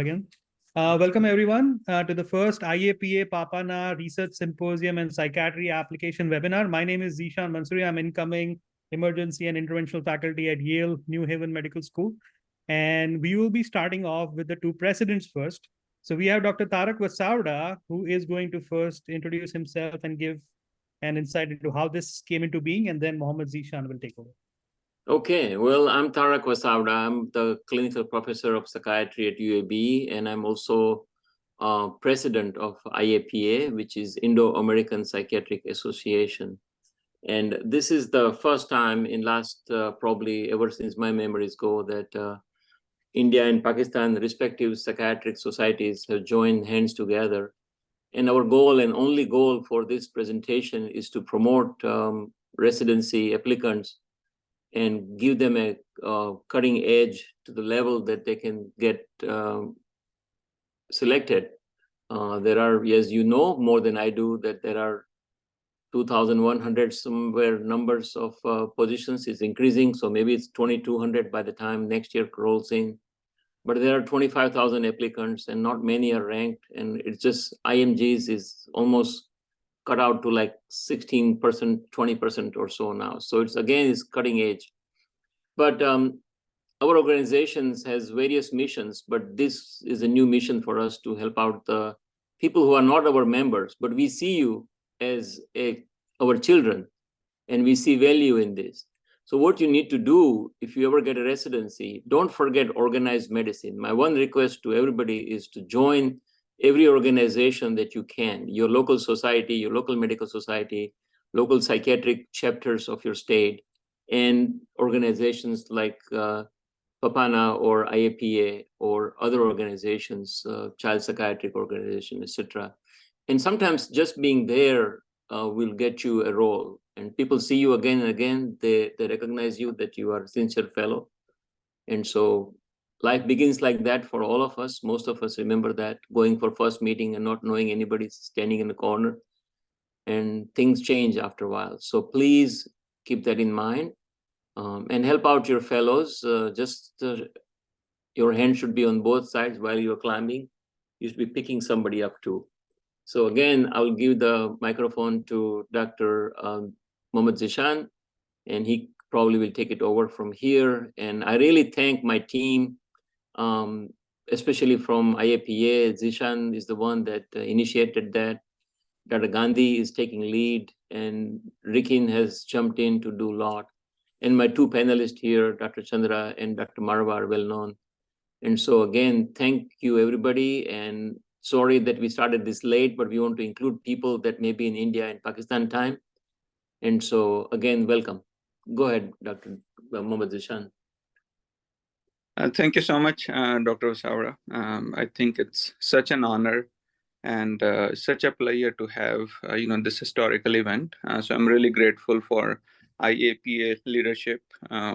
Again. Welcome everyone to the first IAPA PAPANA Research Symposium and Psychiatry Application webinar. My name is Zishan Mansoori. I'm incoming emergency and interventional faculty at Yale New Haven Medical School. And we will be starting off with the two presidents first. So we have Dr. Tarak Vasavda, who is going to first introduce himself and give an insight into how this came into being, and then Mohammed Zishan will take over. Okay, well, I'm Tarak Vasavda. I'm the clinical professor of psychiatry at UAB, and I'm also president of IAPA, which is Indo-American Psychiatric Association. And this is the first time in last, probably ever since my memories go, that India and Pakistan respective psychiatric societies have joined hands together. And our goal and only goal for this presentation is to promote residency applicants and give them a cutting edge to the level that they can get selected. There are, as you know, more than I do, that there are 2,100 somewhere numbers of positions. Is increasing, so maybe it's 2,200 by the time next year rolls in. But there are 25,000 applicants and not many are ranked. And it's just IMGs is almost cut out to like 16%, 20% or so now. So it's again, it's cutting edge. But our organizations has various missions, but this is a new mission for us to help out the people who are not our members, but we see you as our children, and we see value in this. So what you need to do, if you ever get a residency, don't forget organized medicine. My one request to everybody is to join every organization that you can, your local society, your local medical society, local psychiatric chapters of your state, and organizations like PAPANA or IAPA or other organizations, child psychiatric organization, etc. And sometimes just being there will get you a role. And people see you again and again, they recognize you that you are a sincere fellow. And so life begins like that for all of us. Most of us remember that, going for first meeting and not knowing anybody standing in the corner. And things change after a while. So please keep that in mind and help out your fellows. Your hand should be on both sides while you're climbing. You should be picking somebody up too. So again, I'll give the microphone to Dr. Mohammed Zishan, and he probably will take it over from here. And I really thank my team, especially from IAPA. Zishan is the one that initiated that. Dr. Gandhi is taking lead, and Rikin has jumped in to do a lot. And my two panelists here, Dr. Chandra and Dr. Marwa, are well known. And so again, thank you everybody. And sorry that we started this late, but we want to include people that may be in India and Pakistan time. And so again, welcome. Go ahead, Dr. Mohammed Zishan. Thank you so much, Dr. Vasavda. I think it's such an honor and such a pleasure to have this historical event. So I'm really grateful for IAPA leadership,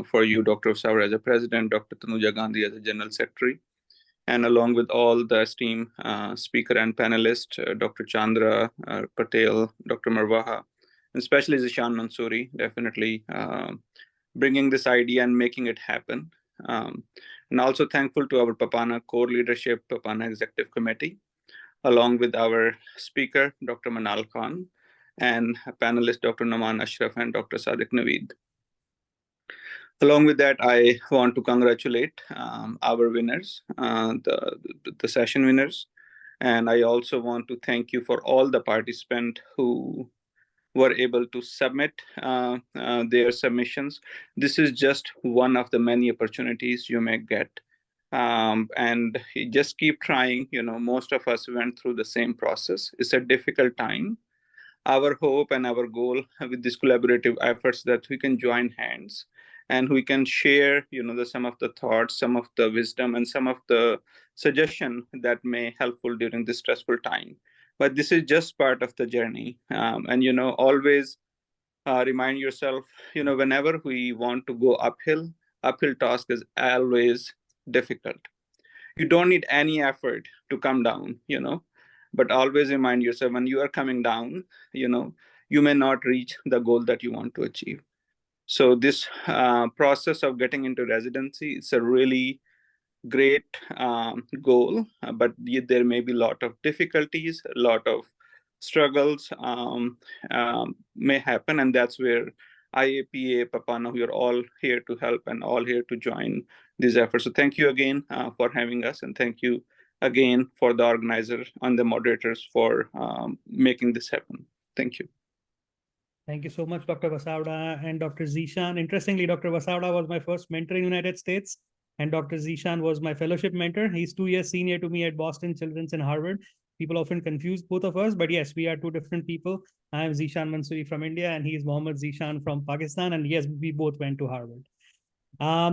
for you, Dr. Vasavda, as a president, Dr. Tanuja Gandhi as a general secretary, and along with all the esteemed speaker and panelists, Dr. Chandra Patel, Dr. Marwaha, and especially Zishan Mansoori, definitely bringing this idea and making it happen. And also thankful to our PAPANA core leadership, PAPANA Executive Committee, along with our speaker, Dr. Manal Khan, and panelists, Dr. Naman Ashraf and Dr. Sadiq Naveed. Along with that, I want to congratulate our winners, the session winners. And I also want to thank you for all the participants who were able to submit their submissions. This is just one of the many opportunities you may get. And just keep trying. Most of us went through the same process. It's a difficult time. Our hope and our goal with this collaborative efforts that we can join hands and we can share, some of the thoughts, some of the wisdom, and some of the suggestion that may helpful during this stressful time. But this is just part of the journey. And, always remind yourself, whenever we want to go uphill task is always difficult. You don't need any effort to come down, but always remind yourself when you are coming down, you may not reach the goal that you want to achieve. So this process of getting into residency, it's a really great goal, but there may be a lot of difficulties, a lot of struggles may happen, and that's where IAPA, PAPANA, we are all here to help and all here to join these efforts. So thank you again for having us, and thank you again for the organizer and the moderators for making this happen. Thank you. Thank you so much, Dr. Vasavda and Dr. Zishan. Interestingly, Dr. Vasavda was my first mentor in the United States, and Dr. Zishan was my fellowship mentor. He's 2 years senior to me at Boston Children's and Harvard. People often confuse both of us, but yes, we are two different people. I am Zishan Mansoori from India, and he is Mohammad Zishan from Pakistan. And yes, we both went to Harvard.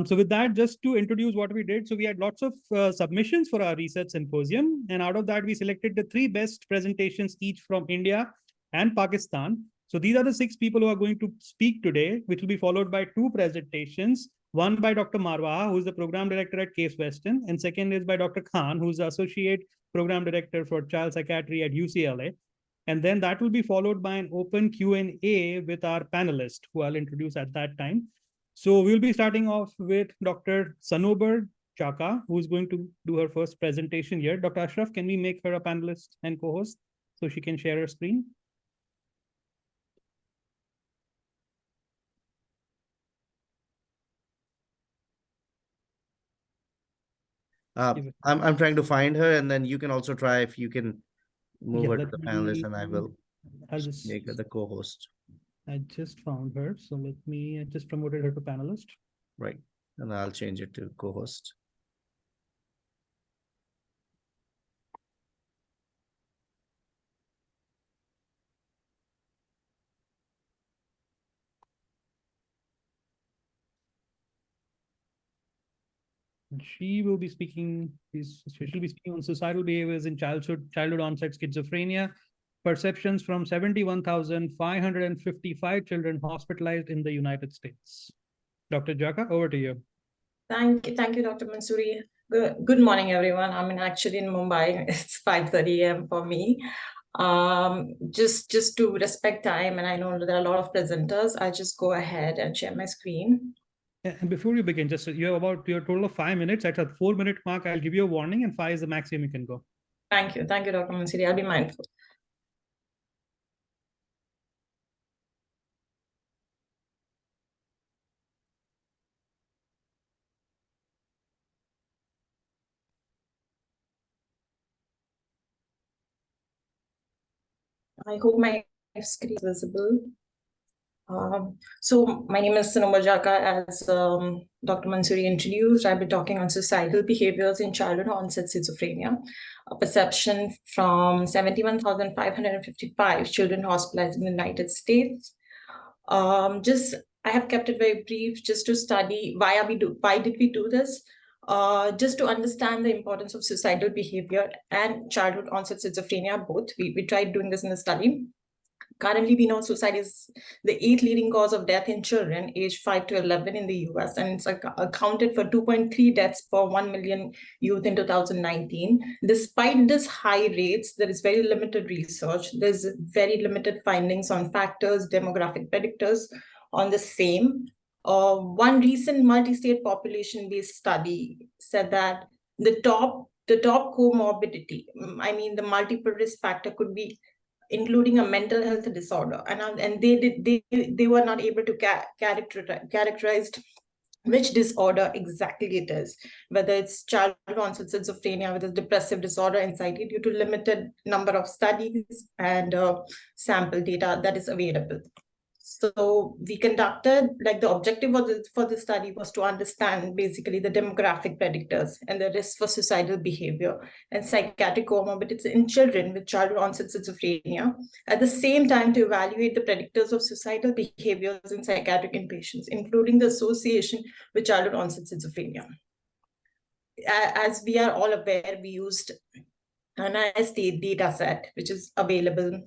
So with that, just to introduce what we did. So we had lots of submissions for our research symposium. And out of that, we selected the 3 best presentations, each from India and Pakistan. So these are the 6 people who are going to speak today, which will be followed by 2 presentations. One by Dr. Marwa, who is the program director at Case Western, and second is by Dr. Khan, who is the associate program director for child psychiatry at UCLA. And then that will be followed by an open Q&A with our panelists, who I'll introduce at that time. So we'll be starting off with Dr. Sanobar Chaka, who is going to do her first presentation here. Dr. Ashraf, can we make her a panelist and co-host so she can share her screen? I'm trying to find her, and then you can also try if you can move her to the panelist, and I'll just make her the co-host. I just found her, so I just promoted her to panelist. Right, and I'll change it to co-host. She will be speaking, she'll be speaking on societal behaviors in childhood onset schizophrenia, perceptions from 71,555 children hospitalized in the United States. Dr. Jaka, over to you. Thank you, Dr. Mansoori. Good morning, everyone. I'm actually in Mumbai. It's 5:30 a.m. for me. Just to respect time, and I know there are a lot of presenters, I'll just go ahead and share my screen. And before you begin, just you have about your total of 5 minutes. At a 4-minute mark, I'll give you a warning, and 5 is the maximum you can go. Thank you, Dr. Mansoori. I'll be mindful. I hope my screen is visible. So my name is Sanobar Jaka. As Dr. Mansoori introduced, I'll be talking on suicidal behaviors in childhood onset schizophrenia, a perception from 71,555 children hospitalized in the United States. I have kept it very brief, just to study why did we do this? Just to understand the importance of suicidal behavior and childhood onset schizophrenia, both. We tried doing this in the study. Currently, we know suicide is the 8th leading cause of death in children aged 5 to 11 in the US, and it's accounted for 2.3 deaths per 1 million youth in 2019. Despite this high rates, there is very limited research. There's very limited findings on factors, demographic predictors on the same. One recent multi-state population-based study said that the top comorbidity, the multiple risk factor could be including a mental health disorder, and they were not able to characterize which disorder exactly it is, whether it's childhood onset schizophrenia, whether it's depressive disorder, anxiety, due to limited number of studies and sample data that is available. So we conducted, the objective for the study was to understand basically the demographic predictors and the risk for suicidal behavior and psychiatric comorbidities in children with childhood onset schizophrenia. At the same time, to evaluate the predictors of suicidal behaviors in psychiatric inpatients, including the association with childhood onset schizophrenia. As we are all aware, we used an IST data set, which is available,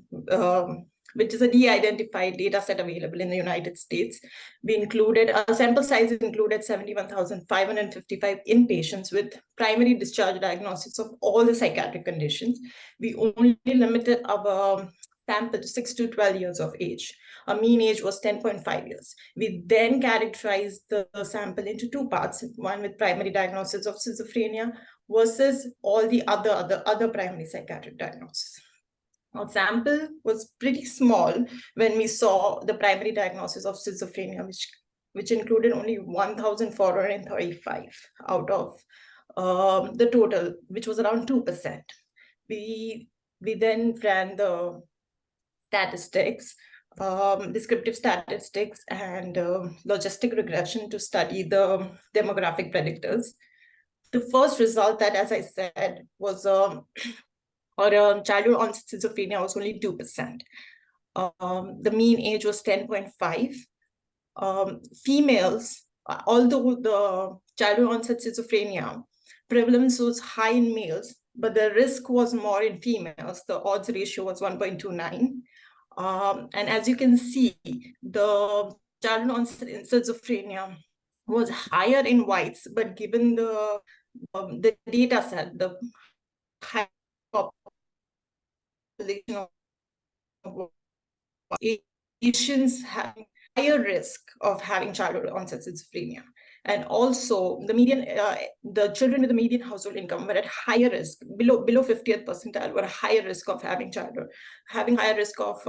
which is a de-identified data set available in the United States. We included, our sample size included 71,555 inpatients with primary discharge diagnosis of all the psychiatric conditions. We only limited our sample 6 to 12 years of age. A mean age was 10.5 years. We then categorized the sample into two parts, one with primary diagnosis of schizophrenia versus all the other primary psychiatric diagnoses. Our sample was pretty small when we saw the primary diagnosis of schizophrenia, which included only 1,435 out of the total, which was around 2%. We then ran the statistics, descriptive statistics, and logistic regression to study the demographic predictors. The first result that, as I said, was childhood onset schizophrenia was only 2%. The mean age was 10.5. Females, although the childhood onset schizophrenia prevalence was high in males, but the risk was more in females. The odds ratio was 1.29. And as you can see, the childhood onset schizophrenia was higher in whites, but given the data set, the high population of Asians having higher risk of having childhood onset schizophrenia. And also the median, the children with the median household income were at higher risk, below 50th percentile, were at higher risk of having higher risk of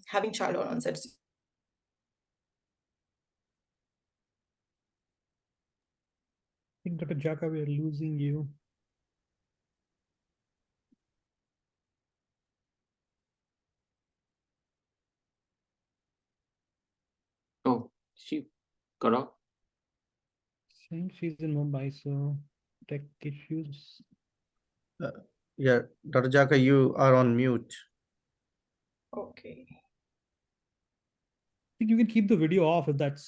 having childhood onset. I think Dr. Jaka, we are losing you. Oh, she got off. Saying she's in Mumbai, so tech issues. Yeah, Dr. Jaka, you are on mute. Okay. I think you can keep the video off if that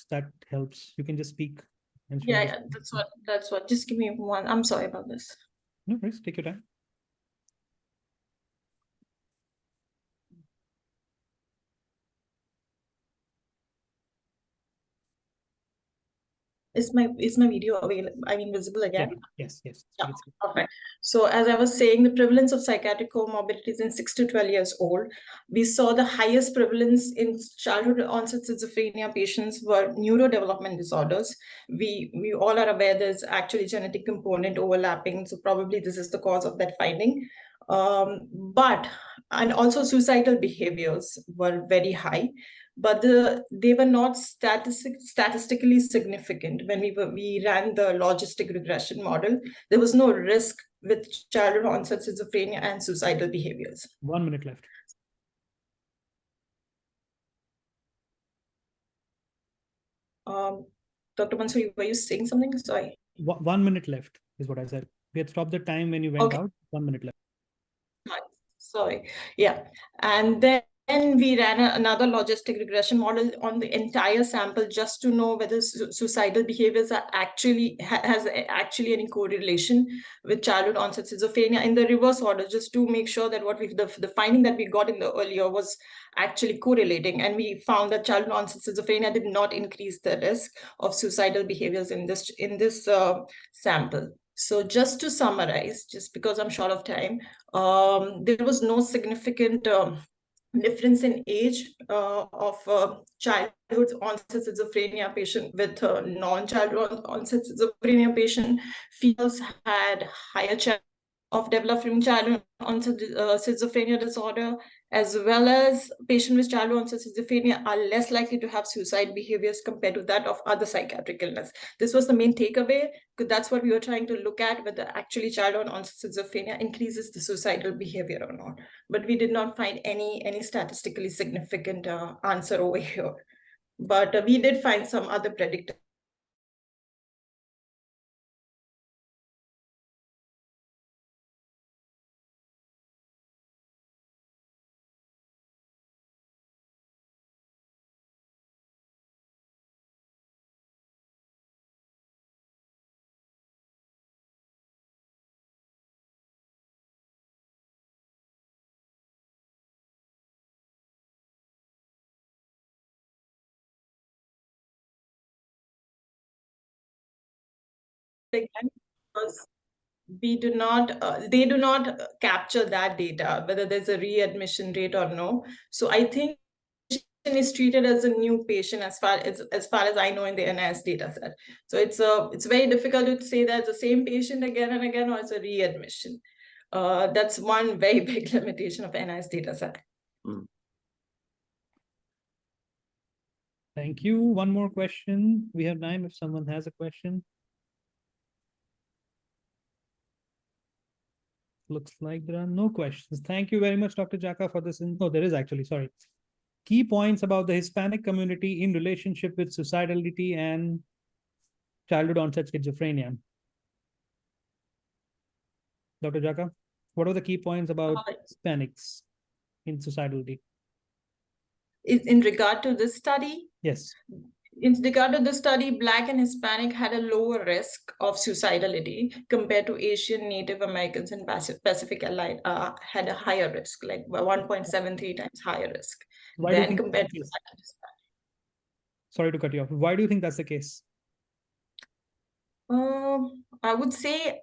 helps. You can just speak. And Yeah, that's what. Just give me one. I'm sorry about this. No worries, take your time. Is my video available? I mean, visible again? Yeah. Yes. Yeah. Okay. So as I was saying, the prevalence of psychiatric comorbidities in 6 to 12 years old, we saw the highest prevalence in childhood onset schizophrenia patients were neurodevelopment disorders. We all are aware there's actually genetic component overlapping, so probably this is the cause of that finding. And also suicidal behaviors were very high, but they were not statistically significant. When we ran the logistic regression model, there was no risk with childhood onset schizophrenia and suicidal behaviors. 1 minute left. Dr. Mansoor, were you saying something? Sorry. 1 minute left is what I said. We had stopped the time when you went out. 1 minute left. Sorry. Yeah. And then we ran another logistic regression model on the entire sample just to know whether suicidal behaviors are has any correlation with childhood onset schizophrenia in the reverse order, just to make sure that the finding that we got in the earlier was actually correlating. And we found that childhood onset schizophrenia did not increase the risk of suicidal behaviors in this sample. So just to summarize, just because I'm short of time, there was no significant difference in age of childhood onset schizophrenia patient with non-childhood onset schizophrenia patient. Females had higher chance of developing childhood onset schizophrenia disorder, as well as patients with childhood onset schizophrenia are less likely to have suicide behaviors compared to that of other psychiatric illness. This was the main takeaway, because that's what we were trying to look at, whether actually childhood onset schizophrenia increases the suicidal behavior or not. But we did not find any statistically significant answer over here. But we did find some other predictors. Again, because we do not, they do not capture that data, whether there's a readmission rate or no. So I think is treated as a new patient as far as I know in the NIS data set. So it's very difficult to say that it's the same patient again and again, or it's a readmission. That's one very big limitation of NIS data set. Thank you. One more question. We have time if someone has a question. Looks like there are no questions. Thank you very much, Dr. Jaka, for this. Oh, there is actually, sorry. Key points about the Hispanic community in relationship with suicidality and childhood onset schizophrenia. Dr. Jaka, what are the key points about Hispanics in suicidality? In regard to this study? Yes. In regard to the study, Black and Hispanic had a lower risk of suicidality compared to Asian, Native Americans, and Pacific Allied had a higher risk, like 1.73 times higher risk than compared to Hispanic. Sorry to cut you off. Why do you think that's the case? I would say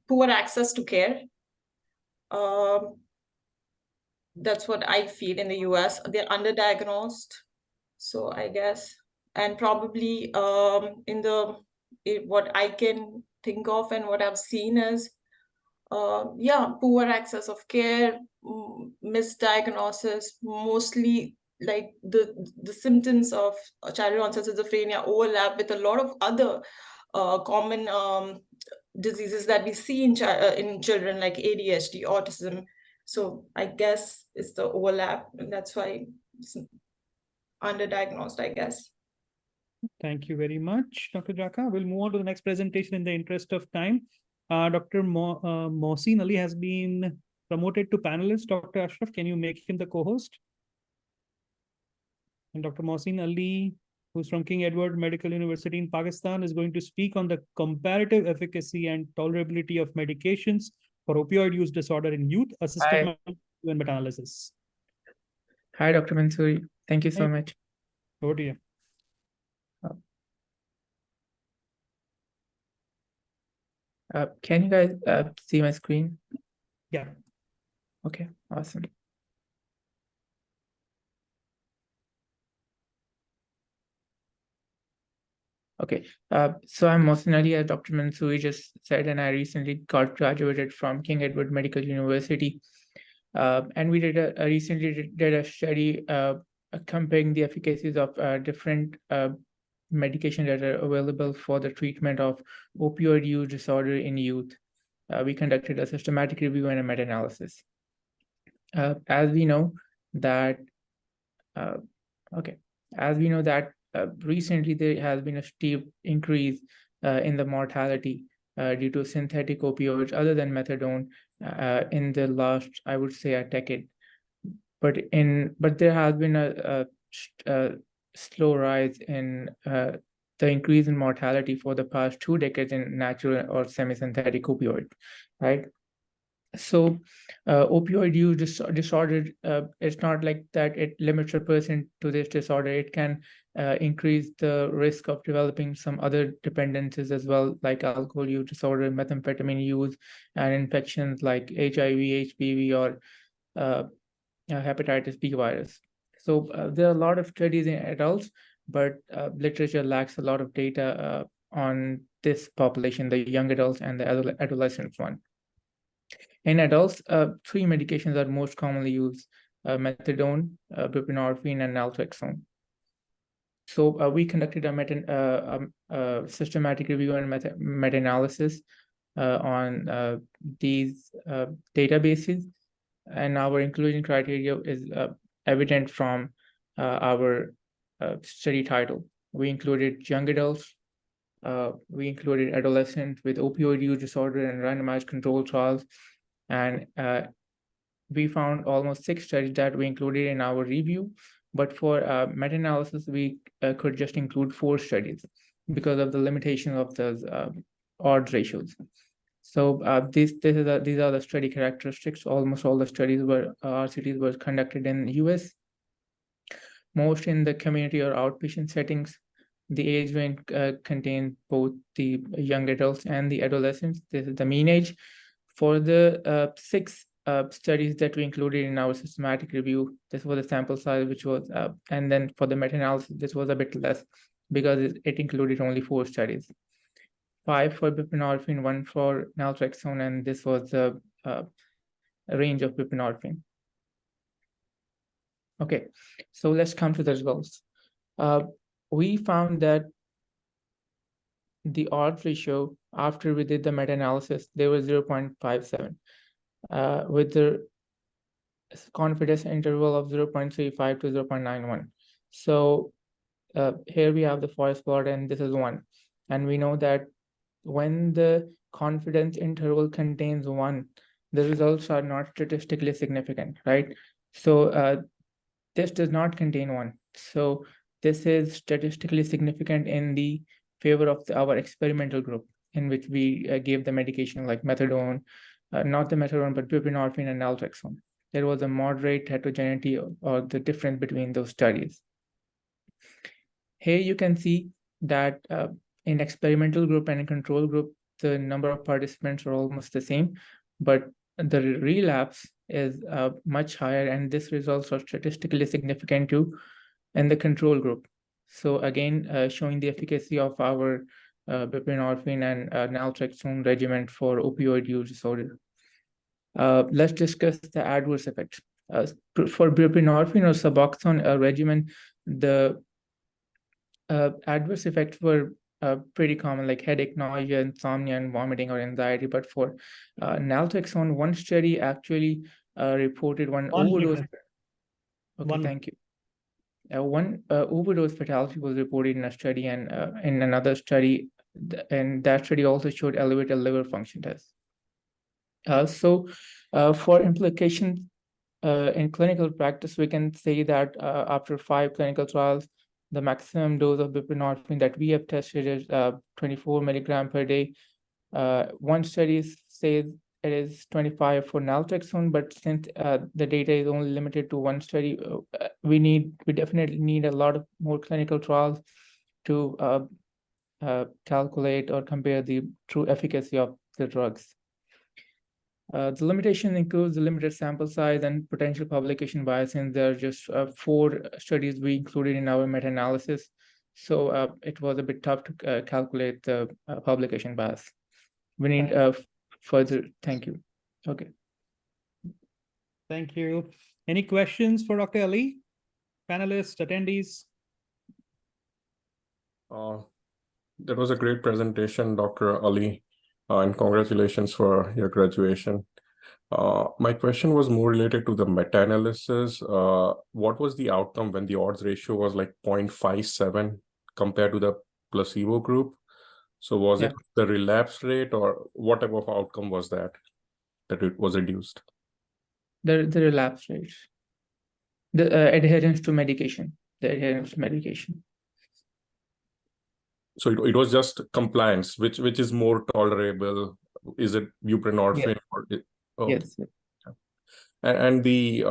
poor access to care. That's what I feel in the US. They're underdiagnosed. So I guess, and probably what I can think of and what I've seen is, poor access of care, misdiagnosis, mostly like the symptoms of childhood onset schizophrenia overlap with a lot of other common diseases that we see in children, like ADHD, autism. So I guess it's the overlap, and that's why it's underdiagnosed, I guess. Thank you very much, Dr. Jaka. We'll move on to the next presentation in the interest of time. Dr. Mohsin Ali has been promoted to panelist. Dr. Ashraf, can you make him the co-host? And Dr. Mohsin Ali, who's from King Edward Medical University in Pakistan, is going to speak on the comparative efficacy and tolerability of medications for opioid use disorder in youth, a systematic and meta-analysis. Hi, Dr. Mansoori. Thank you so much. Over to you. Can you guys see my screen? Yeah. Okay, awesome. Okay, so I'm Mohsin Ali, as Dr. Mansoori just said, and I recently got graduated from King Edward Medical University. And we recently did a study comparing the efficacies of different medications that are available for the treatment of opioid use disorder in youth. We conducted a systematic review and a meta-analysis. As we know that, recently there has been a steep increase in the mortality due to synthetic opioids other than methadone in the last, I would say, a decade. But there has been a slow rise in the increase in mortality for the past 2 decades in natural or semi-synthetic opioids, right? So opioid use disorder, it's not like that it limits a person to this disorder. It can increase the risk of developing some other dependencies as well, like alcohol use disorder, methamphetamine use, and infections like HIV, HPV, or hepatitis B virus. So there are a lot of studies in adults, but literature lacks a lot of data on this population, the young adults and the adolescents one. In adults, 3 medications are most commonly used: methadone, buprenorphine, and naltrexone. So we conducted a systematic review and meta-analysis on these databases, and our inclusion criteria is evident from our study title. We included young adults, we included adolescents with opioid use disorder and randomized controlled trials, and we found almost 6 studies that we included in our review. But for meta-analysis, we could just include 4 studies because of the limitation of those odds ratios. So these are the study characteristics. Almost all the studies RCTs were conducted in the US, most in the community or outpatient settings. The age range contains both the young adults and the adolescents. This is the mean age. For the 6 studies that we included in our systematic review, this was a sample size which was, and then for the meta-analysis, this was a bit less because it included only 4 studies. 5 for buprenorphine, 1 for naltrexone, and this was the range of buprenorphine. Okay, so let's come to the results. We found that the odds ratio after we did the meta-analysis, there was 0.57 with the confidence interval of 0.35 to 0.91. So here we have the forest plot, and this is 1. And we know that when the confidence interval contains 1, the results are not statistically significant, right? So this does not contain 1. So this is statistically significant in the favor of our experimental group, in which we gave the medication like methadone, not the methadone, but buprenorphine and naltrexone. There was a moderate heterogeneity or the difference between those studies. Here you can see that in experimental group and in control group, the number of participants are almost the same, but the relapse is much higher, and this results are statistically significant too in the control group. So again, showing the efficacy of our buprenorphine and naltrexone regimen for opioid use disorder. Let's discuss the adverse effects. For buprenorphine or Suboxone regimen, the adverse effects were pretty common, like headache, nausea, insomnia, and vomiting or anxiety. But for naltrexone, one study actually reported one overdose. Okay, thank you. One overdose fatality was reported in a study, and in another study, and that study also showed elevated liver function tests. So for implications in clinical practice, we can say that after 5 clinical trials, the maximum dose of buprenorphine that we have tested is 24 milligram per day. One study says it is 25 for naltrexone, but since the data is only limited to 1 study, we definitely need a lot of more clinical trials to calculate or compare the true efficacy of the drugs. The limitation includes the limited sample size and potential publication bias, and there are just 4 studies we included in our meta-analysis. So it was a bit tough to calculate the publication bias. We need further. Thank you. Okay. Thank you. Any questions for Dr. Ali? Panelists, attendees? That was a great presentation, Dr. Ali. And congratulations for your graduation. My question was more related to the meta-analysis. What was the outcome when the odds ratio was like 0.57 compared to the placebo group? So was it the relapse rate, or what type of outcome was that it was reduced? The relapse rate, the adherence to medication, So it was just compliance, which is more tolerable. Is it buprenorphine? Yes. Or Yes. And the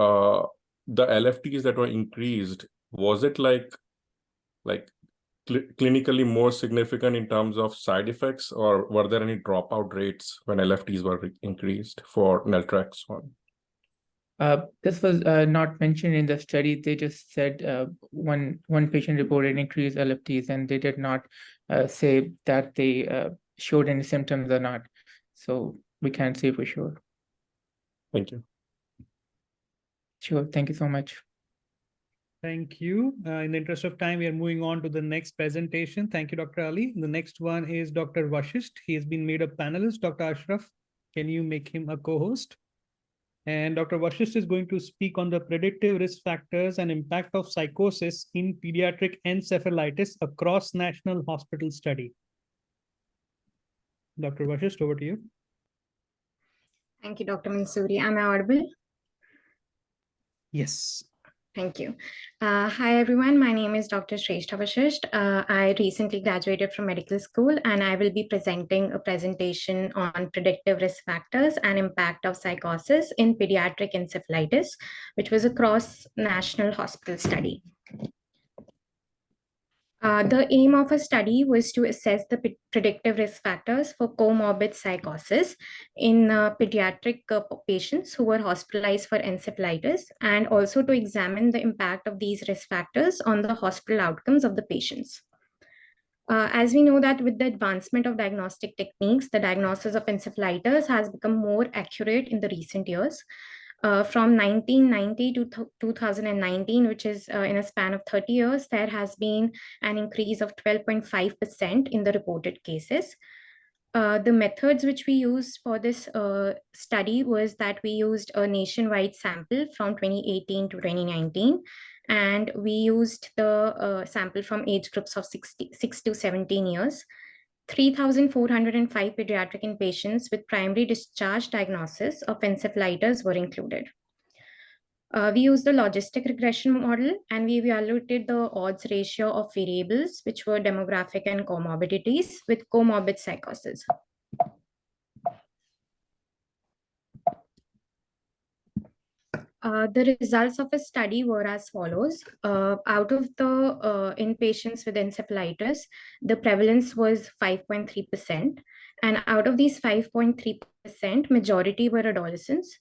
LFTs that were increased, was it like clinically more significant in terms of side effects, or were there any dropout rates when LFTs were increased for naltrexone? This was not mentioned in the study. They just said one patient reported increased LFTs, and they did not say that they showed any symptoms or not. So we can't say for sure. Thank you. Sure. Thank you so much. Thank you. In the interest of time, we are moving on to the next presentation. Thank you, Dr. Ali. The next one is Dr. Vashisht. He has been made a panelist. Dr. Ashraf, can you make him a co-host? And Dr. Vashisht is going to speak on the predictive risk factors and impact of psychosis in pediatric encephalitis across national hospital study. Dr. Vashisht, over to you. Thank you, Dr. Mansouri. Am I audible? Yes. Thank you. Hi, everyone. My name is Dr. Shrestha Vashisht. I recently graduated from medical school, and I will be presenting a presentation on predictive risk factors and impact of psychosis in pediatric encephalitis, which was a cross-national hospital study. The aim of a study was to assess the predictive risk factors for comorbid psychosis in pediatric patients who were hospitalized for encephalitis, and also to examine the impact of these risk factors on the hospital outcomes of the patients. As we know that with the advancement of diagnostic techniques, the diagnosis of encephalitis has become more accurate in the recent years. From 1990 to 2019, which is in a span of 30 years, there has been an increase of 12.5% in the reported cases. The methods which we used for this study was that we used a nationwide sample from 2018 to 2019, and we used the sample from age groups of 6 to 17 years. 3,405 pediatric inpatients with primary discharge diagnosis of encephalitis were included. We used the logistic regression model, and we evaluated the odds ratio of variables, which were demographic and comorbidities with comorbid psychosis. The results of a study were as follows. Out of the inpatients with encephalitis, the prevalence was 5.3%. And out of these 5.3%, majority were adolescents,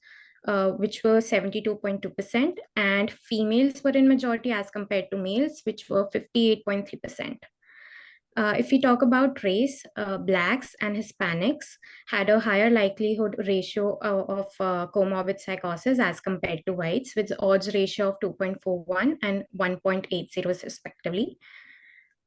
which were 72.2%. And females were in majority as compared to males, which were 58.3%. If we talk about race, Blacks and Hispanics had a higher likelihood ratio of comorbid psychosis as compared to whites, with odds ratio of 2.41 and 1.80 respectively.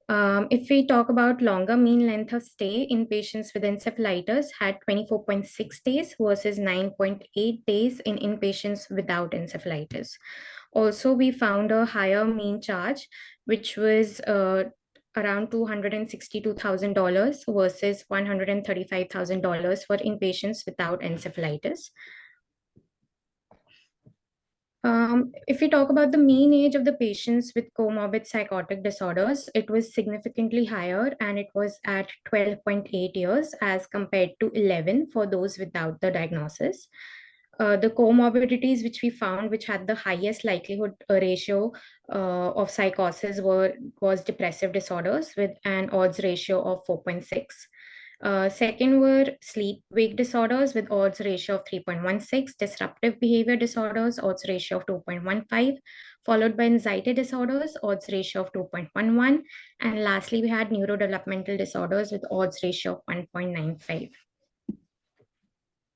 If we talk about longer mean length of stay in patients with encephalitis had 24.6 days versus 9.8 days in inpatients without encephalitis. Also, we found a higher mean charge, which was around $262,000 versus $135,000 for inpatients without encephalitis. If we talk about the mean age of the patients with comorbid psychotic disorders, it was significantly higher, and it was at 12.8 years as compared to 11 for those without the diagnosis. The comorbidities which we found, which had the highest likelihood ratio of psychosis, was depressive disorders with an odds ratio of 4.6. Second were sleep-wake disorders with odds ratio of 3.16, disruptive behavior disorders, odds ratio of 2.15, followed by anxiety disorders, odds ratio of 2.11, and lastly, we had neurodevelopmental disorders with odds ratio of 1.95.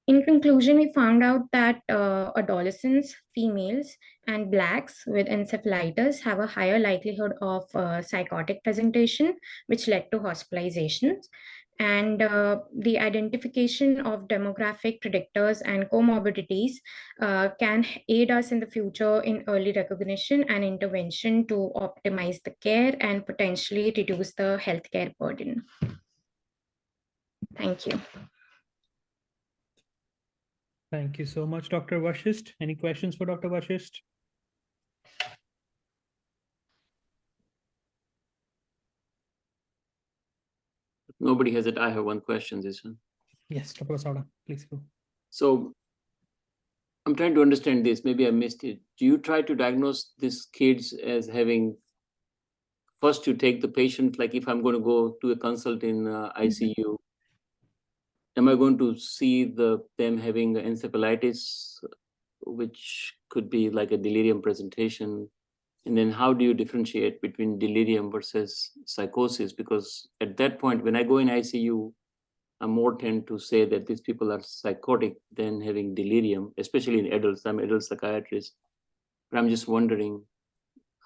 In conclusion, we found out that adolescents, females, and Blacks with encephalitis have a higher likelihood of psychotic presentation, which led to hospitalizations. And the identification of demographic predictors and comorbidities can aid us in the future in early recognition and intervention to optimize the care and potentially reduce the healthcare burden. Thank you. Thank you so much, Dr. Vashisht. Any questions for Dr. Vashisht? Nobody has it. I have one question, this one. Yes, Dr. Vasavada, please go. So I'm trying to understand this. Maybe I missed it. Do you try to diagnose these kids as having, first you take the patient, like if I'm going to go to a consult in ICU, am I going to see them having encephalitis, which could be like a delirium presentation? And then how do you differentiate between delirium versus psychosis? Because at that point, when I go in ICU, I more tend to say that these people are psychotic than having delirium, especially in adults. I'm an adult psychiatrist. But I'm just wondering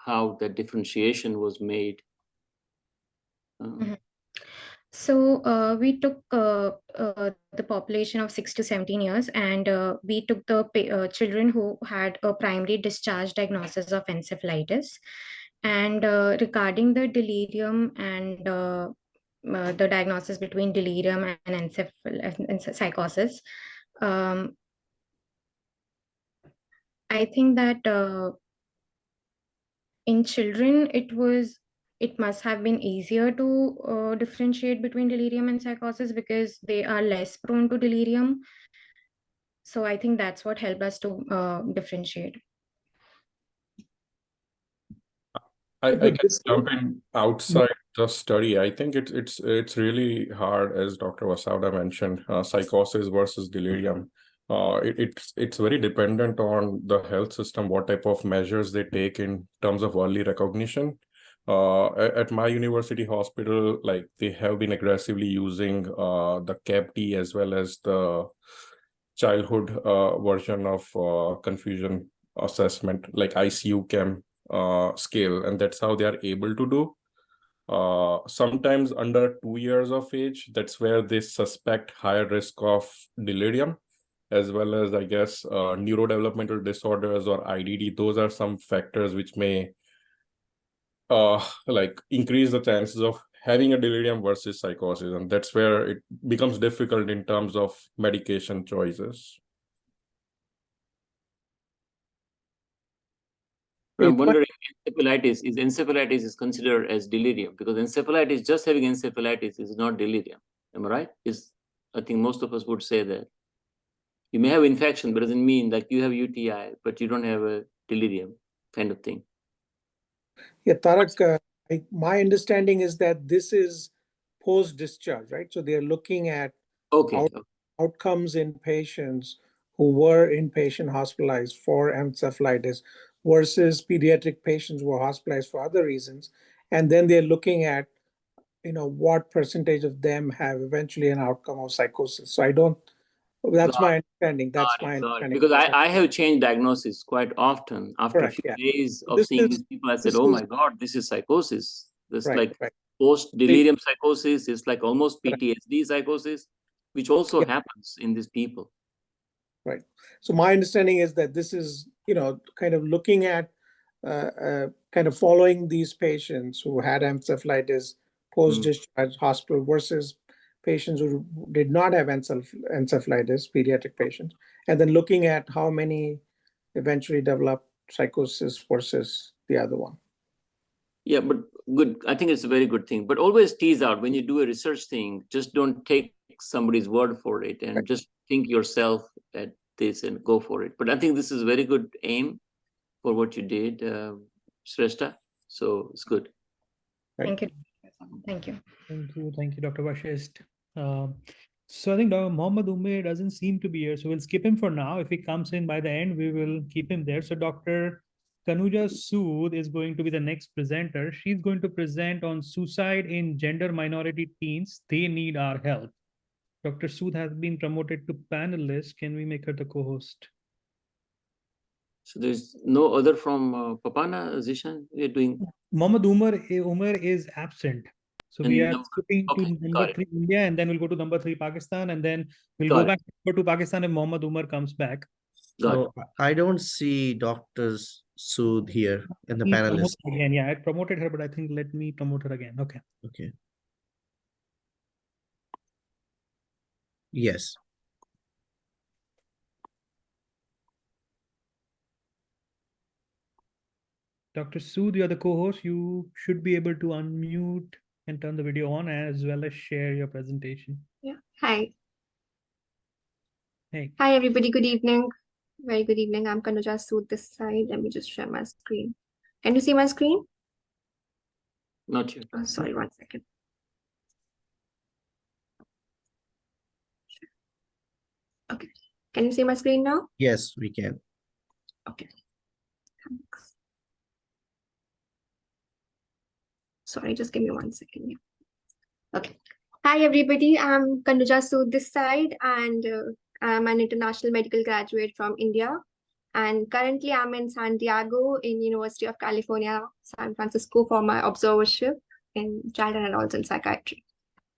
how that differentiation was made. So we took the population of 6 to 17 years, and we took the children who had a primary discharge diagnosis of encephalitis. And regarding the delirium and the diagnosis between delirium and psychosis, I think that in children, it must have been easier to differentiate between delirium and psychosis because they are less prone to delirium. So I think that's what helped us to differentiate. I can jump in outside the study, I think it's really hard, as Dr. Wasauda mentioned, psychosis versus delirium. It's very dependent on the health system, what type of measures they take in terms of early recognition. At my university hospital, like they have been aggressively using the CAPT as well as the childhood version of confusion assessment, like ICU-CAM scale, and that's how they are able to do. Sometimes under 2 years of age, that's where they suspect higher risk of delirium, as well as, I guess, neurodevelopmental disorders or IDD. Those are some factors which may like increase the chances of having a delirium versus psychosis, and that's where it becomes difficult in terms of medication choices. I'm wondering, encephalitis is considered as delirium, because encephalitis, just having encephalitis is not delirium. Am I right? I think most of us would say that. You may have infection, but it doesn't mean like you have UTI, but you don't have a delirium kind of thing. Yeah, Tarak, my understanding is that this is post-discharge, right? So they're looking at outcomes in patients who were inpatient hospitalized for encephalitis versus pediatric patients who were hospitalized for other reasons. And then they're looking at, what percentage of them have eventually an outcome of psychosis. So that's my understanding. That's my understanding. Because I have changed diagnosis quite often. After a few days of seeing these people, I said, oh my God, this is psychosis. This post-delirium psychosis is like almost PTSD psychosis, which also happens in these people. Right. So my understanding is that this is, kind of looking at, kind of following these patients who had encephalitis post-discharge hospital versus patients who did not have encephalitis, pediatric patients, and then looking at how many eventually develop psychosis versus the other one. Yeah, but good. I think it's a very good thing. But always tease out when you do a research thing, just don't take somebody's word for it and just think yourself at this and go for it. But I think this is a very good aim for what you did, Shrestha. So it's good. Thank you. Thank you. Thank you, Dr. Vashisht. So I think Dr. Mohammad Umair doesn't seem to be here, so we'll skip him for now. If he comes in by the end, we will keep him there. So Dr. Kanuja Sood is going to be the next presenter. She's going to present on suicide in gender minority teens. They need our help. Dr. Sood has been promoted to panelist. Can we make her the co-host? So there's no other from PAPANA, Zishan? We're doing. Mohammad Umar is absent. So we are skipping to number 3 India, and then we'll go to number 3 Pakistan, and then we'll go back to Pakistan if Mohammad Umar comes back. So I don't see Dr. Sood here in the panelist. Again, yeah, I promoted her, but I think let me promote her again. Okay. Okay. Yes. Dr. Sood, you're the co-host. You should be able to unmute and turn the video on as well as share your presentation. Yeah. Hi. Hey. Hi, everybody. Good evening. Very good evening. I'm Kanuja Sood this side. Let me just share my screen. Can you see my screen? Not yet. Oh, sorry, 1 second. Okay. Can you see my screen now? Yes, we can. Okay. Thanks. Sorry, just give me 1 second. Okay. Hi, everybody. I'm Kanuja Sood this side, and I'm an international medical graduate from India. And currently, I'm in San Diego in University of California, San Francisco for my observership in child and adolescent psychiatry.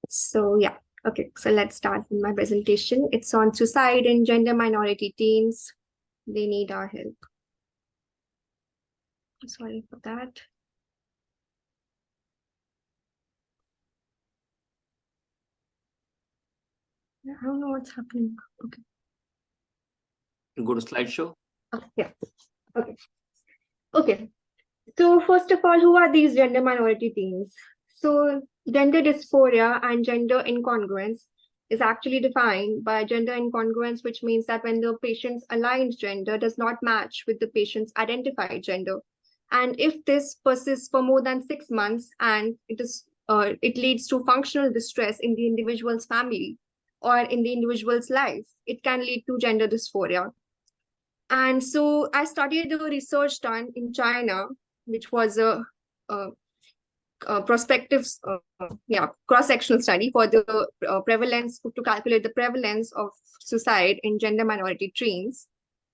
So yeah, okay. So let's start with my presentation. It's on suicide in gender minority teens. They need our help. Sorry for that. I don't know what's happening. Okay. You go to slideshow. Oh, yeah. Okay. Okay. So first of all, who are these gender minority teens? So gender dysphoria and gender incongruence is actually defined by gender incongruence, which means that when the patient's aligned gender does not match with the patient's identified gender. And if this persists for more than 6 months and it is it leads to functional distress in the individual's family or in the individual's life. It can lead to gender dysphoria. And so I studied the research done in China, which was a prospective, cross-sectional study for the prevalence, to calculate the prevalence of suicide in gender minority teens.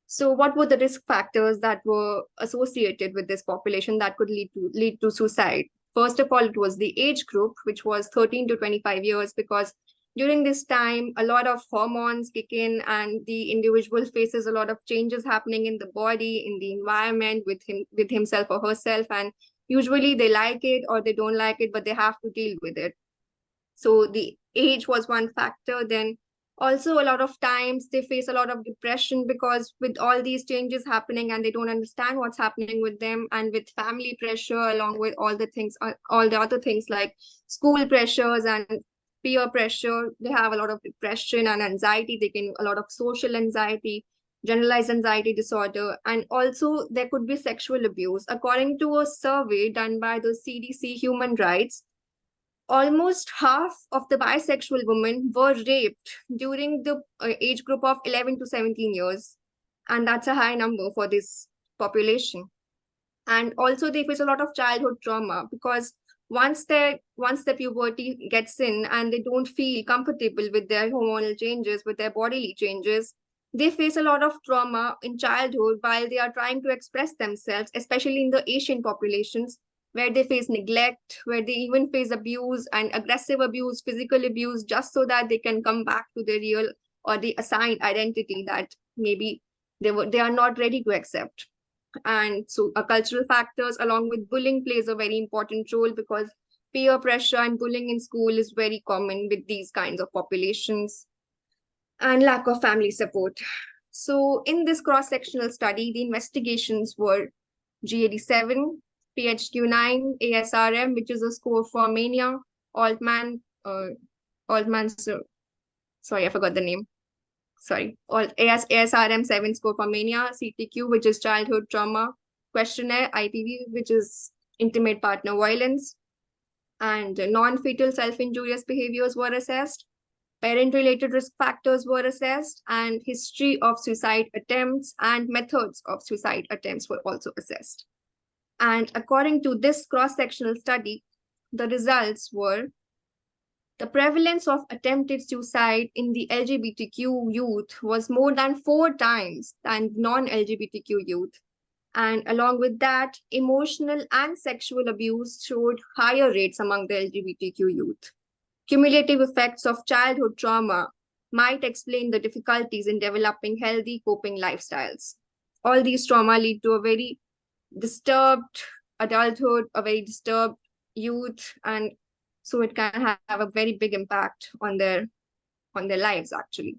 So what were the risk factors that were associated with this population that could lead to suicide? First of all, it was the age group, which was 13 to 25 years, because during this time, a lot of hormones kick in and the individual faces a lot of changes happening in the body, in the environment, with himself or herself. And usually they like it or they don't like it, but they have to deal with it. So the age was one factor. Then also a lot of times they face a lot of depression because with all these changes happening and they don't understand what's happening with them, and with family pressure, along with all the other things like school pressures and peer pressure, they have a lot of depression and anxiety. They can a lot of social anxiety, generalized anxiety disorder, and also there could be sexual abuse. According to a survey done by the CDC Human Rights, almost half of the bisexual women were raped during the age group of 11 to 17 years. And that's a high number for this population. And also they face a lot of childhood trauma, because once the puberty gets in and they don't feel comfortable with their hormonal changes, with their bodily changes, they face a lot of trauma in childhood while they are trying to express themselves, especially in the Asian populations, where they face neglect, where they even face abuse and aggressive abuse, physical abuse, just so that they can come back to their real or the assigned identity that maybe they are not ready to accept. And so cultural factors along with bullying plays a very important role, because peer pressure and bullying in school is very common with these kinds of populations, and lack of family support. So in this cross-sectional study, the investigations were GAD-7, PHQ-9, ASRM, which is a score for mania, Altman's, sorry, I forgot the name. Sorry, ASRM-7 score for mania, CTQ, which is childhood trauma, questionnaire, IPV, which is intimate partner violence, and non-fetal self-injurious behaviors were assessed. Parent-related risk factors were assessed, and history of suicide attempts and methods of suicide attempts were also assessed. And according to this cross-sectional study, the results were: the prevalence of attempted suicide in the LGBTQ youth was more than 4 times than non-LGBTQ youth. And along with that, emotional and sexual abuse showed higher rates among the LGBTQ youth. Cumulative effects of childhood trauma might explain the difficulties in developing healthy coping lifestyles. All these trauma lead to a very disturbed adulthood, a very disturbed youth, and so it can have a very big impact on their lives, actually.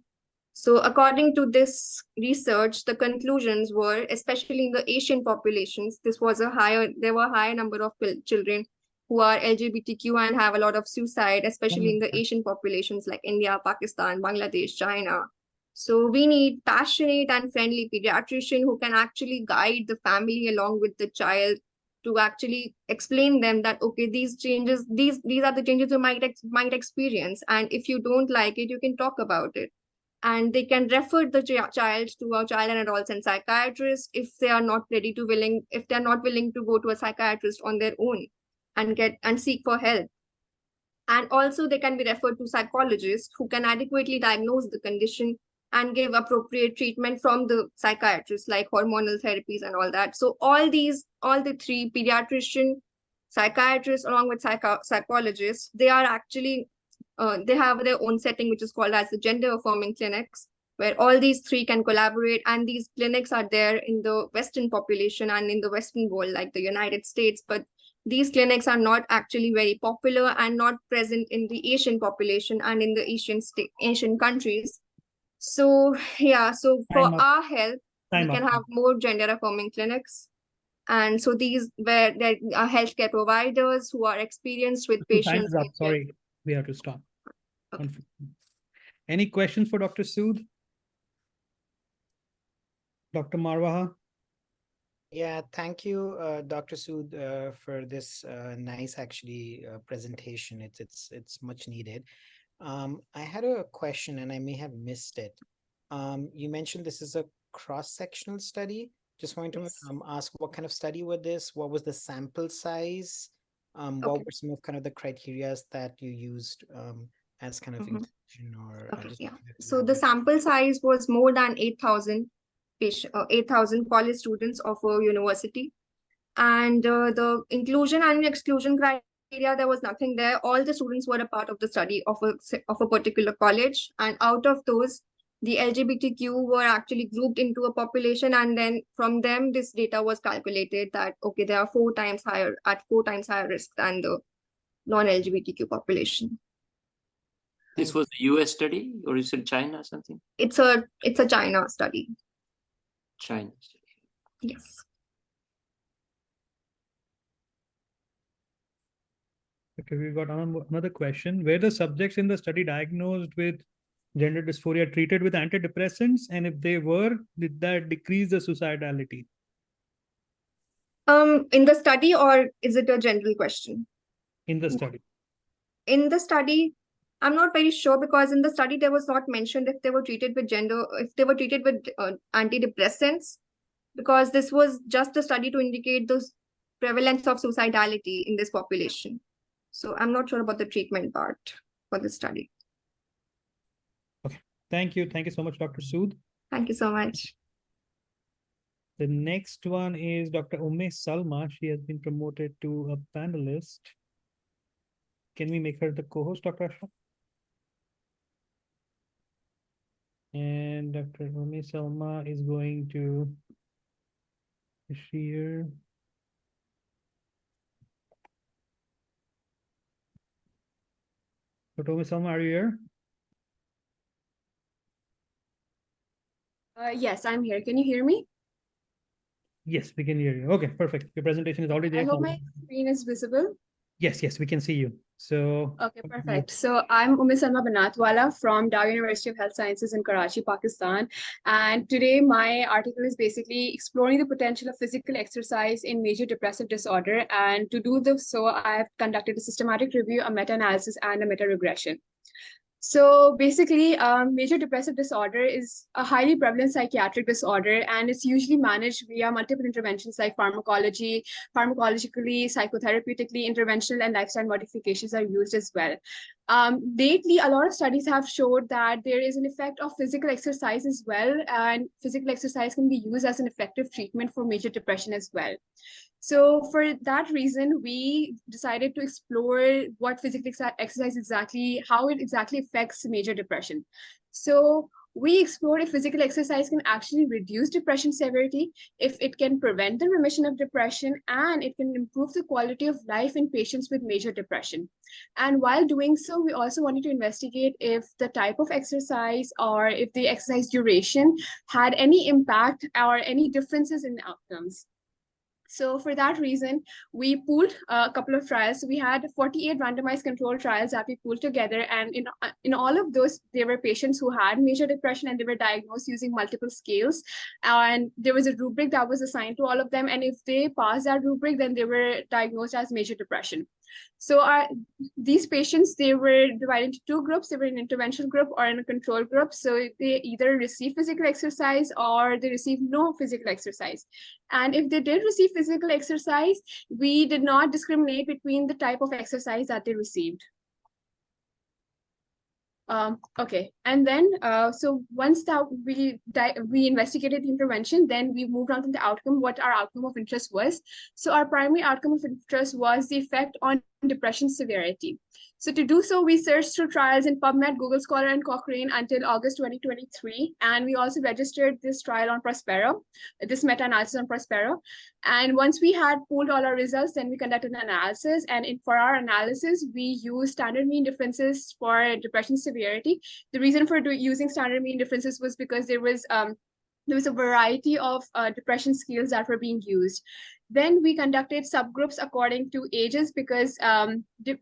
So according to this research, the conclusions were, especially in the Asian populations, there were a higher number of children who are LGBTQ and have a lot of suicide, especially in the Asian populations like India, Pakistan, Bangladesh, China. So we need passionate and friendly pediatrician who can actually guide the family along with the child to actually explain them that, okay, these changes, these are the changes you might experience. And if you don't like it, you can talk about it. And they can refer the child to a child and adolescent psychiatrist if they are not willing to go to a psychiatrist on their own and seek for help. And also they can be referred to psychologists who can adequately diagnose the condition and give appropriate treatment from the psychiatrist, like hormonal therapies and all that. So all the 3, pediatrician, psychiatrists, along with psychologists, they are actually, they have their own setting, which is called as the gender affirming clinics, where all these 3 can collaborate. And these clinics are there in the Western population and in the Western world, like the United States. But these clinics are not actually very popular and not present in the Asian population and in the Asian countries. So yeah, so for our help, we can have more gender affirming clinics. And so these where there are healthcare providers who are experienced with patients. Time's up. Sorry, we have to stop. Okay. Any questions for Dr. Sood? Dr. Marwaha? Yeah, thank you, Dr. Sood, for this nice presentation. It's much needed. I had a question and I may have missed it. You mentioned this is a cross-sectional study. Just wanted to ask what kind of study was this? What was the sample size? What were some of kind of the criteria that you used as kind of inclusion or So the sample size was more than 8,000 8,000 college students of a university. And the inclusion and exclusion criteria, there was nothing there. All the students were a part of the study of a particular college. And out of those, the LGBTQ were actually grouped into a population. And then from them, this data was calculated that, okay, they are 4 times higher risk than the non-LGBTQ population. This was a US study, or is it China or something? It's a China study. China study. Yes. Okay, we got another question. Were the subjects in the study diagnosed with gender dysphoria treated with antidepressants? And if they were, did that decrease the suicidality? In the study, or is it a general question? In the study. In the study, I'm not very sure, because in the study there was not mentioned if they were treated with antidepressants, because this was just a study to indicate the prevalence of suicidality in this population. So I'm not sure about the treatment part for the study. Okay, thank you. Thank you so much, Dr. Sood. Thank you so much. The next one is Dr. Salma. She has been promoted to a panelist. Can we make her the co-host, Dr. Ashraf? And Dr. Salma is going to share. Dr. Salma, are you here? Yes, I'm here. Can you hear me? Yes, we can hear you. Okay, perfect. Your presentation is already there. I hope my screen is visible. Yes, we can see you. So okay, perfect. So I'm Salma Banatwala from Dow University of Health Sciences in Karachi, Pakistan. And today my article is basically exploring the potential of physical exercise in major depressive disorder. And to do this, so I've conducted a systematic review, a meta-analysis, and a meta-regression. So basically, major depressive disorder is a highly prevalent psychiatric disorder, and it's usually managed via multiple interventions like pharmacology, pharmacologically, psychotherapeutically, interventional, and lifestyle modifications are used as well. Lately, a lot of studies have showed that there is an effect of physical exercise as well, and physical exercise can be used as an effective treatment for major depression as well. So for that reason, we decided to explore what physical exercise exactly, how it exactly affects major depression. So we explored if physical exercise can actually reduce depression severity, if it can prevent the remission of depression, and it can improve the quality of life in patients with major depression. And while doing so, we also wanted to investigate if the type of exercise or if the exercise duration had any impact or any differences in outcomes. So for that reason, we pooled a couple of trials. We had 48 randomized controlled trials that we pooled together. And in all of those, there were patients who had major depression and they were diagnosed using multiple scales. And there was a rubric that was assigned to all of them. And if they passed that rubric, then they were diagnosed as major depression. So these patients, they were divided into 2 groups. They were in an intervention group or in a control group. So they either receive physical exercise or they receive no physical exercise. And if they did receive physical exercise, we did not discriminate between the type of exercise that they received. Okay, and then so once that we investigated the intervention, then we moved on to the outcome, what our outcome of interest was. So our primary outcome of interest was the effect on depression severity. So to do so, we searched through trials in PubMed, Google Scholar, and Cochrane until August 2023. And we also registered this trial on Prospero, this meta-analysis on Prospero. And once we had pooled all our results, then we conducted an analysis. And for our analysis, we used standard mean differences for depression severity. The reason for using standard mean differences was because there was a variety of depression scales that were being used. Then we conducted subgroups according to ages because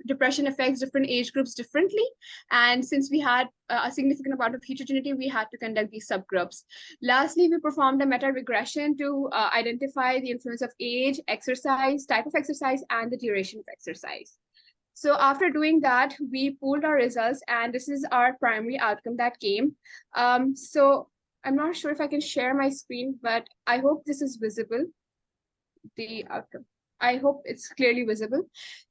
depression affects different age groups differently. And since we had a significant amount of heterogeneity, we had to conduct these subgroups. Lastly, we performed a meta-regression to identify the influence of age, exercise, type of exercise, and the duration of exercise. So after doing that, we pooled our results, and this is our primary outcome that came. So I'm not sure if I can share my screen, but I hope this is visible. The outcome. I hope it's clearly visible.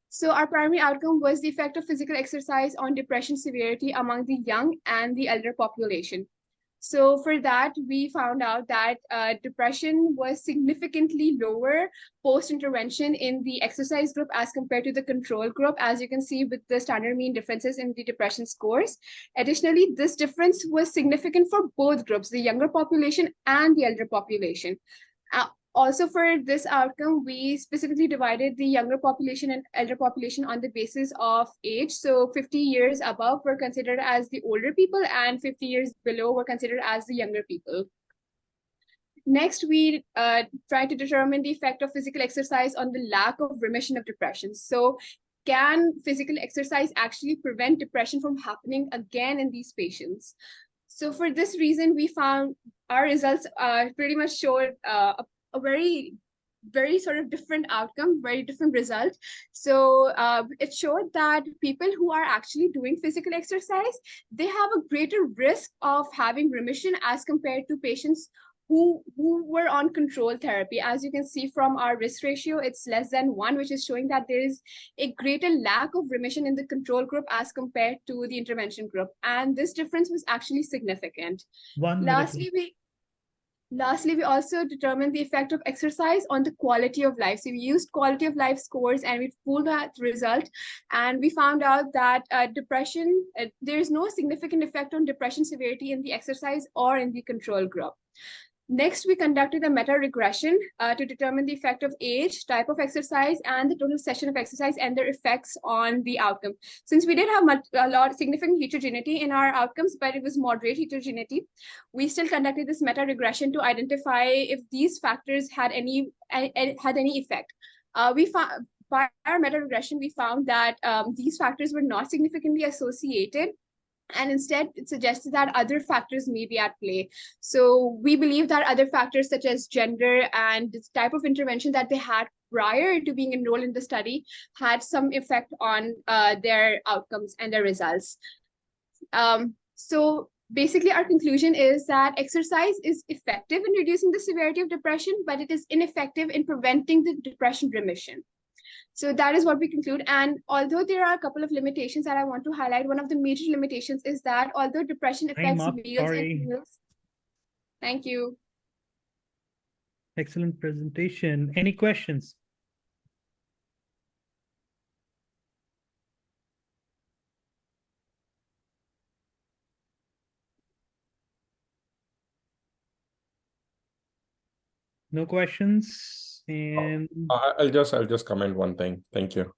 So our primary outcome was the effect of physical exercise on depression severity among the young and the elder population. So for that, we found out that depression was significantly lower post-intervention in the exercise group as compared to the control group, as you can see with the standard mean differences in the depression scores. Additionally, this difference was significant for both groups, the younger population and the elder population. Also, for this outcome, we specifically divided the younger population and elder population on the basis of age. So 50 years above were considered as the older people, and 50 years below were considered as the younger people. Next, we tried to determine the effect of physical exercise on the lack of remission of depression. So can physical exercise actually prevent depression from happening again in these patients? So for this reason, we found our results pretty much showed a very sort of different outcome, very different result. So it showed that people who are actually doing physical exercise, they have a greater risk of having remission as compared to patients who were on control therapy. As you can see from our risk ratio, it's less than 1, which is showing that there is a greater lack of remission in the control group as compared to the intervention group. And this difference was actually significant. Lastly, we also determined the effect of exercise on the quality of life. So we used quality of life scores and we pulled that result, and we found out that depression, there is no significant effect on depression severity in the exercise or in the control group. Next, we conducted a meta-regression to determine the effect of age, type of exercise, and the total session of exercise and their effects on the outcome. Since we did have a lot of significant heterogeneity in our outcomes, but it was moderate heterogeneity, we still conducted this meta-regression to identify if these factors had any effect. By our meta-regression, we found that these factors were not significantly associated, and instead it suggested that other factors may be at play. So we believe that other factors such as gender and the type of intervention that they had prior to being enrolled in the study had some effect on their outcomes and their results. So basically our conclusion is that exercise is effective in reducing the severity of depression, but it is ineffective in preventing the depression remission. So that is what we conclude. And although there are a couple of limitations that I want to highlight, one of the major limitations is that although depression affects males and females. Thank you. Excellent presentation. Any questions? No questions. And I'll just comment one thing. Thank you.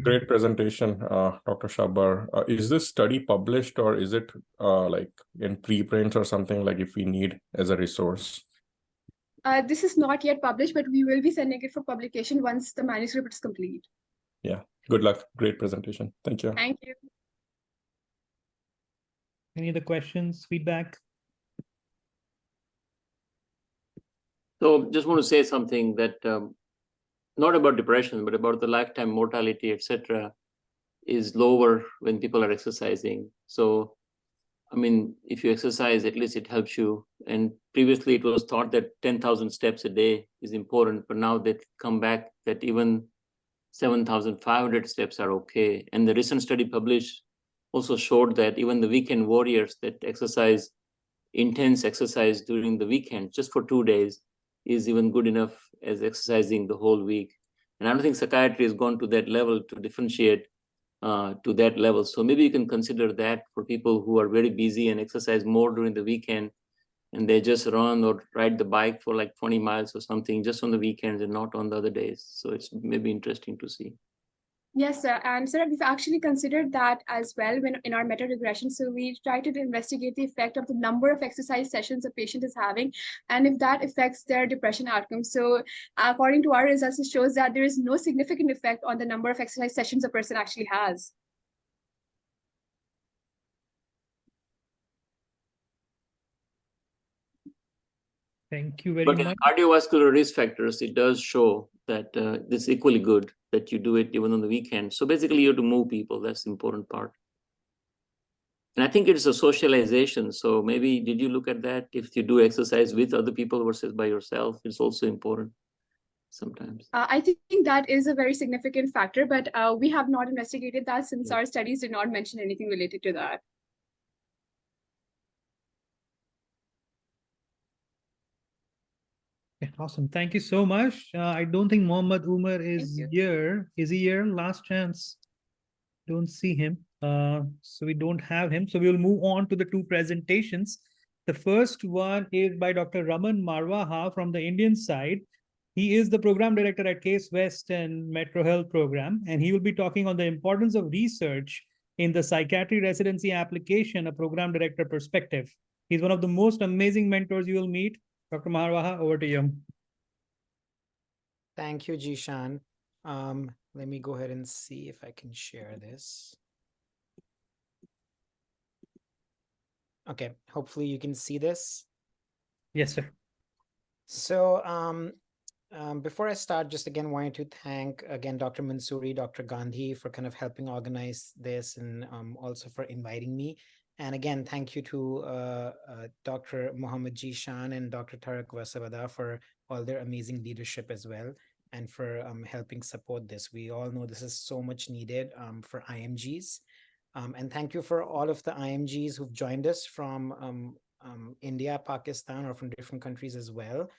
Great presentation, Dr. Shabar. Is this study published, or is it like in preprints or something, like if we need as a resource? This is not yet published, but we will be sending it for publication once the manuscript is complete. Yeah. Good luck. Great presentation. Thank you. Thank you. Any other questions, feedback? So just want to say something that not about depression, but about the lifetime mortality, etc., is lower when people are exercising. So, I mean, if you exercise, at least it helps you. And previously it was thought that 10,000 steps a day is important, but now they've come back that even 7,500 steps are okay. And the recent study published also showed that even the weekend warriors that exercise, intense exercise during the weekend, just for 2 days, is even good enough as exercising the whole week. And I don't think psychiatry has gone to that level to differentiate to that level. So maybe you can consider that for people who are very busy and exercise more during the weekend, and they just run or ride the bike for like 20 miles or something just on the weekends and not on the other days. So it's maybe interesting to see. Yes, sir. And sir, we've actually considered that as well when in our meta regression. So we try to investigate the effect of the number of exercise sessions a patient is having, and if that affects their depression outcomes. So according to our results, it shows that there is no significant effect on the number of exercise sessions a person actually has. Thank you very much. But cardiovascular risk factors, it does show that it's equally good that you do it even on the weekend. So basically you have to move people. That's the important part. And I think it's a socialization. So maybe, did you look at that? If you do exercise with other people versus by yourself, it's also important sometimes. I think that is a very significant factor, but we have not investigated that since our studies did not mention anything related to that. Awesome. Thank you so much. I don't think Mohammed Umar is here. Is he here? Last chance. Don't see him. So we don't have him. So we will move on to the two presentations. The first one is by Dr. Raman Marwaha from the Indian side. He is the program director at Case West and Metro Health program, and he will be talking on the importance of research in the psychiatry residency application, a program director perspective. He's one of the most amazing mentors you will meet. Dr. Marwaha, over to you. Thank you, Jishan. Let me go ahead and see if I can share this. Okay, hopefully you can see this. Yes, sir. So before I start, just again wanted to thank again Dr. Mansouri, Dr. Gandhi for kind of helping organize this and also for inviting me. And again, thank you to Dr. Mohammed Jishan and Dr. Tarak Vasavada for all their amazing leadership as well, and for helping support this. We all know this is so much needed for IMGs. And thank you for all of the IMGs who've joined us from India, Pakistan, or from different countries as well.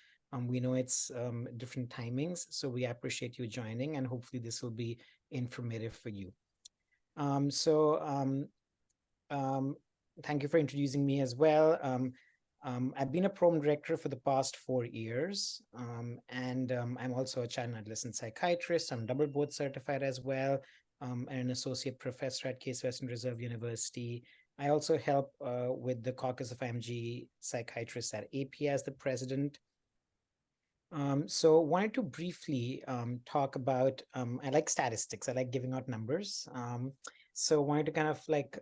We know it's different timings, so we appreciate you joining, and hopefully this will be informative for you. Thank you for introducing me as well. I've been a program director for the past 4 years, and I'm also a child and adolescent psychiatrist. I'm double board certified as well, and an associate professor at Case Western Reserve University. I also help with the Caucus of IMG Psychiatrists at APA as the president. So wanted to briefly talk about, I like statistics, I like giving out numbers. So wanted to kind of like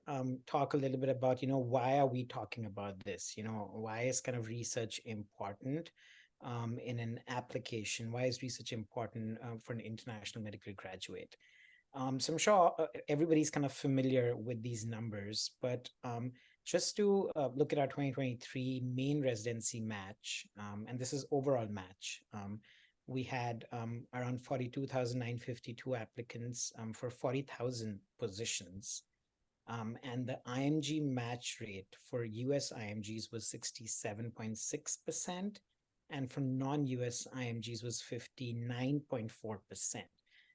talk a little bit about, why are we talking about this? Why is kind of research important in an application? Why is research important for an international medical graduate? So I'm sure everybody's kind of familiar with these numbers, but just to look at our 2023 main residency match, and this is overall match, we had around 42,952 applicants for 40,000 positions. And the IMG match rate for US IMGs was 67.6%, and for non-US IMGs was 59.4%.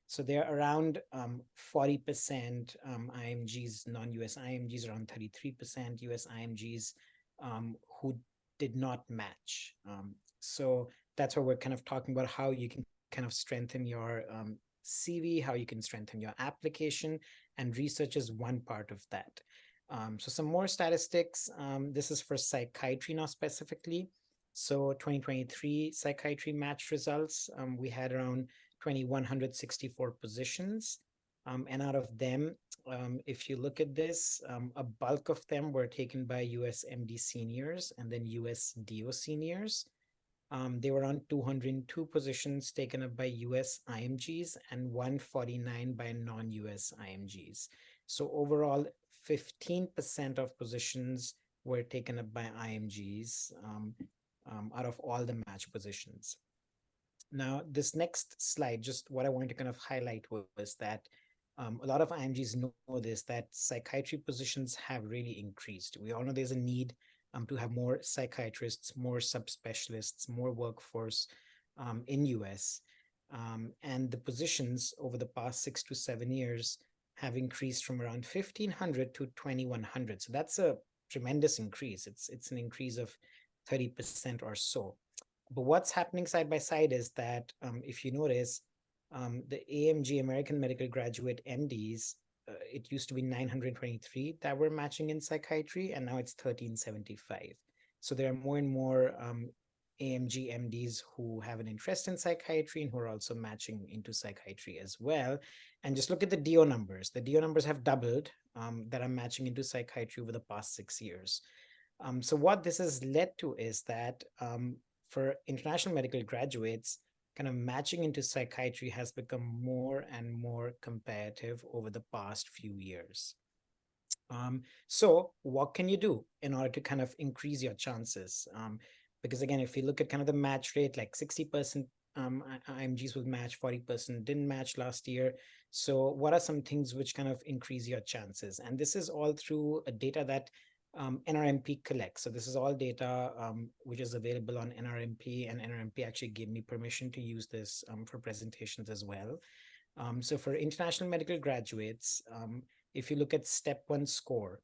So they're around 40% IMGs, non-US IMGs, around 33% US IMGs who did not match. So that's where we're kind of talking about how you can kind of strengthen your CV, how you can strengthen your application, and research is one part of that. So some more statistics. This is for psychiatry now specifically. So 2023 psychiatry match results, we had around 2,164 positions. And out of them, if you look at this, a bulk of them were taken by US MD seniors and then US DO seniors. There were around 202 positions taken up by US IMGs and 149 by non-US IMGs. So overall, 15% of positions were taken up by IMGs out of all the match positions. Now, this next slide, just what I wanted to kind of highlight was that a lot of IMGs know this, that psychiatry positions have really increased. We all know there's a need to have more psychiatrists, more subspecialists, more workforce in US. And the positions over the past 6 to 7 years have increased from around 1,500 to 2,100. So that's a tremendous increase. It's an increase of 30% or so. But what's happening side by side is that if you notice, the AMG, American Medical Graduate MDs, it used to be 923 that were matching in psychiatry, and now it's 1375. So there are more and more AMG MDs who have an interest in psychiatry and who are also matching into psychiatry as well. And just look at the DO numbers. The DO numbers have doubled that are matching into psychiatry over the past 6 years. So what this has led to is that for international medical graduates, kind of matching into psychiatry has become more and more competitive over the past few years. So what can you do in order to kind of increase your chances? Because again, if you look at kind of the match rate, like 60% IMGs will match, 40% didn't match last year. So what are some things which kind of increase your chances? And this is all through data that NRMP collects. So this is all data which is available on NRMP, and NRMP actually gave me permission to use this for presentations as well. So for international medical graduates, if you look at step 1 score,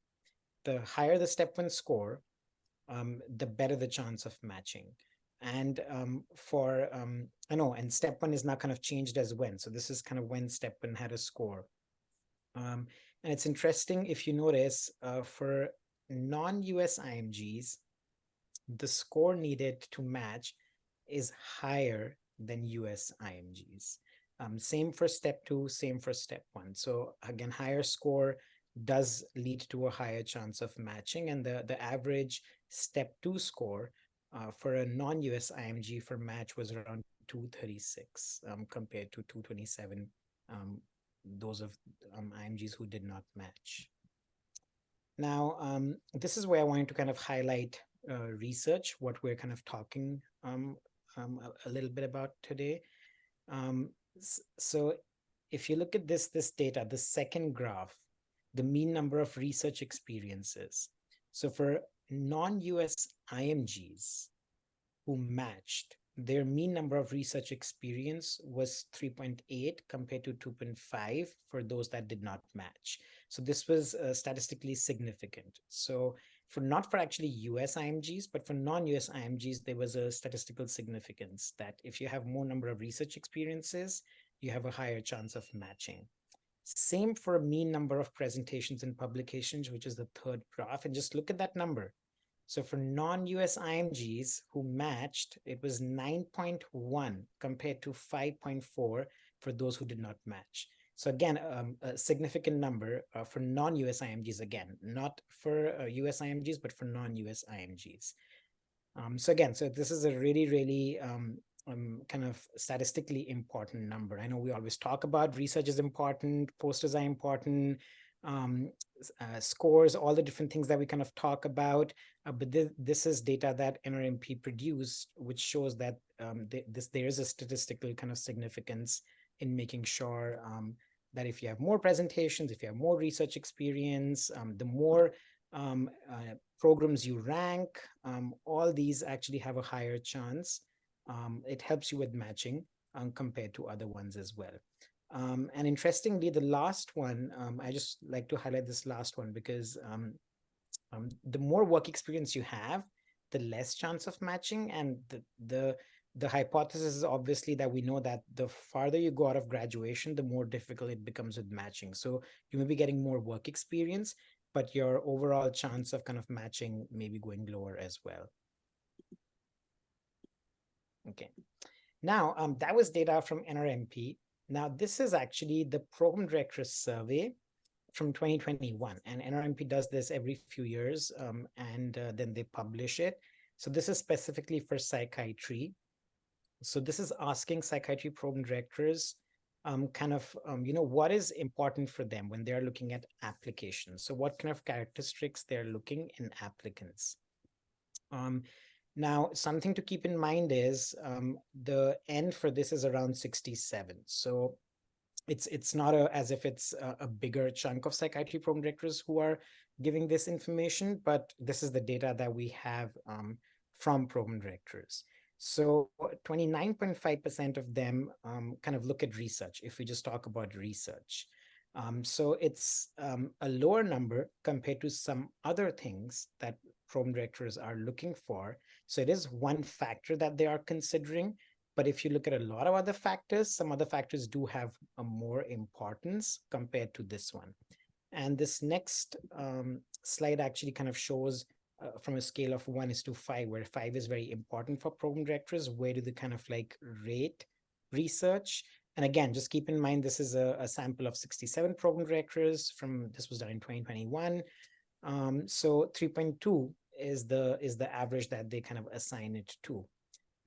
the higher the step 1 score, the better the chance of matching. And I know, and step 1 is now kind of changed as when. So this is kind of when step 1 had a score. And it's interesting, if you notice, for non-US IMGs, the score needed to match is higher than US IMGs. Same for step 2, same for step 1. So again, higher score does lead to a higher chance of matching, and the average step 2 score for a non-US IMG for match was around 236 compared to 227 those of IMGs who did not match. Now, this is where I wanted to kind of highlight research, what we're kind of talking a little bit about today. So if you look at this data, the second graph, the mean number of research experiences. So for non-US IMGs who matched, their mean number of research experience was 3.8 compared to 2.5 for those that did not match. So this was statistically significant. So not for actually US IMGs, but for non-US IMGs, there was a statistical significance that if you have more number of research experiences, you have a higher chance of matching. Same for mean number of presentations and publications, which is the third graph, and just look at that number. So for non-US IMGs who matched, it was 9.1 compared to 5.4 for those who did not match. So again, a significant number for non-US IMGs, again, not for US IMGs, but for non-US IMGs. So this is a really, really kind of statistically important number. I know we always talk about research is important, posters are important, scores, all the different things that we kind of talk about, but this is data that NRMP produced, which shows that there is a statistical kind of significance in making sure that if you have more presentations, if you have more research experience, the more programs you rank, all these actually have a higher chance. It helps you with matching compared to other ones as well. And interestingly, the last one, I just like to highlight this last one because the more work experience you have, the less chance of matching. And the hypothesis is obviously that we know that the farther you go out of graduation, the more difficult it becomes with matching. So you may be getting more work experience, but your overall chance of kind of matching may be going lower as well. Okay. Now, that was data from NRMP. Now, this is actually the program directors survey from 2021, and NRMP does this every few years, and then they publish it. So this is specifically for psychiatry. So this is asking psychiatry program directors what is important for them when they're looking at applications. So what kind of characteristics they're looking in applicants. Now, something to keep in mind is the N for this is around 67. So it's not as if it's a bigger chunk of psychiatry program directors who are giving this information, but this is the data that we have from program directors. So 29.5% of them kind of look at research, if we just talk about research. So it's a lower number compared to some other things that program directors are looking for. So it is one factor that they are considering, But if you look at a lot of other factors, some other factors do have a more importance compared to this one. And this next slide actually kind of shows from a scale of 1:5, where 5 is very important for program directors, where do they kind of like rate research? And again, just keep in mind, this is a sample of 67 program directors this was done in 2021. So 3.2 is the average that they kind of assign it to.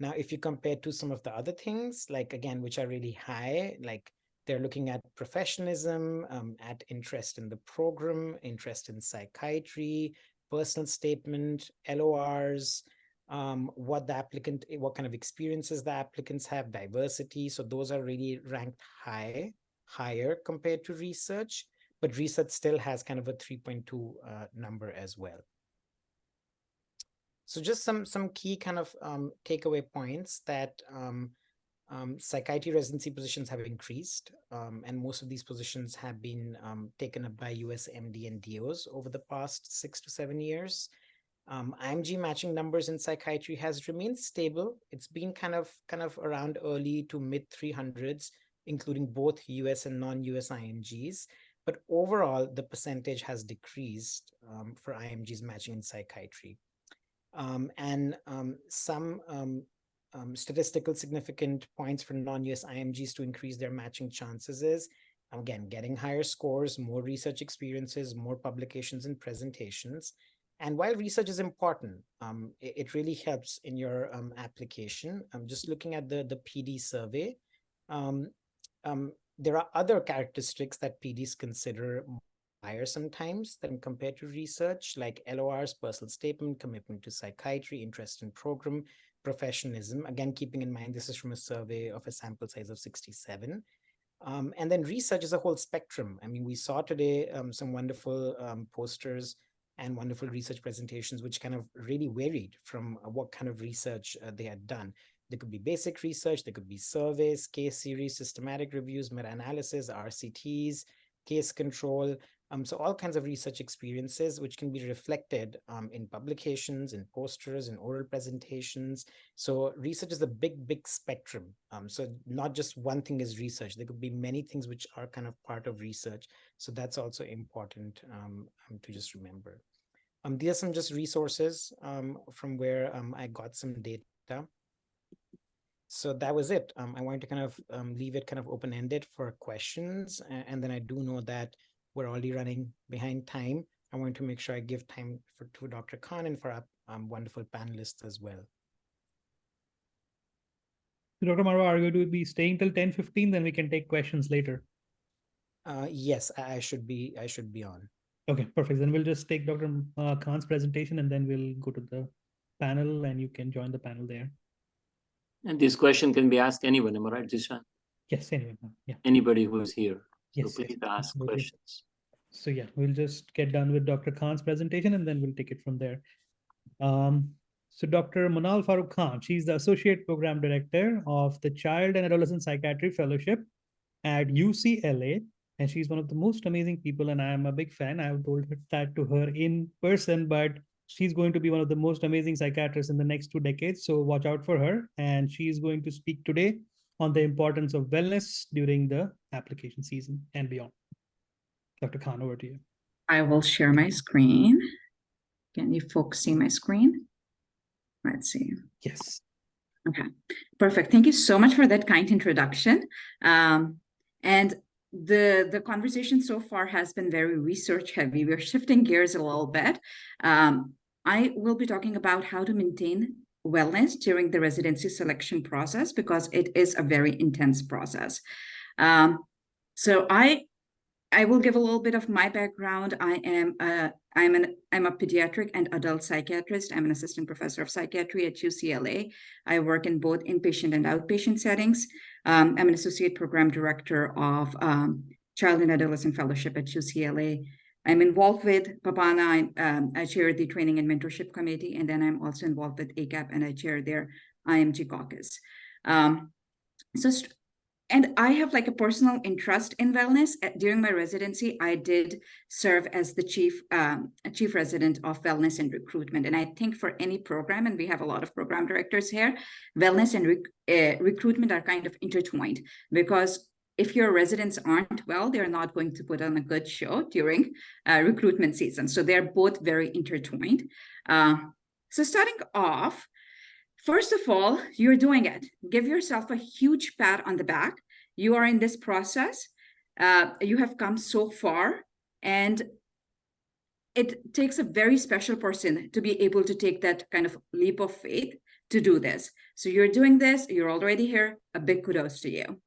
Now, if you compare to some of the other things, like again, which are really high, like they're looking at professionalism, at interest in the program, interest in psychiatry, personal statement, LORs, what kind of experiences the applicants have, diversity. So those are really ranked higher compared to research, but research still has kind of a 3.2 number as well. So just some key kind of takeaway points that psychiatry residency positions have increased, and most of these positions have been taken up by US MD and DOs over the past 6 to 7 years. IMG matching numbers in psychiatry has remained stable. It's been kind of around early to mid 300s, including both US and non-US IMGs. But overall, the percentage has decreased for IMGs matching in psychiatry. Some statistical significant points for non-US IMGs to increase their matching chances is, again, getting higher scores, more research experiences, more publications and presentations. And while research is important, it really helps in your application. Just looking at the PD survey, there are other characteristics that PDs consider higher sometimes than compared to research, like LORs, personal statement, commitment to psychiatry, interest in program, professionalism. Again, keeping in mind, this is from a survey of a sample size of 67. And then research is a whole spectrum. I mean, we saw today some wonderful posters and wonderful research presentations, which kind of really varied from what kind of research they had done. There could be basic research, there could be surveys, case series, systematic reviews, meta-analysis, RCTs, case control. So all kinds of research experiences, which can be reflected in publications, in posters, in oral presentations. So research is a big spectrum. So not just one thing is research. There could be many things which are kind of part of research. So that's also important to just remember. These are some just resources from where I got some data. So that was it. I wanted to kind of leave it kind of open-ended for questions. And then I do know that we're already running behind time. I want to make sure I give time to Dr. Khan and for our wonderful panelists as well. Dr. Marwa, are you going to be staying till 10:15? Then we can take questions later. Yes, I should be on. Okay, perfect. Then we'll just take Dr. Khan's presentation and then we'll go to the panel and you can join the panel there. And this question can be asked anyone, am I right, Zishan? Yes, anyone. Yeah. Anybody who is here. So yes, please ask absolutely. questions. So yeah, we'll just get done with Dr. Khan's presentation and then we'll take it from there. So Dr. Monal Farooq Khan, she's the Associate Program Director of the Child and Adolescent Psychiatry Fellowship at UCLA. And she's one of the most amazing people, and I am a big fan. I've told that to her in person, but she's going to be one of the most amazing psychiatrists in the next 2 decades. So watch out for her. And she's going to speak today on the importance of wellness during the application season and beyond. Dr. Khan, over to you. I will share my screen. Can you folks see my screen? Let's see. Yes. Okay, perfect. Thank you so much for that kind introduction. And the conversation so far has been very research heavy. We're shifting gears a little bit. I will be talking about how to maintain wellness during the residency selection process because it is a very intense process. So I will give a little bit of my background. I'm a pediatric and adult psychiatrist. I'm an assistant professor of psychiatry at UCLA. I work in both inpatient and outpatient settings. I'm an associate program director of Child and Adolescent Fellowship at UCLA. I'm involved with PAPANA. I chair the Training and Mentorship Committee, and then I'm also involved with ACAP, and I chair their IMG caucus. So And I have like a personal interest in wellness. During my residency, I did serve as the chief resident of wellness and recruitment. And I think for any program, and we have a lot of program directors here, wellness and recruitment are kind of intertwined, because if your residents aren't well, they're not going to put on a good show during recruitment season. So they're both very intertwined. So starting off, first of all, you're doing it. Give yourself a huge pat on the back. You are in this process. You have come so far, and it takes a very special person to be able to take that kind of leap of faith to do this. So you're doing this, you're already here, a big kudos to you.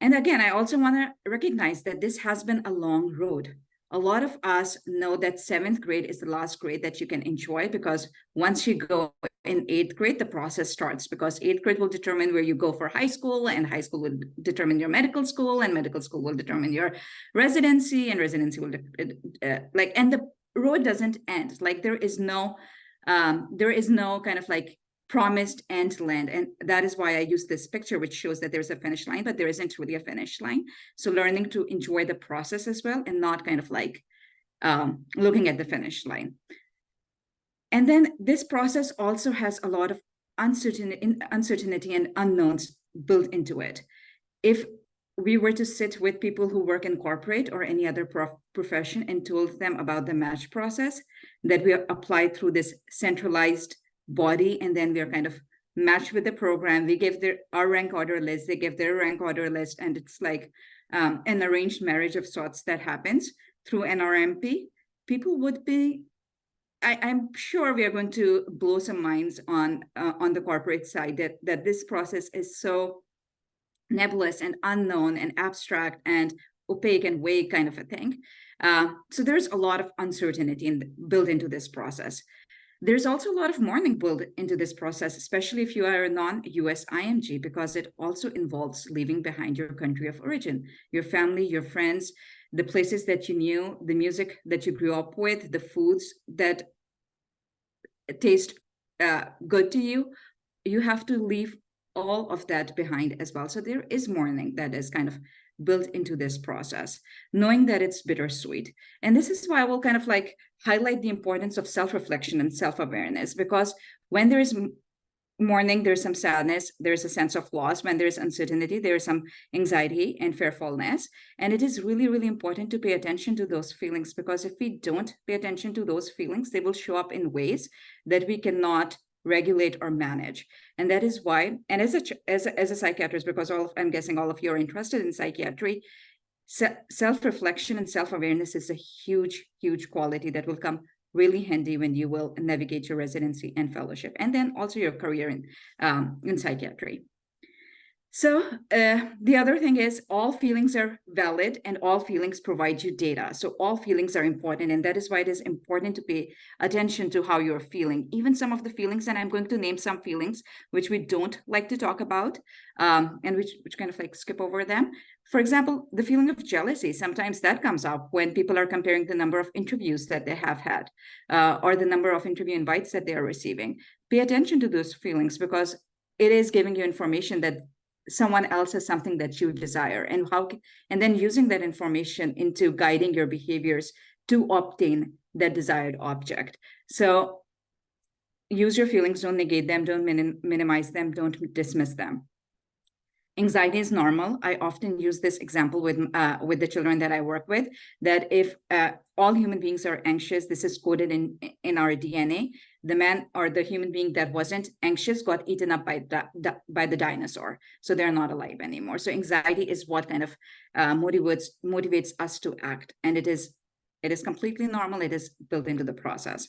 And again, I also want to recognize that this has been a long road. A lot of us know that 7th grade is the last grade that you can enjoy, because once you go in 8th grade, the process starts, because 8th grade will determine where you go for high school, and high school will determine your medical school, and medical school will determine your residency, and residency will and the road doesn't end. Like there is no kind of like promised end land. And that is why I use this picture, which shows that there's a finish line, but there isn't really a finish line. So learning to enjoy the process as well, and not kind of like looking at the finish line. And then this process also has a lot of uncertainty and unknowns built into it. If we were to sit with people who work in corporate or any other profession and told them about the match process that we apply through this centralized body, and then we are kind of matched with the program, we give our rank order list, they give their rank order list, and it's like an arranged marriage of sorts that happens through NRMP, people would be, I'm sure we are going to blow some minds on the corporate side, that this process is so nebulous and unknown and abstract and opaque and vague kind of a thing. So there's a lot of uncertainty built into this process. There's also a lot of mourning built into this process, especially if you are a non-US IMG, because it also involves leaving behind your country of origin, your family, your friends, the places that you knew, the music that you grew up with, the foods that taste good to you. You have to leave all of that behind as well. So there is mourning that is kind of built into this process, knowing that it's bittersweet. And this is why I will kind of like highlight the importance of self-reflection and self-awareness, because when there is mourning, there's some sadness, there's a sense of loss. When there's uncertainty, there's some anxiety and fearfulness. And it is really, really important to pay attention to those feelings, because if we don't pay attention to those feelings, they will show up in ways that we cannot regulate or manage. And that is why, and as a psychiatrist, because I'm guessing all of you are interested in psychiatry, self-reflection and self-awareness is a huge, huge quality that will come really handy when you will navigate your residency and fellowship, and then also your career in psychiatry. So the other thing is, all feelings are valid and all feelings provide you data. So all feelings are important, and that is why it is important to pay attention to how you're feeling. Even some of the feelings, and I'm going to name some feelings which we don't like to talk about, and which kind of like skip over them. For example, the feeling of jealousy, sometimes that comes up when people are comparing the number of interviews that they have had, or the number of interview invites that they are receiving. Pay attention to those feelings, because it is giving you information that someone else has something that you desire, and then using that information into guiding your behaviors to obtain that desired object. So use your feelings, don't negate them, don't minimize them, don't dismiss them. Anxiety is normal. I often use this example with the children that I work with, that if all human beings are anxious, this is coded in our DNA. The man or the human being that wasn't anxious got eaten up by the dinosaur. So they're not alive anymore. So anxiety is what kind of motivates us to act. And it is completely normal. It is built into the process.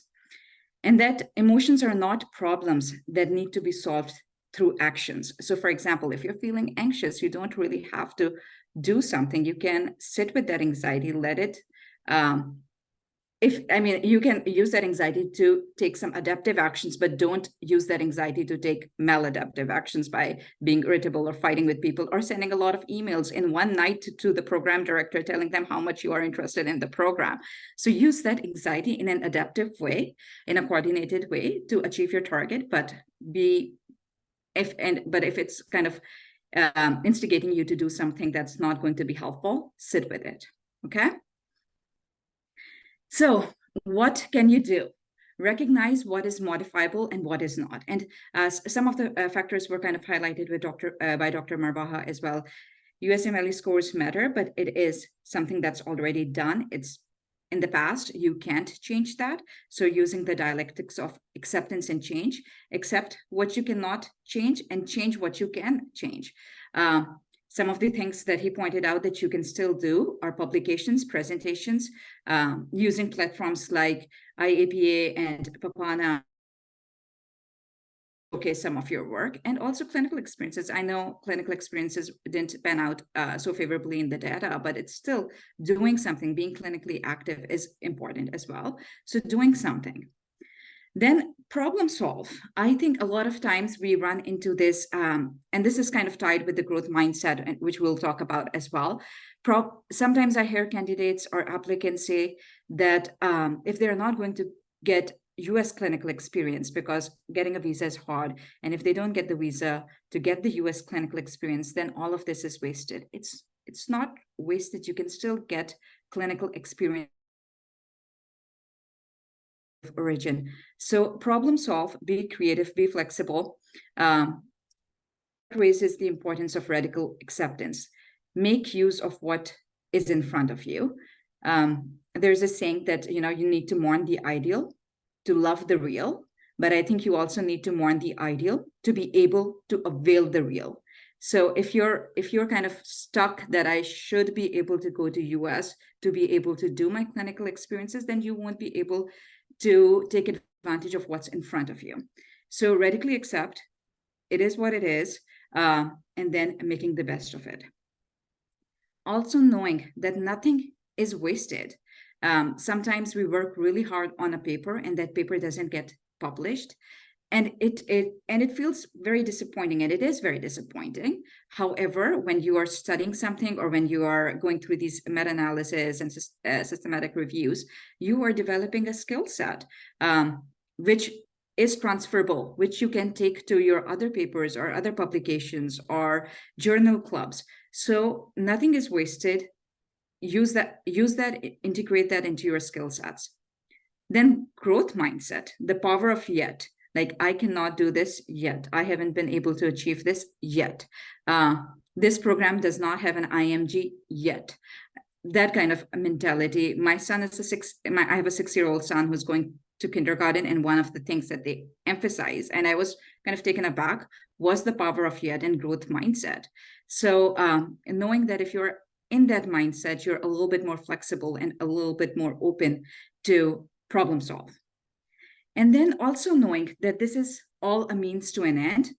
And that emotions are not problems that need to be solved through actions. So for example, if you're feeling anxious, you don't really have to do something. You can sit with that anxiety, let it, you can use that anxiety to take some adaptive actions, but don't use that anxiety to take maladaptive actions by being irritable or fighting with people or sending a lot of emails in one night to the program director, telling them how much you are interested in the program. So use that anxiety in an adaptive way, in a coordinated way to achieve your target, but if it's kind of instigating you to do something that's not going to be helpful, sit with it, okay? So what can you do? Recognize what is modifiable and what is not. And some of the factors were kind of highlighted with by Dr. Marbaha as well. USMLE scores matter, but it is something that's already done. It's in the past, you can't change that. So using the dialectics of acceptance and change, accept what you cannot change and change what you can change. Some of the things that he pointed out that you can still do are publications, presentations, using platforms like IAPA and PAPANA, showcase some of your work, and also clinical experiences. I know clinical experiences didn't pan out so favorably in the data, but it's still doing something. Being clinically active is important as well. So doing something. Then problem solve. I think a lot of times we run into this, and this is kind of tied with the growth mindset, which we'll talk about as well. Sometimes I hear candidates or applicants say that if they're not going to get US clinical experience because getting a visa is hard, and if they don't get the visa to get the US clinical experience, then all of this is wasted. It's not wasted. You can still get clinical experience of origin. So problem solve, be creative, be flexible. Raises the importance of radical acceptance. Make use of what is in front of you. There's a saying that you need to mourn the ideal to love the real, but I think you also need to mourn the ideal to be able to avail the real. So if you're kind of stuck that I should be able to go to US to be able to do my clinical experiences, then you won't be able to take advantage of what's in front of you. So radically accept, it is what it is, and then making the best of it. Also knowing that nothing is wasted. Sometimes we work really hard on a paper and that paper doesn't get published, and it feels very disappointing, and it is very disappointing. However, when you are studying something or when you are going through these meta-analysis and systematic reviews, you are developing a skill set which is transferable, which you can take to your other papers or other publications or journal clubs. So nothing is wasted. Use that, integrate that into your skill sets. Then growth mindset, the power of yet. Like, I cannot do this yet. I haven't been able to achieve this yet. This program does not have an IMG yet. That kind of mentality. My son is I have a 6-year-old son who's going to kindergarten, and one of the things that they emphasize, and I was kind of taken aback, was the power of yet and growth mindset. So knowing that if you're in that mindset, you're a little bit more flexible and a little bit more open to problem solve. And then also knowing that this is all a means to an end,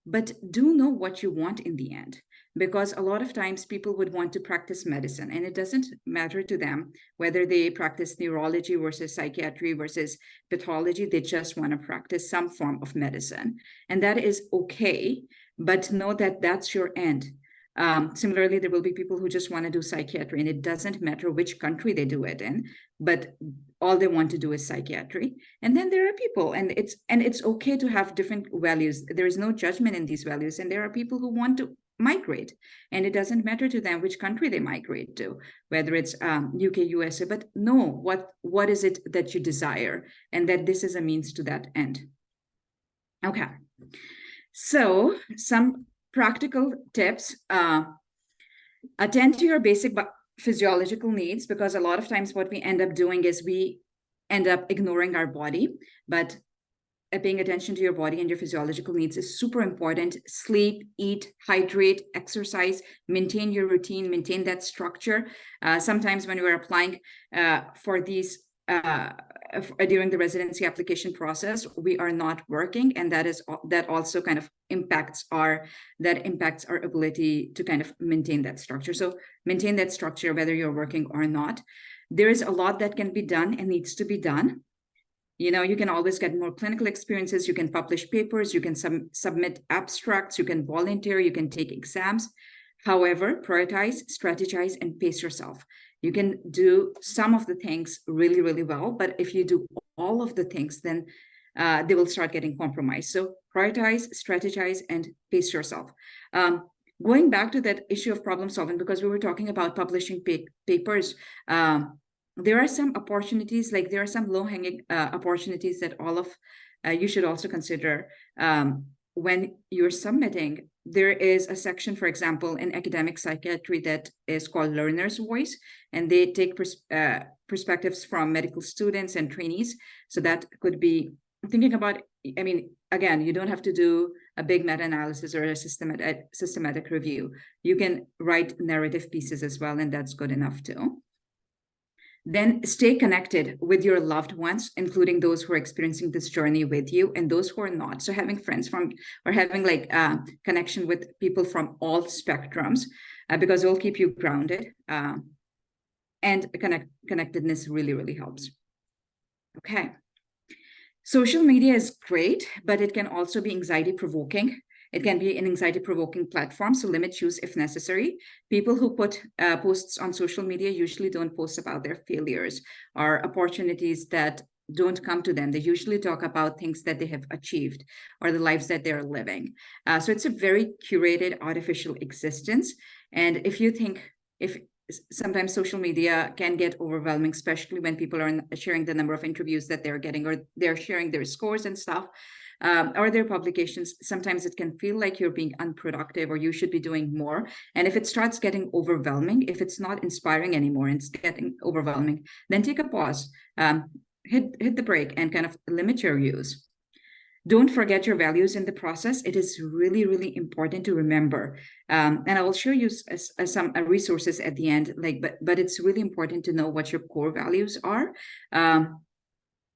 but do know what you want in the end. Because a lot of times people would want to practice medicine, and it doesn't matter to them whether they practice neurology versus psychiatry versus pathology. They just want to practice some form of medicine. And that is okay, but know that that's your end. Similarly, there will be people who just want to do psychiatry, and it doesn't matter which country they do it in, but all they want to do is psychiatry. And then there are people, and it's okay to have different values. There is no judgment in these values, and there are people who want to migrate, and it doesn't matter to them which country they migrate to, whether it's UK, USA, but know what is it that you desire, and that this is a means to that end. Okay, so some practical tips. Attend to your basic physiological needs, because a lot of times what we end up doing is we end up ignoring our body, but paying attention to your body and your physiological needs is super important. Sleep, eat, hydrate, exercise, maintain your routine, maintain that structure. Sometimes when we're applying for these during the residency application process, we are not working, and that also kind of impacts our ability to kind of maintain that structure. So maintain that structure whether you're working or not. There is a lot that can be done and needs to be done. You can always get more clinical experiences. You can publish papers, you can submit abstracts, you can volunteer, you can take exams. However, prioritize, strategize, and pace yourself. You can do some of the things really, really well, but if you do all of the things, then they will start getting compromised. So prioritize, strategize, and pace yourself. going back to that issue of problem solving, because we were talking about publishing papers, there are some opportunities, like there are some low-hanging opportunities that all of you should also consider when you're submitting. There is a section, for example, in academic psychiatry that is called Learner's Voice, and they take perspectives from medical students and trainees. So that could be thinking about, I mean, again, you don't have to do a big meta-analysis or a systematic review. You can write narrative pieces as well, and that's good enough too. Then stay connected with your loved ones, including those who are experiencing this journey with you and those who are not. So having friends from, or having like connection with people from all spectrums, because it will keep you grounded. And connectedness really, really helps. Okay. Social media is great, but it can also be anxiety provoking. It can be an anxiety-provoking platform, so limit use if necessary. People who put posts on social media usually don't post about their failures or opportunities that don't come to them. They usually talk about things that they have achieved or the lives that they're living. So it's a very curated artificial existence. And if you think, sometimes social media can get overwhelming, especially when people are sharing the number of interviews that they're getting, or they're sharing their scores and stuff. Or their publications, sometimes it can feel like you're being unproductive or you should be doing more. And if it starts getting overwhelming, if it's not inspiring anymore and it's getting overwhelming, then take a pause, hit the brake and kind of limit your use. Don't forget your values in the process. It is really, really important to remember. And I will show you some resources at the end, but it's really important to know what your core values are.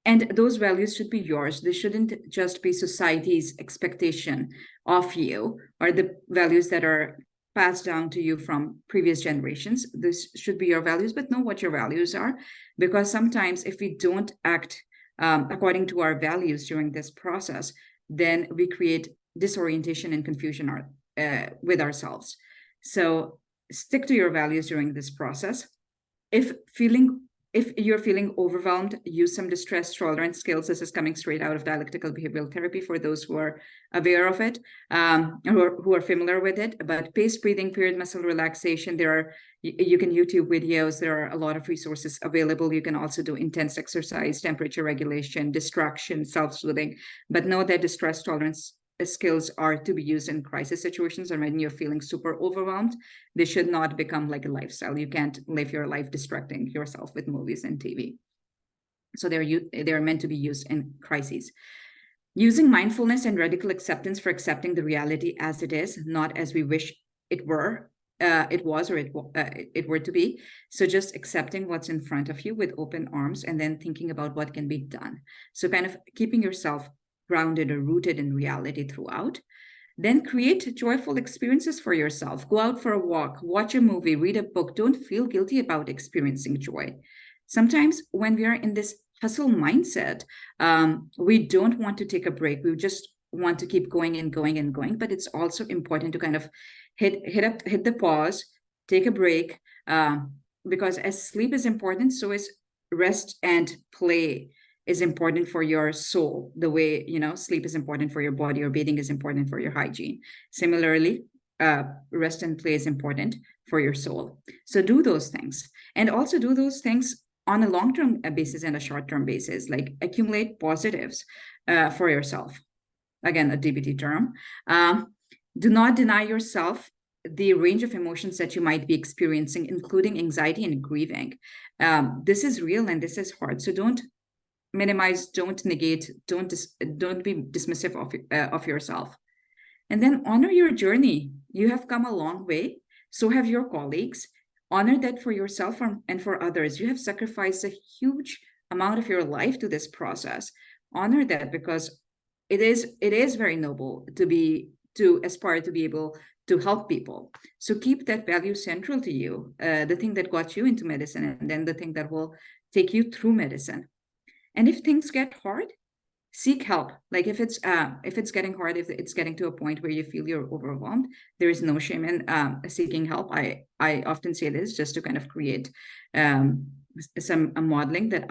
And those values should be yours. They shouldn't just be society's expectation of you or the values that are passed down to you from previous generations. This should be your values, but know what your values are, because sometimes if we don't act according to our values during this process, then we create disorientation and confusion with ourselves. So stick to your values during this process. If you're feeling overwhelmed, use some distress tolerance skills. This is coming straight out of dialectical behavioral therapy for those who are aware of it, who are familiar with it. But paced breathing, period muscle relaxation, you can YouTube videos. There are a lot of resources available. You can also do intense exercise, temperature regulation, distraction, self-soothing. But know that distress tolerance skills are to be used in crisis situations or when you're feeling super overwhelmed. They should not become like a lifestyle. You can't live your life distracting yourself with movies and TV. So they're meant to be used in crises. Using mindfulness and radical acceptance for accepting the reality as it is, not as we wish it were, it was, or it were to be. So just accepting what's in front of you with open arms and then thinking about what can be done. So kind of keeping yourself grounded or rooted in reality throughout. Then create joyful experiences for yourself. Go out for a walk, watch a movie, read a book. Don't feel guilty about experiencing joy. Sometimes when we are in this hustle mindset, we don't want to take a break. We just want to keep going and going and going. But it's also important to kind of hit the pause, take a break, because as sleep is important, so is rest and play is important for your soul, the way, sleep is important for your body, or bathing is important for your hygiene. Similarly, rest and play is important for your soul. So do those things, and also do those things on a long-term basis and a short-term basis, like accumulate positives for yourself. Again, a DBT term. Do not deny yourself the range of emotions that you might be experiencing, including anxiety and grieving. This is real and this is hard. So don't minimize, don't negate, don't be dismissive of yourself. And then honor your journey. You have come a long way. So have your colleagues. Honor that for yourself and for others. You have sacrificed a huge amount of your life to this process. Honor that, because it is very noble to aspire to be able to help people. So keep that value central to you, the thing that got you into medicine, and then the thing that will take you through medicine. And if things get hard, seek help. Like if it's getting hard, if it's getting to a point where you feel you're overwhelmed, there is no shame in seeking help. I often say this just to kind of create some modeling that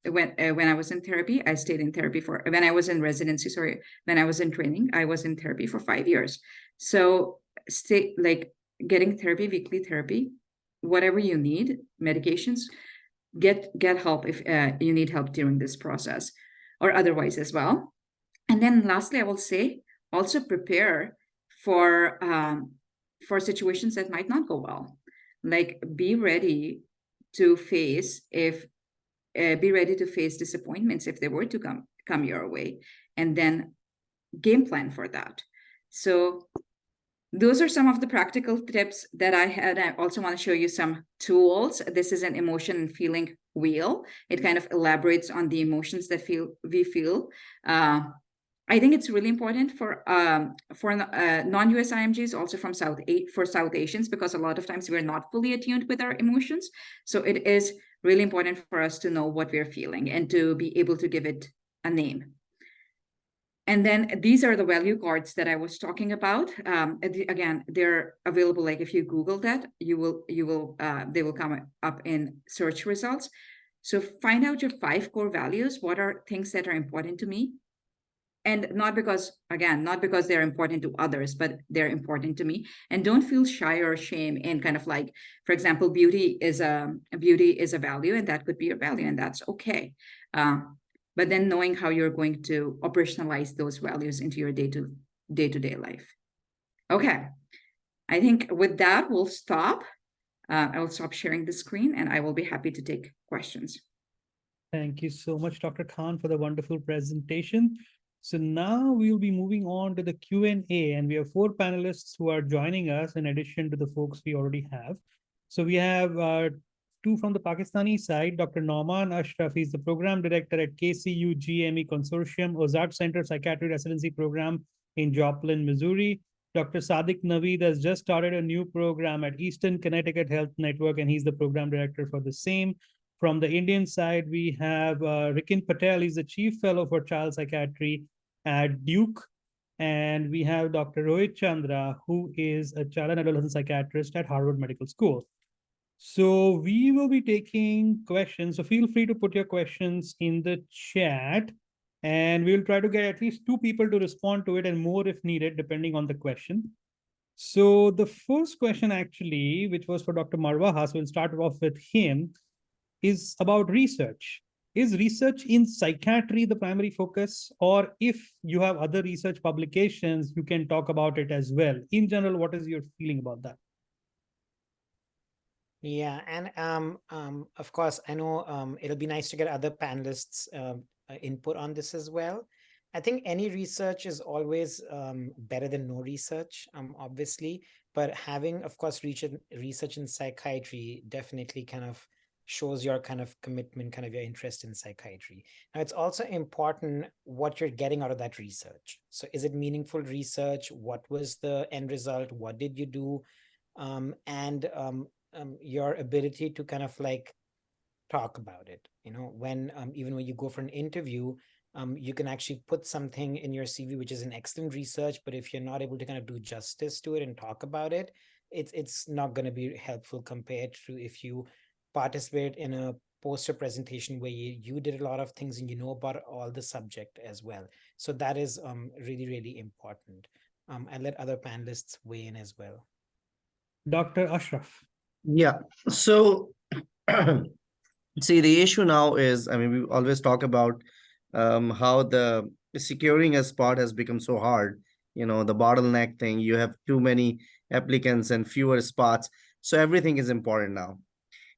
when I was in therapy, I stayed in therapy when I was in residency, when I was in training, I was in therapy for 5 years. So stay like getting therapy, weekly therapy, whatever you need, medications, get help if you need help during this process or otherwise as well. And then lastly, I will say also prepare for situations that might not go well. Like be ready to face disappointments if they were to come your way, and then game plan for that. So those are some of the practical tips that I had. I also want to show you some tools. This is an emotion and feeling wheel. It kind of elaborates on the emotions that we feel. I think it's really important for non-US IMGs, also for South Asians, because a lot of times we're not fully attuned with our emotions. So it is really important for us to know what we're feeling and to be able to give it a name. And then these are the value cards that I was talking about. Again, they're available. Like if you Google that, they will come up in search results. So find out your 5 core values. What are things that are important to me? And not because they're important to others, but they're important to me. And don't feel shy or shame in kind of like, for example, beauty is a value, and that could be a value, and that's okay. But then knowing how you're going to operationalize those values into your day-to-day life. Okay, I think with that, we'll stop. I will stop sharing the screen, and I will be happy to take questions. Thank you so much, Dr. Khan, for the wonderful presentation. So now we'll be moving on to the Q&A, and we have 4 panelists who are joining us in addition to the folks we already have. So we have 2 from the Pakistani side, Dr. Nauman Ashraf. He's the program director at KCU GME Consortium, Ozark Center Psychiatry Residency Program in Joplin, Missouri. Dr. Sadiq Naveed has just started a new program at Eastern Connecticut Health Network, and he's the program director for the same. From the Indian side, we have Rikin Patel. He's the chief fellow for child psychiatry at Duke. And we have Dr. Rohit Chandra, who is a child and adolescent psychiatrist at Harvard Medical School. So we will be taking questions. So feel free to put your questions in the chat, and we'll try to get at least 2 people to respond to it, and more if needed, depending on the question. So the first question actually, which was for Dr. Marwaha, so we'll start off with him, is about research. Is research in psychiatry the primary focus? Or if you have other research publications, you can talk about it as well. In general, what is your feeling about that? Yeah, and of course, I know it'll be nice to get other panelists' input on this as well. I think any research is always better than no research, obviously, but having, of course, research in psychiatry definitely kind of shows your kind of commitment, kind of your interest in psychiatry. Now, it's also important what you're getting out of that research. So is it meaningful research? What was the end result? What did you do? And your ability to kind of like talk about it, when even when you go for an interview, you can actually put something in your CV which is an excellent research, but if you're not able to kind of do justice to it and talk about it, it's not going to be helpful compared to if you participate in a poster presentation where you did a lot of things and you know about all the subject as well. So that is really, really important. I'll let other panelists weigh in as well. Dr. Ashraf. Yeah, so see, the issue now is, I mean, we always talk about how the securing a spot has become so hard, the bottleneck thing. You have too many applicants and fewer spots. So everything is important now.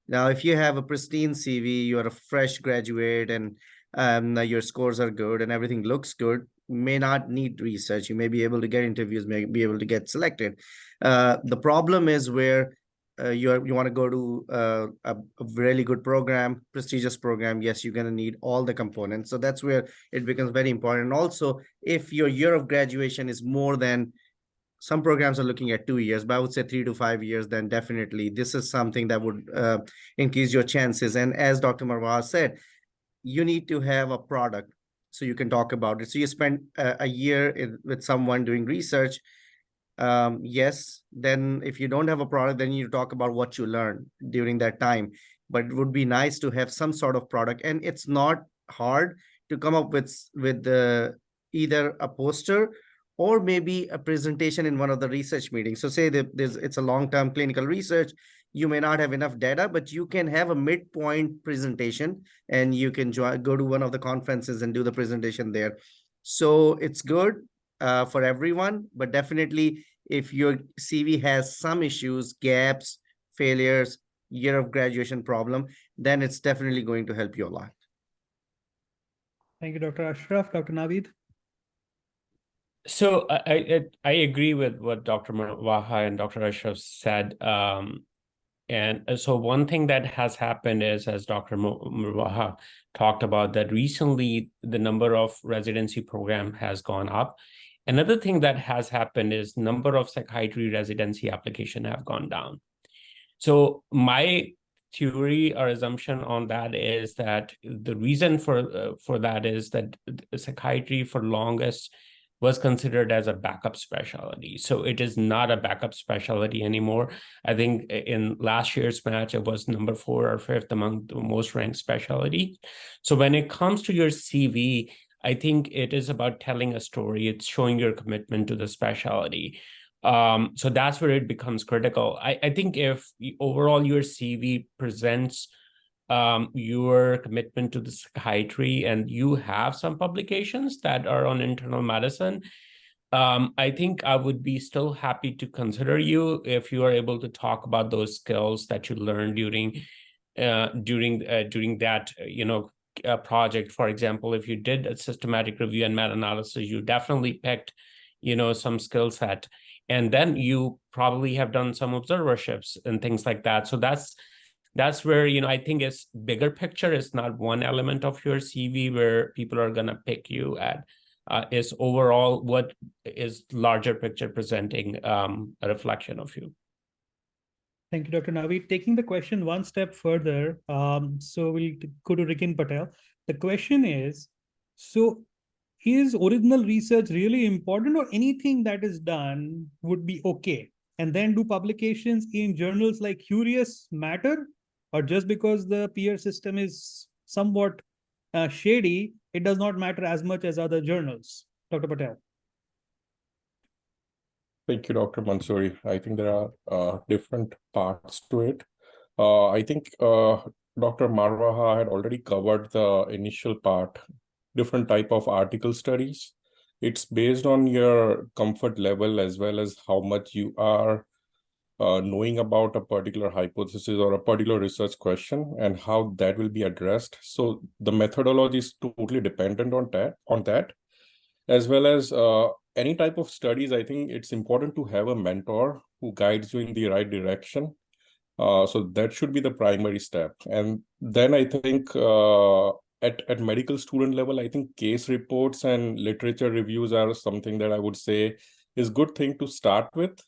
Now, if you have a pristine CV, you are a fresh graduate, and your scores are good and everything looks good, may not need research. You may be able to get interviews, may be able to get selected. The problem is where you want to go to a really good program, prestigious program. Yes, you're going to need all the components. So that's where it becomes very important. And also, if your year of graduation is more than, some programs are looking at 2 years, but I would say 3 to 5 years, then definitely this is something that would increase your chances. And as Dr. Marwah said, you need to have a product so you can talk about it. So you spend a year with someone doing research. Yes, then if you don't have a product, then you talk about what you learned during that time. But it would be nice to have some sort of product, and it's not hard to come up with either a poster or maybe a presentation in one of the research meetings. So say that it's a long-term clinical research, you may not have enough data, but you can have a midpoint presentation and you can go to one of the conferences and do the presentation there. So it's good for everyone, but definitely if your CV has some issues, gaps, failures, year of graduation problem, then it's definitely going to help you a lot. Thank you, Dr. Ashraf. Dr. Naveed? So I agree with what Dr. Marwaha and Dr. Ashraf said. And so one thing that has happened is, as Dr. Marwaha talked about, that recently the number of residency program has gone up. Another thing that has happened is number of psychiatry residency application have gone down. So my theory or assumption on that is that the reason for that is that psychiatry for longest was considered as a backup specialty. So it is not a backup specialty anymore. I think in last year's match, it was number 4 or 5th among the most ranked specialty. So when it comes to your CV, I think it is about telling a story. It's showing your commitment to the specialty. So that's where it becomes critical. I think if overall your CV presents your commitment to the psychiatry and you have some publications that are on internal medicine, I think I would be still happy to consider you if you are able to talk about those skills that you learned during that project. For example, if you did a systematic review and meta-analysis, you definitely picked some skill set, and then you probably have done some observerships and things like that. So that's where, I think it's bigger picture. It's not one element of your CV where people are going to pick you at. Is overall what is larger picture presenting a reflection of you. Thank you, Dr. Naveed. Taking the question one step further, so we'll go to Rikin Patel. The question is, so is original research really important, or anything that is done would be okay? And then do publications in journals like Curious matter? Or just because the peer system is somewhat shady, it does not matter as much as other journals? Dr. Patel. Thank you, Dr. Mansoori. I think there are different parts to it. I think Dr. Marwaha had already covered the initial part, different type of article studies. It's based on your comfort level as well as how much you are knowing about a particular hypothesis or a particular research question and how that will be addressed. So the methodology is totally dependent on that, as well as any type of studies. I think it's important to have a mentor who guides you in the right direction. So that should be the primary step. And then I think at medical student level, I think case reports and literature reviews are something that I would say is good thing to start with.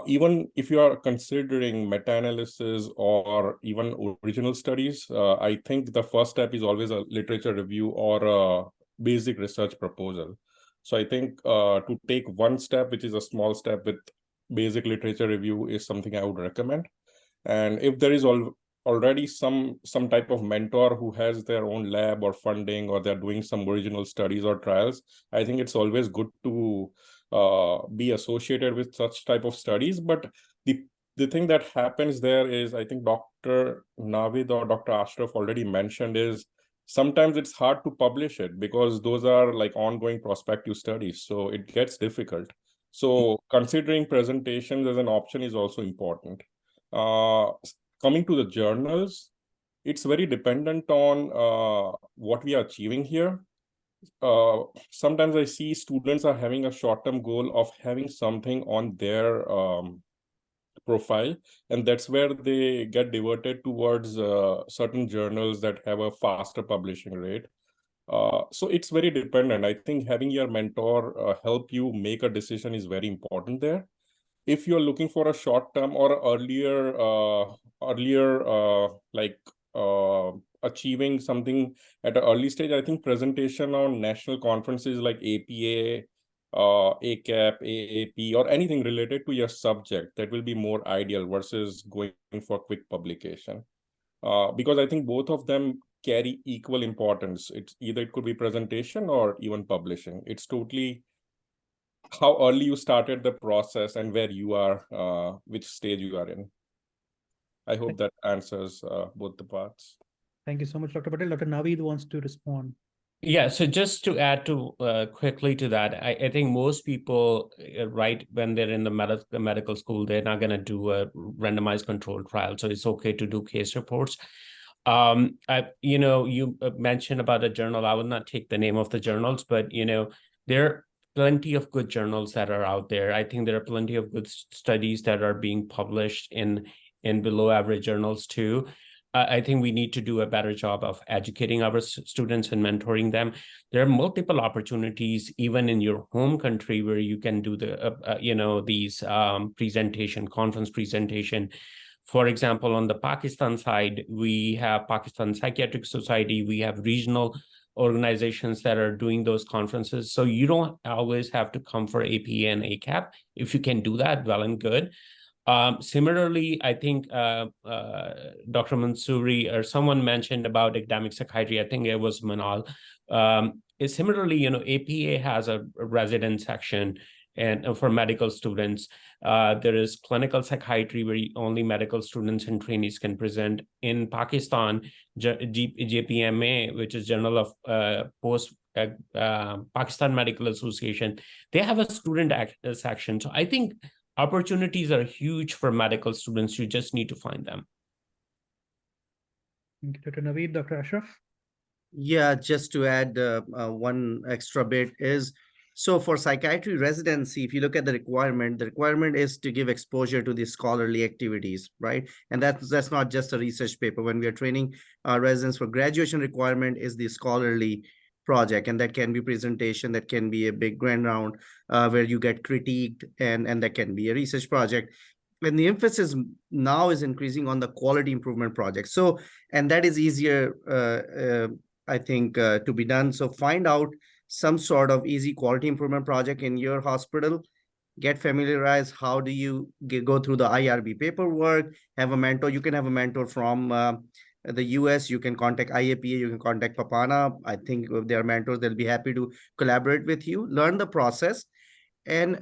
Even if you are considering meta-analysis or even original studies, I think the first step is always a literature review or a basic research proposal. So I think to take one step, which is a small step with basic literature review, is something I would recommend. And if there is already some type of mentor who has their own lab or funding, or they're doing some original studies or trials, I think it's always good to be associated with such type of studies. But the thing that happens there is, I think Dr. Naveed or Dr. Ashraf already mentioned, is sometimes it's hard to publish it because those are like ongoing prospective studies. So it gets difficult. So considering presentations as an option is also important. Coming to the journals, it's very dependent on what we are achieving here. Sometimes I see students are having a short-term goal of having something on their profile, and that's where they get diverted towards certain journals that have a faster publishing rate. So it's very dependent. I think having your mentor help you make a decision is very important there. If you're looking for a short-term or achieving something at an early stage, I think presentation on national conferences like APA, ACAP, AAP, or anything related to your subject, that will be more ideal versus going for quick publication. Because I think both of them carry equal importance. It could be presentation or even publishing. It's totally how early you started the process and where you are, which stage you are in. I hope that answers both the parts. Thank you so much, Dr. Patel. Dr. Naveed wants to respond. Yeah, so just to add to quickly to that, I think most people, right, when they're in the medical school, they're not going to do a randomized controlled trial. So it's okay to do case reports. You mentioned about a journal. I will not take the name of the journals, but, there are plenty of good journals that are out there. I think there are plenty of good studies that are being published in below average journals too. I think we need to do a better job of educating our students and mentoring them. There are multiple opportunities, even in your home country, where you can do these conference presentation. For example, on the Pakistan side, we have Pakistan Psychiatric Society. We have regional organizations that are doing those conferences. So you don't always have to come for APA and ACAP. If you can do that, well and good. Similarly, I think Dr. Mansouri or someone mentioned about academic psychiatry. I think it was Manal. Similarly, APA has a resident section and for medical students. There is clinical psychiatry where only medical students and trainees can present. In Pakistan, JPMA, which is Journal of Pakistan Medical Association, they have a student section. So I think opportunities are huge for medical students. You just need to find them. Thank you, Dr. Naveed. Dr. Ashraf? Yeah, just to add one extra bit is, so for psychiatry residency, if you look at the requirement is to give exposure to the scholarly activities, right? And that's not just a research paper. When we are training our residents for graduation, requirement is the scholarly project, and that can be presentation, that can be a big grand round where you get critiqued, and that can be a research project. And the emphasis now is increasing on the quality improvement project. So, and that is easier, I think, to be done. So find out some sort of easy quality improvement project in your hospital, get familiarized. How do you go through the IRB paperwork, have a mentor. You can have a mentor from the US, you can contact IAPA, you can contact PAPANA. I think if they are mentors, they'll be happy to collaborate with you, learn the process. And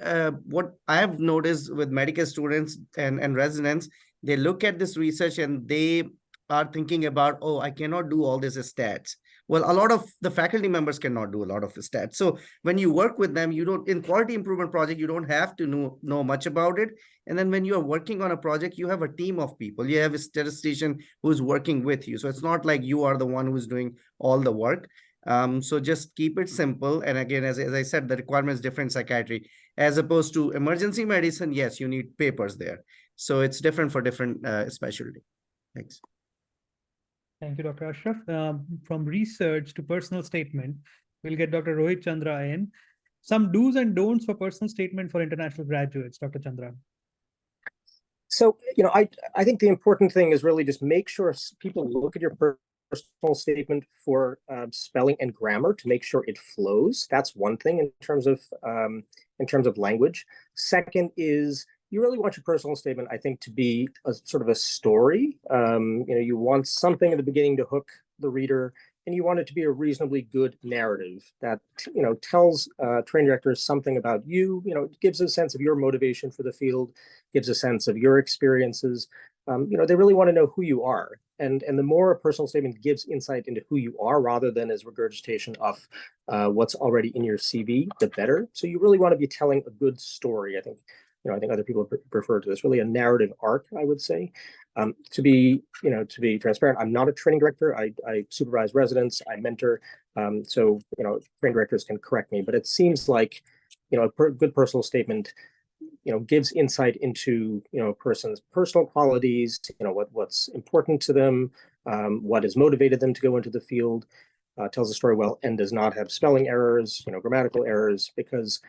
what I have noticed with medical students and residents, they look at this research and they are thinking about, oh, I cannot do all these stats. Well, a lot of the faculty members cannot do a lot of stats. So when you work with them, you don't, in quality improvement project, you don't have to know much about it. And then when you are working on a project, you have a team of people. You have a statistician who's working with you. So it's not like you are the one who's doing all the work. So just keep it simple. And again, as I said, the requirement is different psychiatry. As opposed to emergency medicine, yes, you need papers there. So it's different for different specialty. Thanks. Thank you, Dr. Ashraf. From research to personal statement, we'll get Dr. Rohit Chandra in. Some do's and don'ts for personal statement for international graduates, Dr. Chandra. So, I think the important thing is really just make sure people look at your personal statement for spelling and grammar to make sure it flows. That's one thing in terms of language. Second is you really want your personal statement, I think, to be a sort of a story. You want something at the beginning to hook the reader, and you want it to be a reasonably good narrative that tells training directors something about you. It gives a sense of your motivation for the field, gives a sense of your experiences. They really want to know who you are, and the more a personal statement gives insight into who you are rather than as regurgitation of what's already in your CV, the better. So you really want to be telling a good story. I think other people refer to this, really a narrative arc, I would say. To be transparent, I'm not a training director. I supervise residents, I mentor. So training directors can correct me, but it seems like a good personal statement gives insight into a person's personal qualities, what's important to them, what has motivated them to go into the field, tells the story well, and does not have spelling errors, grammatical errors, because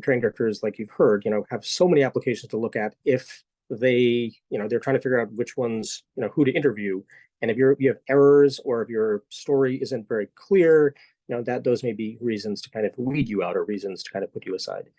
training directors, like you've heard, have so many applications to look at if they're trying to figure out which ones, who to interview. And if you have errors or if your story isn't very clear, that those may be reasons to kind of weed you out or reasons to kind of put you aside.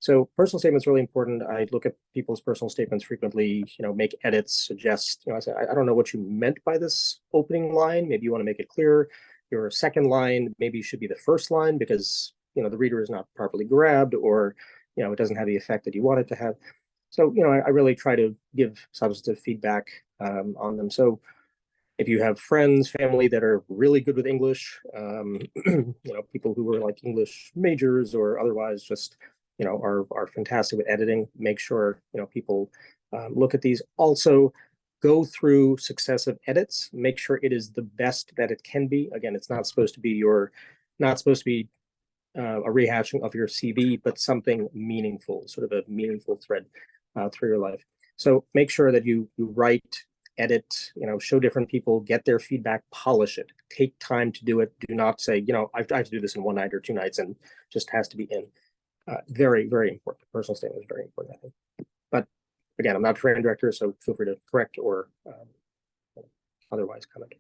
So personal statements are really important. I look at people's personal statements frequently, make edits, suggest, I say, I don't know what you meant by this opening line. Maybe you want to make it clearer. Your second line maybe should be the first line, because the reader is not properly grabbed, or, it doesn't have the effect that you want it to have. So, I really try to give substantive feedback on them. So if you have friends, family that are really good with English, people who are like English majors or otherwise just, are fantastic with editing, make sure, people look at these. Also, go through successive edits, make sure it is the best that it can be. Again, it's not supposed to be a rehashing of your CV, but something meaningful, sort of a meaningful thread through your life. So make sure that you write, edit, show different people, get their feedback, polish it, take time to do it. Do not say, I have to do this in one night or 2 nights and just has to be in. Very, very important. Personal statement is very important, I think. But again, I'm not a training director, so feel free to correct or otherwise comment.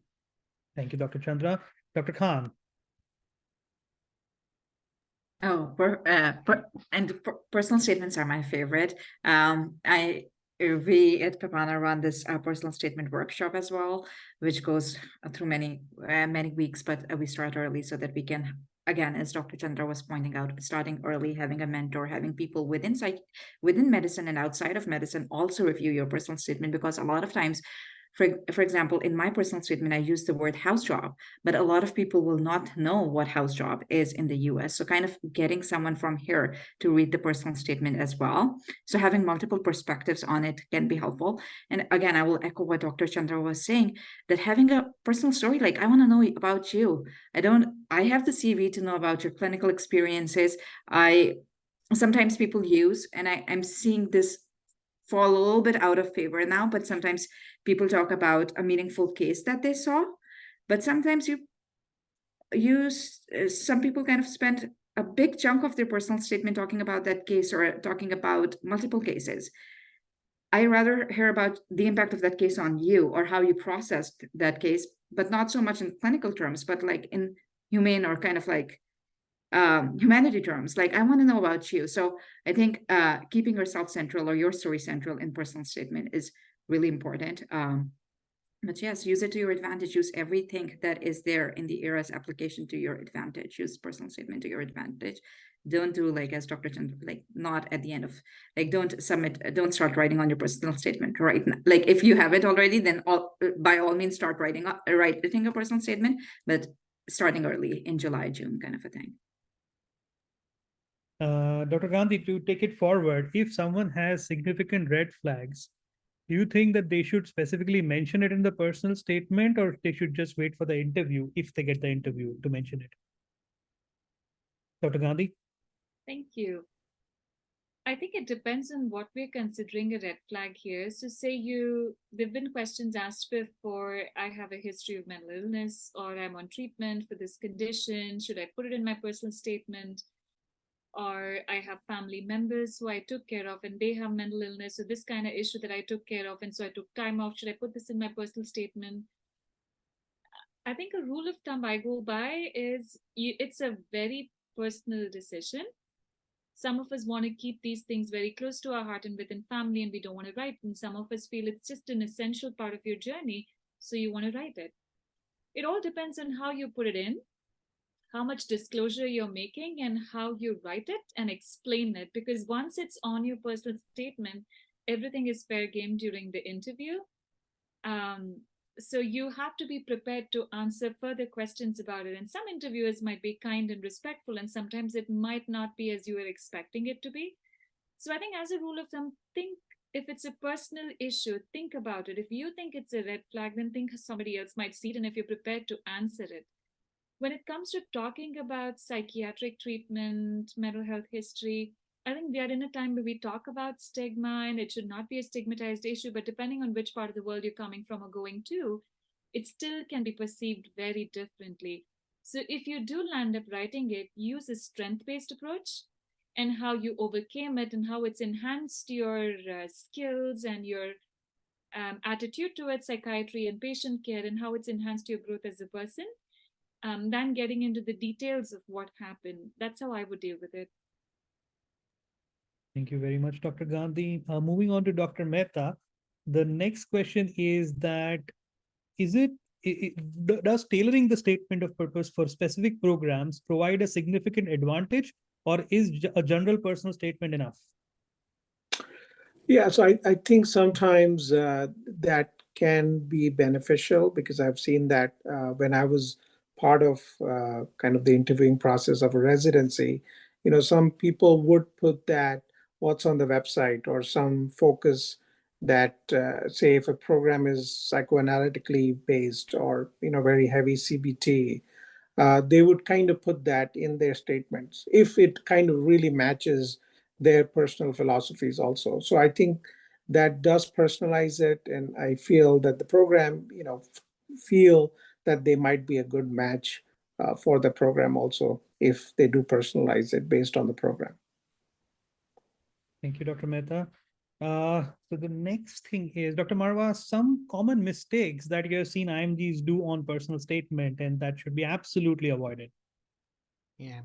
Thank you, Dr. Chandra. Dr. Khan. Oh, personal statements are my favorite. We at PAPANA run this personal statement workshop as well, which goes through many weeks, but we start early so that we can, again, as Dr. Chandra was pointing out, starting early, having a mentor, having people within medicine and outside of medicine also review your personal statement, because a lot of times, for example, in my personal statement, I use the word house job, but a lot of people will not know what house job is in the US. So kind of getting someone from here to read the personal statement as well. So having multiple perspectives on it can be helpful. And again, I will echo what Dr. Chandra was saying, that having a personal story, like I want to know about you. I have the CV to know about your clinical experiences. Sometimes people use, and I'm seeing this fall a little bit out of favor now, but sometimes people talk about a meaningful case that they saw, but sometimes some people kind of spend a big chunk of their personal statement talking about that case or talking about multiple cases. I rather hear about the impact of that case on you or how you processed that case, but not so much in clinical terms, but like in humane or kind of like humanity terms. Like, I want to know about you. So I think keeping yourself central or your story central in personal statement is really important. But yes, use it to your advantage. Use everything that is there in the ERAS application to your advantage. Use personal statement to your advantage. Don't do like, as Dr. Chandra, like not at the end of, like don't start writing on your personal statement right now. Like if you have it already, then by all means start writing a personal statement, but starting early in July, June kind of a thing. Dr. Gandhi, to take it forward, if someone has significant red flags, do you think that they should specifically mention it in the personal statement, or they should just wait for the interview, if they get the interview, to mention it? Dr. Gandhi? Thank you. I think it depends on what we're considering a red flag here. So say there've been questions asked before, I have a history of mental illness, or I'm on treatment for this condition. Should I put it in my personal statement? Or I have family members who I took care of and they have mental illness. So this kind of issue that I took care of, and so I took time off. Should I put this in my personal statement? I think a rule of thumb I go by is it's a very personal decision. Some of us want to keep these things very close to our heart and within family, and we don't want to write. And some of us feel it's just an essential part of your journey, so you want to write it. It all depends on how you put it in, how much disclosure you're making, and how you write it and explain it. Because once it's on your personal statement, everything is fair game during the interview. So you have to be prepared to answer further questions about it. And some interviewers might be kind and respectful, and sometimes it might not be as you were expecting it to be. So I think as a rule of thumb, think if it's a personal issue, think about it. If you think it's a red flag, then think somebody else might see it, and if you're prepared to answer it. When it comes to talking about psychiatric treatment, mental health history, I think we are in a time where we talk about stigma, and it should not be a stigmatized issue, but depending on which part of the world you're coming from or going to, it still can be perceived very differently. So if you do land up writing it, use a strength-based approach and how you overcame it and how it's enhanced your skills and your attitude towards psychiatry and patient care, and how it's enhanced your growth as a person. Than getting into the details of what happened. That's how I would deal with it. Thank you very much, Dr. Gandhi. Moving on to Dr. Mehta, the next question is that, is it does tailoring the statement of purpose for specific programs provide a significant advantage, or is a general personal statement enough? Yeah, so I think sometimes that can be beneficial, because I've seen that when I was part of kind of the interviewing process of a residency, some people would put that what's on the website, or some focus that say if a program is psychoanalytically based, or very heavy CBT, they would kind of put that in their statements if it kind of really matches their personal philosophies also. So I think that does personalize it, and I feel that the program, feel that they might be a good match for the program also, if they do personalize it based on the program. Thank you, Dr. Mehta. So the next thing is, Dr. Marwa, some common mistakes that you have seen IMGs do on personal statement and that should be absolutely avoided. Yeah.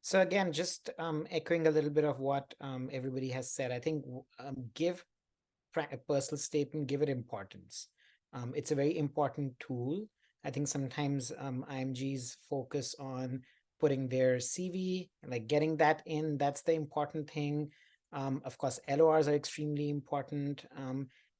So again, just echoing a little bit of what everybody has said, I think give a personal statement, give it importance. It's a very important tool. I think sometimes IMGs focus on putting their CV, like getting that in, that's the important thing. Of course, LORs are extremely important,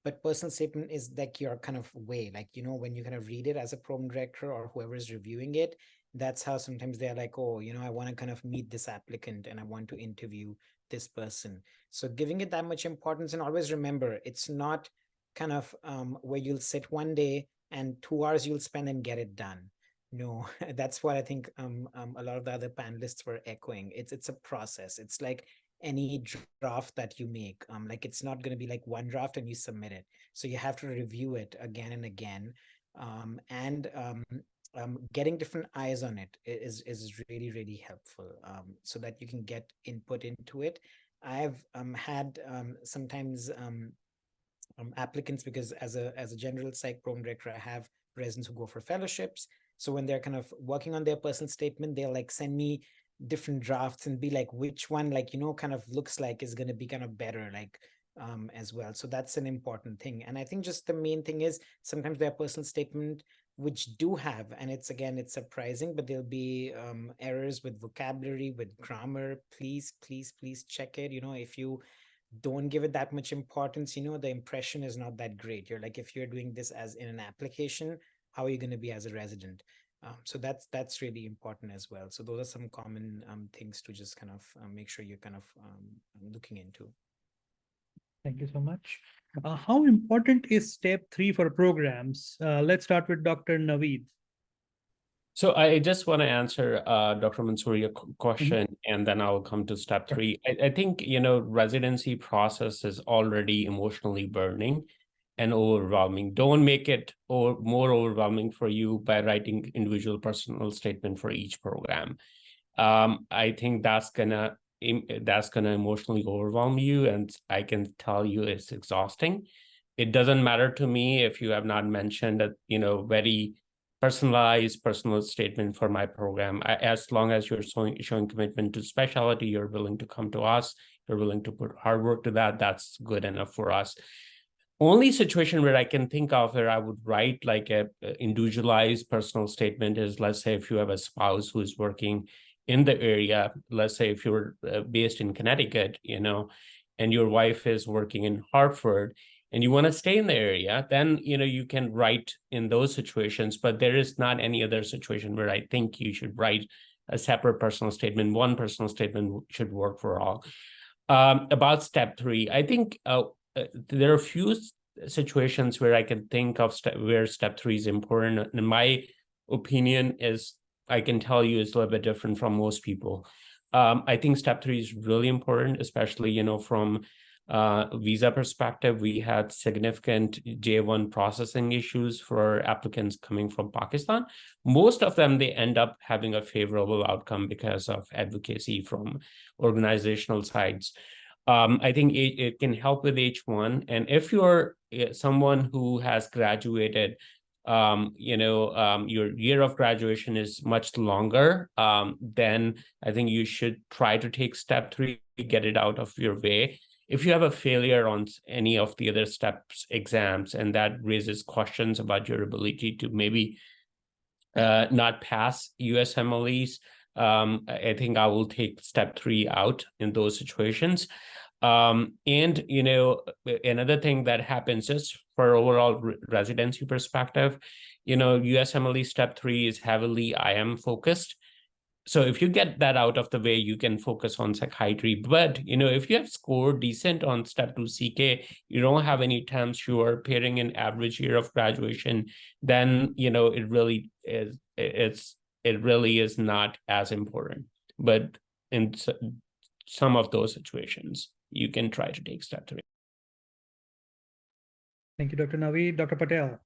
but personal statement is like your kind of way, like, when you kind of read it as a program director or whoever is reviewing it, that's how sometimes they're like, oh, I want to kind of meet this applicant and I want to interview this person. So giving it that much importance, and always remember, it's not kind of where you'll sit one day and 2 hours you'll spend and get it done. No, that's what I think a lot of the other panelists were echoing. It's a process. It's like any draft that you make. Like, it's not going to be like one draft and you submit it. So you have to review it again and again. Getting different eyes on it is really, really helpful, so that you can get input into it. I've had sometimes applicants, because as a general psych program director, I have residents who go for fellowships. So when they're kind of working on their personal statement, they'll like send me different drafts and be like, which one, like, kind of looks like is going to be kind of better, like, as well. So that's an important thing. And I think just the main thing is sometimes their personal statement, which do have, and it's surprising, but there'll be errors with vocabulary, with grammar. Please check it. If you don't give it that much importance, the impression is not that great. You're like, if you're doing this as in an application, how are you going to be as a resident? So that's really important as well. So those are some common things to just kind of make sure you're kind of looking into. Thank you so much. How important is step 3 for programs? Let's start with Dr. Naveed. So I just want to answer Dr. Mansoor, your question, and then I'll come to step 3. I think, residency process is already emotionally burning and overwhelming. Don't make it more overwhelming for you by writing individual personal statement for each program. I think that's gonna emotionally overwhelm you, and I can tell you it's exhausting. It doesn't matter to me if you have not mentioned a very personalized personal statement for my program. As long as you're showing commitment to specialty, you're willing to come to us, you're willing to put hard work to that, that's good enough for us. Only situation where I can think of where I would write like a individualized personal statement is, let's say, if you have a spouse who is working in the area, let's say if you're based in Connecticut, and your wife is working in Hartford, and you want to stay in the area, then, you can write in those situations, but there is not any other situation where I think you should write a separate personal statement. One personal statement should work for all. About step 3, I think there are a few situations where I can think of where step 3 is important. In my opinion, I can tell you is a little bit different from most people. I think step 3 is really important, especially, from visa perspective. We had significant J1 processing issues for applicants coming from Pakistan. Most of them, they end up having a favorable outcome because of advocacy from organizational sides. I think it can help with H1. And if you're someone who has graduated, your year of graduation is much longer, then I think you should try to take step 3, get it out of your way. if you have a failure on any of the other steps exams, and that raises questions about your ability to maybe not pass USMLEs, I think I will take step 3 out in those situations. And, you know, another thing that happens just for overall residency perspective, you know, USMLE step 3 is heavily IM focused. So if you get that out of the way, you can focus on psychiatry. But, you know, if you have scored decent on step 2 CK, you don't have any terms, you are pairing an average year of graduation, then, you know, it really is not as important. But in some of those situations, you can try to take step 3. Thank you, Dr. Naveed. Dr. Patel.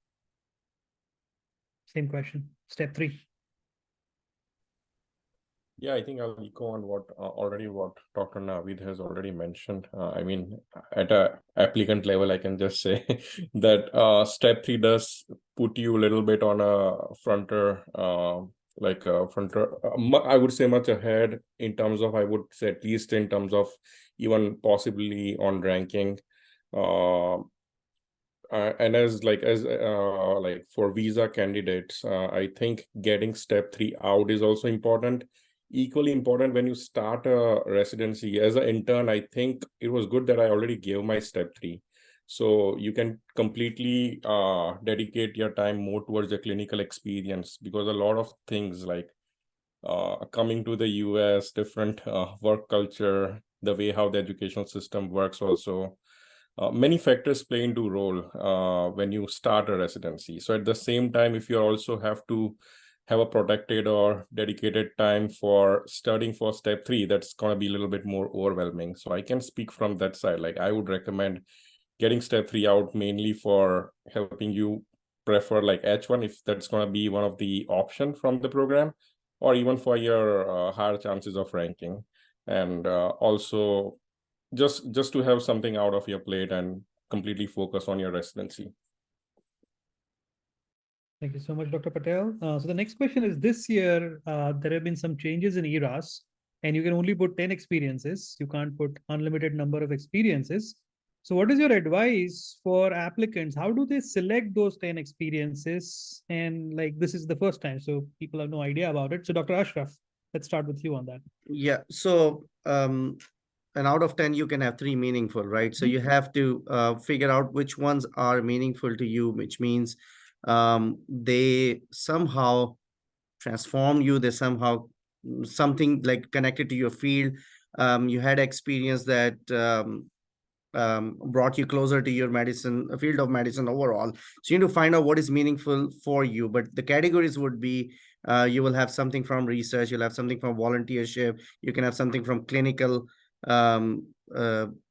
Same question, step 3. Yeah, I think I'll echo on what Dr. Naveed has already mentioned. I mean, at a applicant level, I can just say that step 3 does put you a little bit on a fronter, I would say much ahead in terms of, I would say at least in terms of even possibly on ranking. And as for visa candidates, I think getting step 3 out is also important. Equally important when you start a residency as an intern, I think it was good that I already gave my step 3. So you can completely dedicate your time more towards the clinical experience, because a lot of things like coming to the US, different work culture, the way how the educational system works also, many factors play into role when you start a residency. So at the same time, if you also have to have a protected or dedicated time for studying for step 3, that's going to be a little bit more overwhelming. So I can speak from that side. Like I would recommend getting step 3 out mainly for helping you prefer like H1, if that's going to be one of the option from the program, or even for your higher chances of ranking. And also just to have something out of your plate and completely focus on your residency. Thank you so much, Dr. Patel. So the next question is, this year, there have been some changes in ERAS, and you can only put 10 experiences. You can't put unlimited number of experiences. So what is your advice for applicants? How do they select those 10 experiences? And like, this is the first time, so people have no idea about it. So Dr. Ashraf, let's start with you on that. Yeah, so and out of 10, you can have 3 meaningful, right? So you have to figure out which ones are meaningful to you, which means they somehow transform you, they somehow something like connected to your field. You had experience that brought you closer to your medicine, field of medicine overall. So you need to find out what is meaningful for you. But the categories would be, you will have something from research, you'll have something from volunteership, you can have something from clinical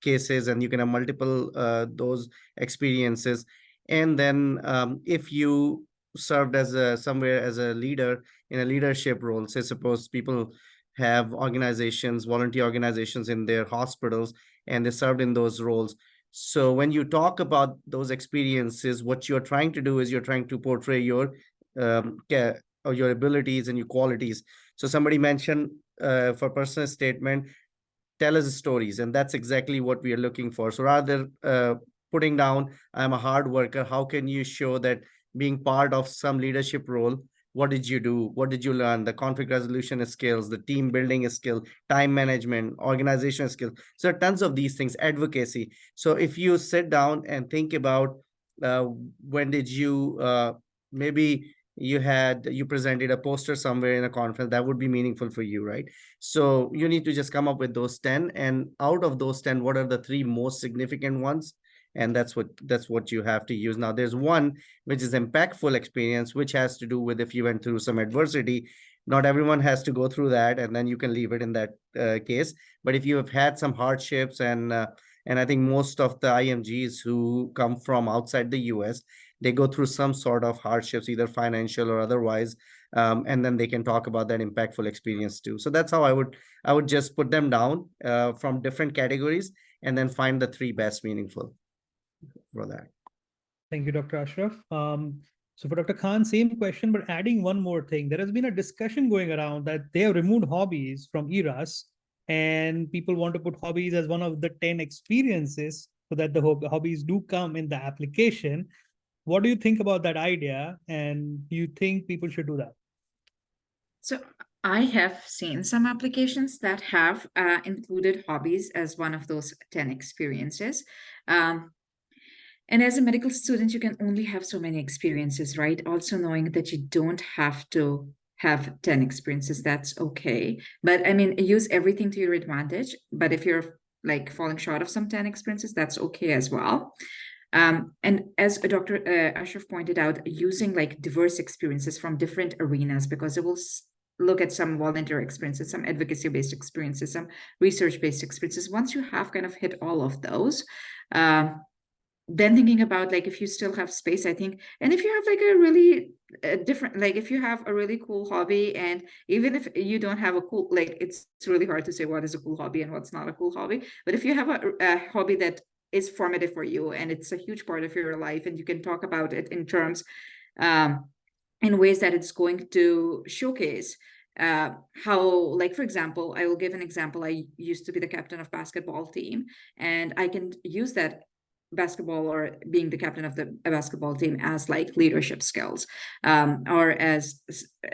cases, and you can have multiple those experiences. And then if you served as somewhere as a leader in a leadership role, say suppose people have organizations, volunteer organizations in their hospitals, and they served in those roles. So when you talk about those experiences, what you're trying to do is you're trying to portray your your abilities and your qualities. So somebody mentioned for personal statement, tell us stories, and that's exactly what we are looking for. So rather putting down, I'm a hard worker, how can you show that being part of some leadership role, what did you do, what did you learn, the conflict resolution skills, the team building skill, time management, organizational skills. So tons of these things, advocacy. So if you sit down and think about when did you maybe you presented a poster somewhere in a conference, that would be meaningful for you, right? So you need to just come up with those 10, and out of those 10, what are the 3 most significant ones? And that's what you have to use. Now there's one which is impactful experience, which has to do with if you went through some adversity. Not everyone has to go through that, and then you can leave it in that case. But if you have had some hardships, and I think most of the IMGs who come from outside the US, they go through some sort of hardships, either financial or otherwise, and then they can talk about that impactful experience too. So that's how I would just put them down from different categories, and then find the 3 best meaningful for that. Thank you, Dr. Ashraf. So for Dr. Khan, same question, but adding one more thing. There has been a discussion going around that they have removed hobbies from ERAS, and people want to put hobbies as one of the 10 experiences so that the hobbies do come in the application. What do you think about that idea? And do you think people should do that? So I have seen some applications that have included hobbies as one of those 10 experiences. And as a medical student, you can only have so many experiences, right? Also knowing that you don't have to have 10 experiences, that's okay. But I mean, use everything to your advantage. But if you're like falling short of some 10 experiences, that's okay as well. And as Dr. Ashraf pointed out, using like diverse experiences from different arenas, because it will look at some volunteer experiences, some advocacy-based experiences, some research-based experiences. Once you have kind of hit all of those, then thinking about like if you still have space, I think, and if you have like a really different, like if you have a really cool hobby, and even if you don't have a cool, like it's really hard to say what is a cool hobby and what's not a cool hobby, but if you have a hobby that is formative for you and it's a huge part of your life, and you can talk about it in terms in ways that it's going to showcase how, like, for example, I will give an example. I used to be the captain of basketball team, and I can use that basketball or being the captain of the basketball team as like leadership skills or as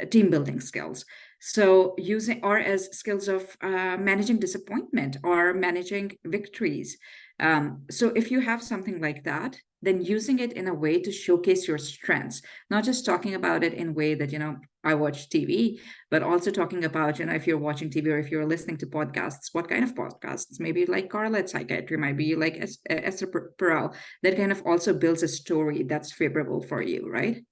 team building skills. So using, or as skills of managing disappointment or managing victories. So if you have something like that, then using it in a way to showcase your strengths, not just talking about it in a way that, you know, I watch TV, but also talking about, you know, if you're watching TV or if you're listening to podcasts, what kind of podcasts? Maybe like Carla at Psychiatry, might be like Esther Perel, that kind of also builds a story that's favorable for you, right?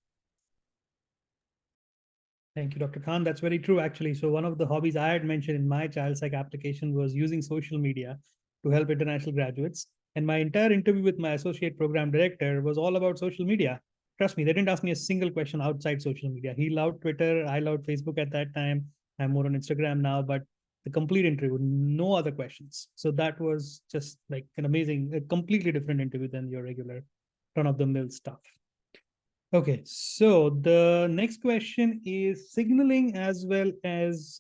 Thank you, Dr. Khan. That's very true, actually. So one of the hobbies I had mentioned in my child psych application was using social media to help international graduates. And my entire interview with my associate program director was all about social media. Trust me, they didn't ask me a single question outside social media. He loved Twitter. I loved Facebook at that time. I'm more on Instagram now, but the complete interview, no other questions. So that was just like an amazing, a completely different interview than your regular run-of-the-mill stuff. Okay, so the next question is signaling as well as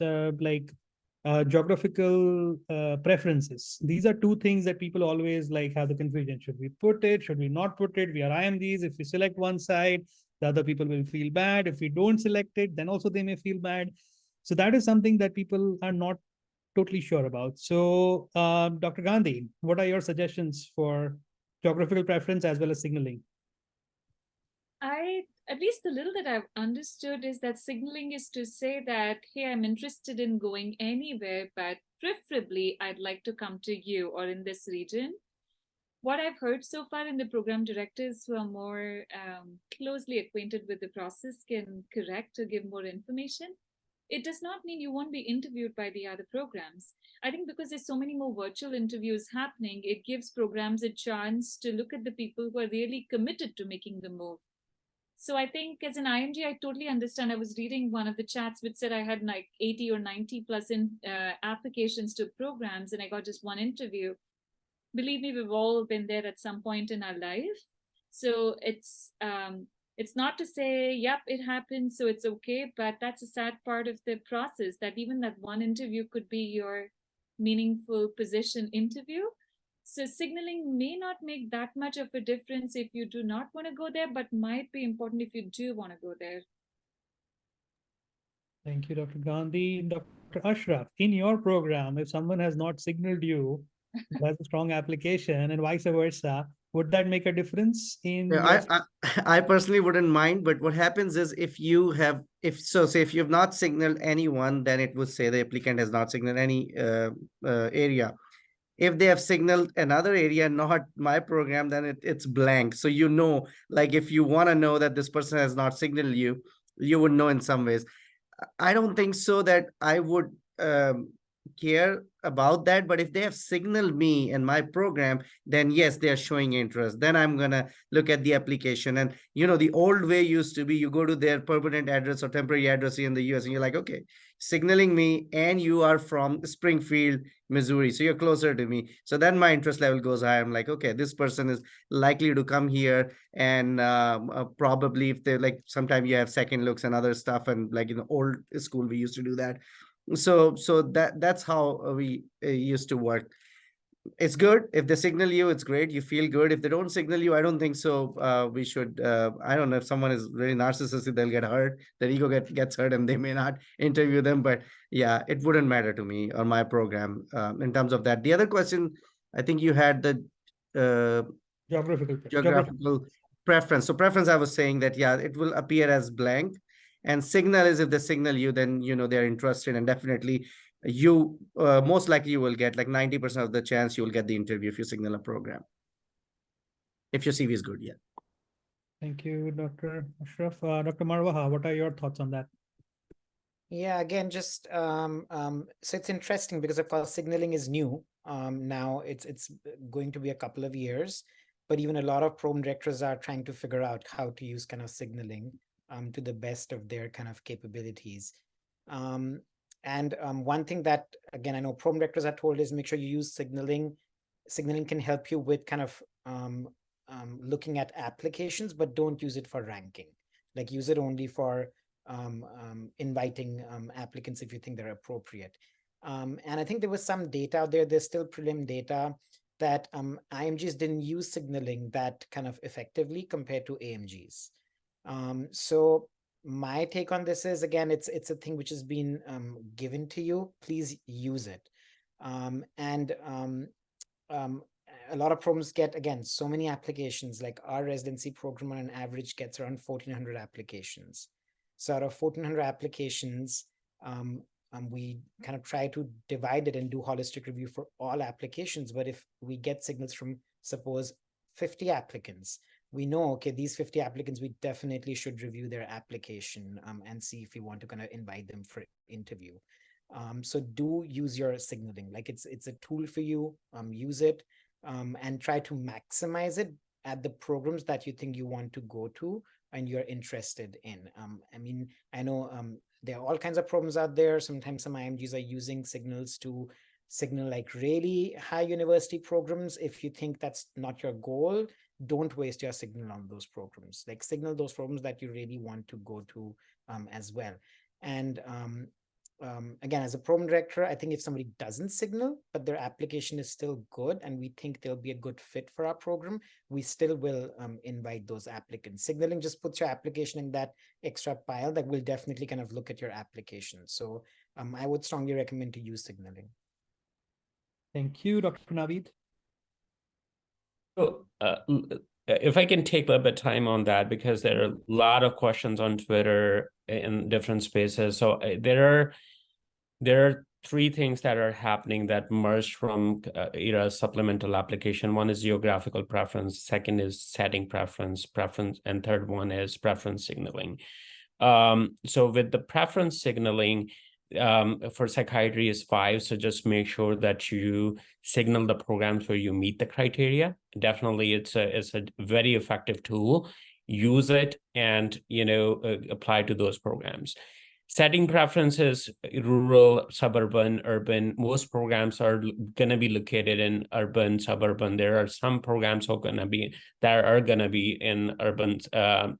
geographical preferences. These are two things that people always like have the confusion. Should we put it? Should we not put it? We are IMDs. If we select one side, the other people will feel bad. If we don't select it, then also they may feel bad. So that is something that people are not totally sure about. So Dr. Gandhi, what are your suggestions for geographical preference as well as signaling? At least the little that I've understood is that signaling is to say that, hey, I'm interested in going anywhere, but preferably I'd like to come to you or in this region. What I've heard so far in the program directors who are more closely acquainted with the process can correct or give more information. It does not mean you won't be interviewed by the other programs. I think because there's so many more virtual interviews happening, it gives programs a chance to look at the people who are really committed to making the move. So I think as an IMG, I totally understand. I was reading one of the chats which said I had like 80 or 90 plus applications to programs and I got just one interview. Believe me, we've all been there at some point in our life. So it's not to say, yep, it happens, so it's okay, but that's a sad part of the process, that even that one interview could be your meaningful position interview. So signaling may not make that much of a difference if you do not want to go there, but might be important if you do want to go there. Thank you, Dr. Gandhi. Dr. Ashraf, in your program, if someone has not signaled you, that's a strong application, and vice versa, would that make a difference in? Yeah, I personally wouldn't mind, but what happens is if you have, say if you have not signaled anyone, then it would say the applicant has not signaled any area. If they have signaled another area, not my program, then it's blank. So, you know, like if you want to know that this person has not signaled you, you would know in some ways. I don't think so that I would care about that, but if they have signaled me in my program, then yes, they are showing interest. Then I'm gonna look at the application. And you know, the old way used to be you go to their permanent address or temporary address in the US and you're like, okay, signaling me and you are from Springfield, Missouri, so you're closer to me, so then my interest level goes high. I'm like, okay, this person is likely to come here, and probably if they like, sometimes you have second looks and other stuff, and like in the old school we used to do that. So that's how we used to work. It's good if they signal you, it's great, you feel good. If they don't signal you, I don't think so. We should I don't know, if someone is very narcissistic, they'll get hurt, their ego gets hurt, and they may not interview them. But yeah, it wouldn't matter to me or my program in terms of that. The other question, I think you had the geographical preference. So preference, I was saying that, yeah, it will appear as blank, and signal is if they signal you, then they're interested, and definitely you most likely you will get like 90% of the chance you will get the interview if you signal a program, if your CV is good. Yeah. Thank you, Dr. Ashraf. Dr. Marwaha, what are your thoughts on that? Yeah, again, just so it's interesting because of course signaling is new. Now it's going to be a couple of years, but even a lot of program directors are trying to figure out how to use kind of signaling to the best of their kind of capabilities. And one thing that, again, I know program directors are told is make sure you use signaling. Signaling can help you with kind of looking at applications, but don't use it for ranking. Like use it only for inviting applicants if you think they're appropriate. And I think there was some data out there, there's still prelim data that IMGs didn't use signaling that kind of effectively compared to AMGs. So my take on this is, again, it's a thing which has been given to you, please use it. A lot of programs get, again, so many applications. Like our residency program on an average gets around 1,400 applications. So out of 1,400 applications, we kind of try to divide it and do holistic review for all applications. But if we get signals from, suppose, 50 applicants, we know, okay, these 50 applicants, we definitely should review their application and see if we want to kind of invite them for interview. So do use your signaling. Like it's a tool for you, use it and try to maximize it at the programs that you think you want to go to and you're interested in. I mean, I know there are all kinds of programs out there. Sometimes some IMGs are using signals to signal like really high university programs. If you think that's not your goal, don't waste your signal on those programs. Like signal those programs that you really want to go to as well. And again, as a program director, I think if somebody doesn't signal, but their application is still good and we think they'll be a good fit for our program, we still will invite those applicants. Signaling just puts your application in that extra pile that will definitely kind of look at your application. So I would strongly recommend to use signaling. Thank you, Dr. Naveed. So if I can take a little bit of time on that, because there are a lot of questions on Twitter in different spaces. So there are three things that are happening that merged from a supplemental application. One is geographical preference, second is setting preference, and third one is preference signaling. So with the preference signaling, for psychiatry is 5. So just make sure that you signal the programs where you meet the criteria. Definitely, it's a very effective tool. Use it and apply to those programs. Setting preferences, rural, suburban, urban. Most programs are going to be located in urban, suburban. There are some programs that are going to be in urban,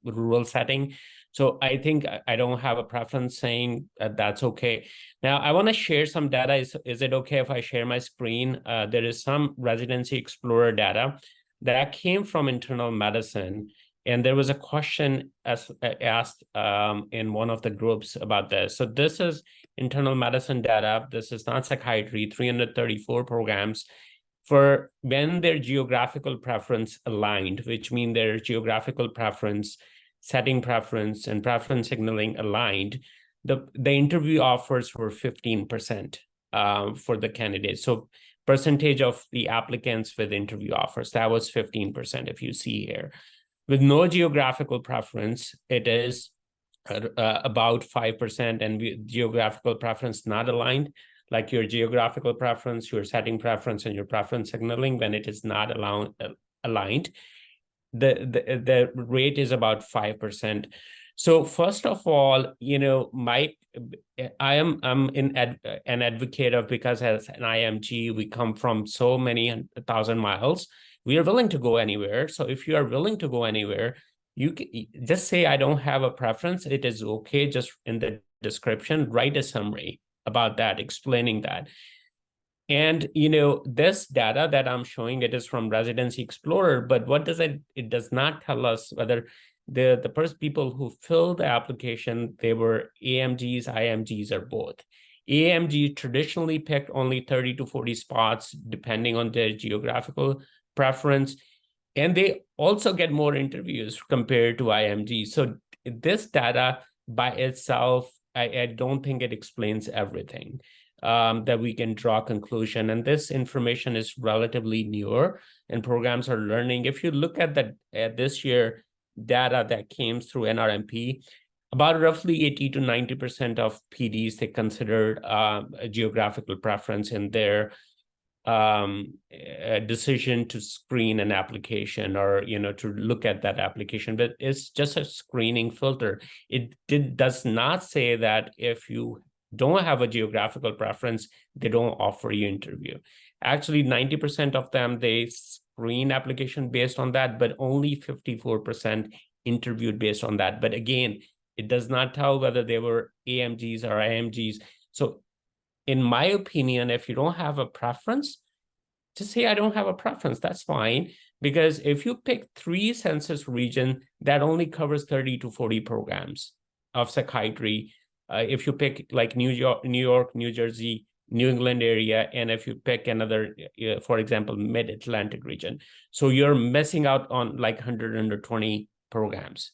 rural setting. So I think I don't have a preference saying that's okay. Now, I want to share some data. Is it okay if I share my screen? There is some Residency Explorer data that came from internal medicine. And there was a question asked in one of the groups about this. So this is internal medicine data. This is not psychiatry, 334 programs. For when their geographical preference aligned, which means their geographical preference, setting preference, and preference signaling aligned, the interview offers were 15% for the candidates. So percentage of the applicants with interview offers, that was 15%, if you see here. With no geographical preference, it is about 5%, and geographical preference not aligned, like your geographical preference, your setting preference, and your preference signaling, when it is not aligned, the rate is about 5%. So first of all, I'm an advocate of, because as an IMG, we come from so many 1,000 miles. We are willing to go anywhere. So if you are willing to go anywhere, you can just say, I don't have a preference. It is okay. Just in the description, write a summary about that, explaining that. And, this data that I'm showing, it is from Residency Explorer, but what does it does not tell us whether the first people who filled the application, they were AMGs, IMGs, or both. AMG traditionally picked only 30 to 40 spots, depending on their geographical preference. And they also get more interviews compared to IMG. So this data by itself, I don't think it explains everything, that we can draw conclusion. And this information is relatively newer and programs are learning. If you look at this year data that came through NRMP, about roughly 80 to 90% of PDs, they considered a geographical preference in their decision to screen an application or, to look at that application. But it's just a screening filter. It does not say that if you don't have a geographical preference, they don't offer you interview. Actually, 90% of them, they screen application based on that, but only 54% interviewed based on that. But again, it does not tell whether they were AMGs or IMGs. So in my opinion, if you don't have a preference, just say, I don't have a preference, that's fine. Because if you pick 3 census region, that only covers 30 to 40 programs of psychiatry. If you pick like New York, New Jersey, New England area, and if you pick another, for example, mid-Atlantic region, so you're missing out on like 100, 120 programs.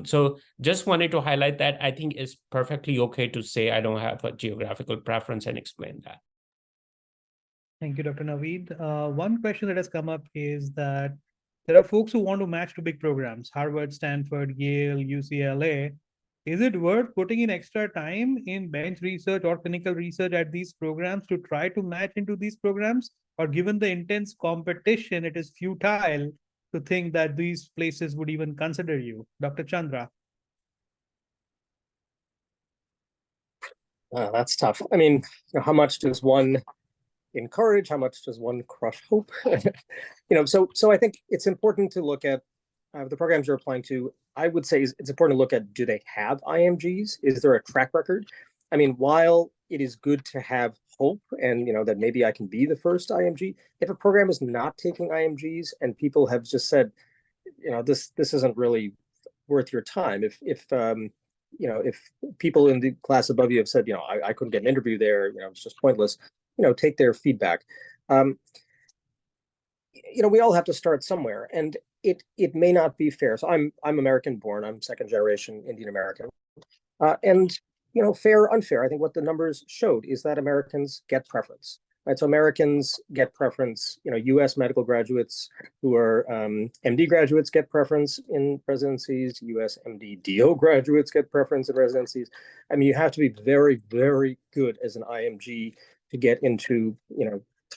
So just wanted to highlight that. I think it's perfectly okay to say I don't have a geographical preference and explain that. Thank you, Dr. Naveed. One question that has come up is that there are folks who want to match to big programs, Harvard, Stanford, Yale, UCLA. Is it worth putting in extra time in bench research or clinical research at these programs to try to match into these programs? Or given the intense competition, it is futile to think that these places would even consider you? Dr. Chandra. That's tough. I mean, how much does one encourage? How much does one crush hope? So I think it's important to look at the programs you're applying to. I would say it's important to look at, do they have IMGs? Is there a track record? I mean, while it is good to have hope and, that maybe I can be the first IMG, if a program is not taking IMGs and people have just said, this isn't really worth your time. If people in the class above you have said, I couldn't get an interview there, it's just pointless, take their feedback. We all have to start somewhere, and it may not be fair. So I'm American born, I'm second generation Indian American. And fair, unfair, I think what the numbers showed is that Americans get preference. Right? So Americans get preference, US medical graduates who are MD graduates get preference in residencies, US MD DO graduates get preference in residencies. I mean, you have to be very, very good as an IMG to get into,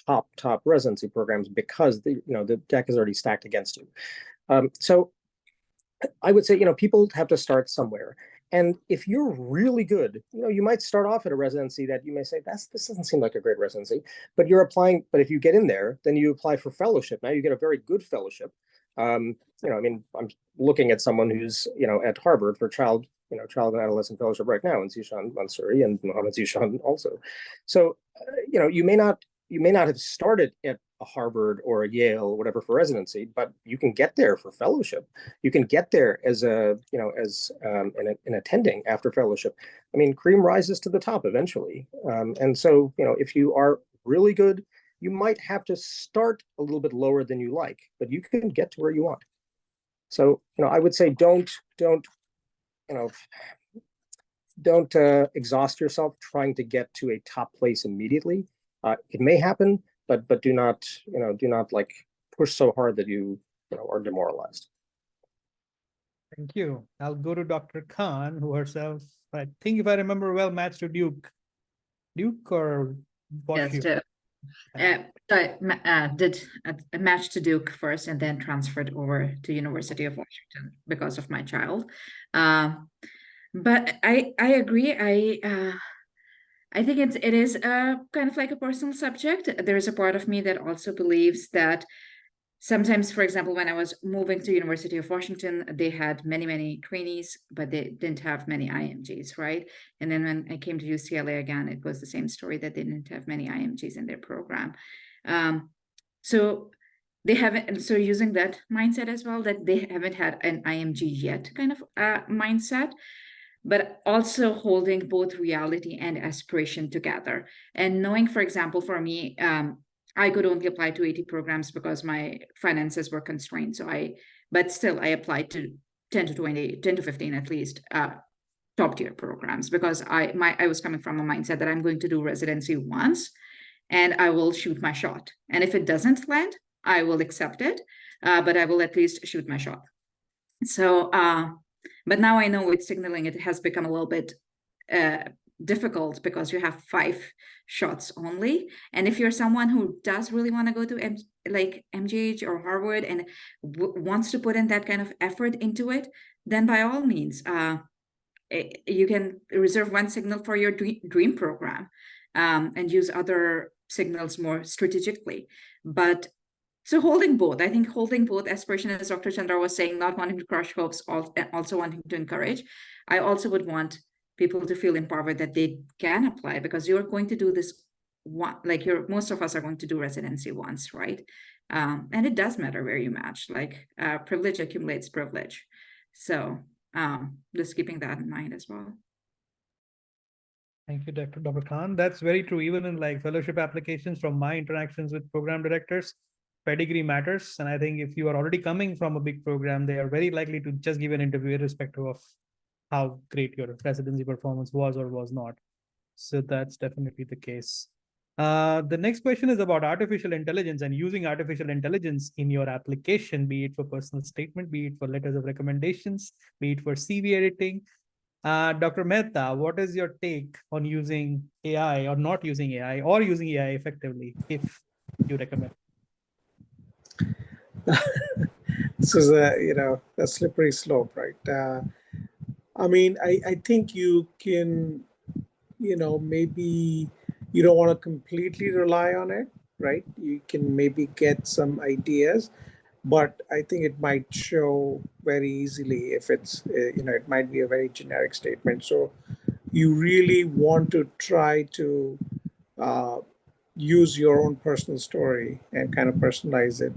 top residency programs, because the deck is already stacked against you. So I would say, people have to start somewhere. And if you're really good, you might start off at a residency that you may say, this doesn't seem like a great residency, but you're applying. But if you get in there, then you apply for fellowship. Now you get a very good fellowship. I mean, I'm looking at someone who's, at Harvard for child and adolescent fellowship right now, and Zishan Mansouri and Mohammed Zishan also. So, you may not have started at a Harvard or a Yale or whatever for residency, but you can get there for fellowship. You can get there as an attending after fellowship. I mean, cream rises to the top eventually. And so, if you are really good, you might have to start a little bit lower than you like, but you can get to where you want. So, I would say don't exhaust yourself trying to get to a top place immediately. It may happen, but do not like push so hard that you are demoralized. Thank you. I'll go to Dr. Khan, who herself, I think if I remember well, matched to Duke or Yes, I did a match to Duke first and then transferred over to University of Washington because of my child. But I agree. I think it is kind of like a personal subject. There is a part of me that also believes that sometimes, for example, when I was moving to University of Washington, they had many trainees, but they didn't have many IMGs, right? And then when I came to UCLA again, it was the same story, that they didn't have many IMGs in their program. So they haven't, and so using that mindset as well, that they haven't had an IMG yet kind of mindset, but also holding both reality and aspiration together. And knowing, for example, for me, I could only apply to 80 programs because my finances were constrained. But still I applied to 10 to 15 at least top tier programs, because I was coming from a mindset that I'm going to do residency once and I will shoot my shot. And if it doesn't land, I will accept it, but I will at least shoot my shot. So, but now I know with signaling, it has become a little bit difficult because you have 5 shots only. And if you're someone who does really want to go to MGH or Harvard and wants to put in that kind of effort into it, then by all means, you can reserve one signal for your dream program and use other signals more strategically. But so holding both, I think holding both aspiration, as Dr. Chandra was saying, not wanting to crush hopes, also wanting to encourage. I also would want people to feel empowered that they can apply, because you're going to do this one, like most of us are going to do residency once, right? And it does matter where you match, like privilege accumulates privilege. So just keeping that in mind as well. Thank you, Dr. Khan. That's very true. Even in like fellowship applications, from my interactions with program directors, pedigree matters. And I think if you are already coming from a big program, they are very likely to just give an interview irrespective of how great your residency performance was or was not. So that's definitely the case. The next question is about artificial intelligence and using artificial intelligence in your application, be it for personal statement, be it for letters of recommendations, be it for CV editing. Dr. Mehta, what is your take on using AI or not using AI, or using AI effectively, if you recommend? This is a slippery slope, right? I mean, I think you can, maybe you don't want to completely rely on it, right? You can maybe get some ideas, but I think it might show very easily if it's, it might be a very generic statement. So you really want to try to use your own personal story and kind of personalize it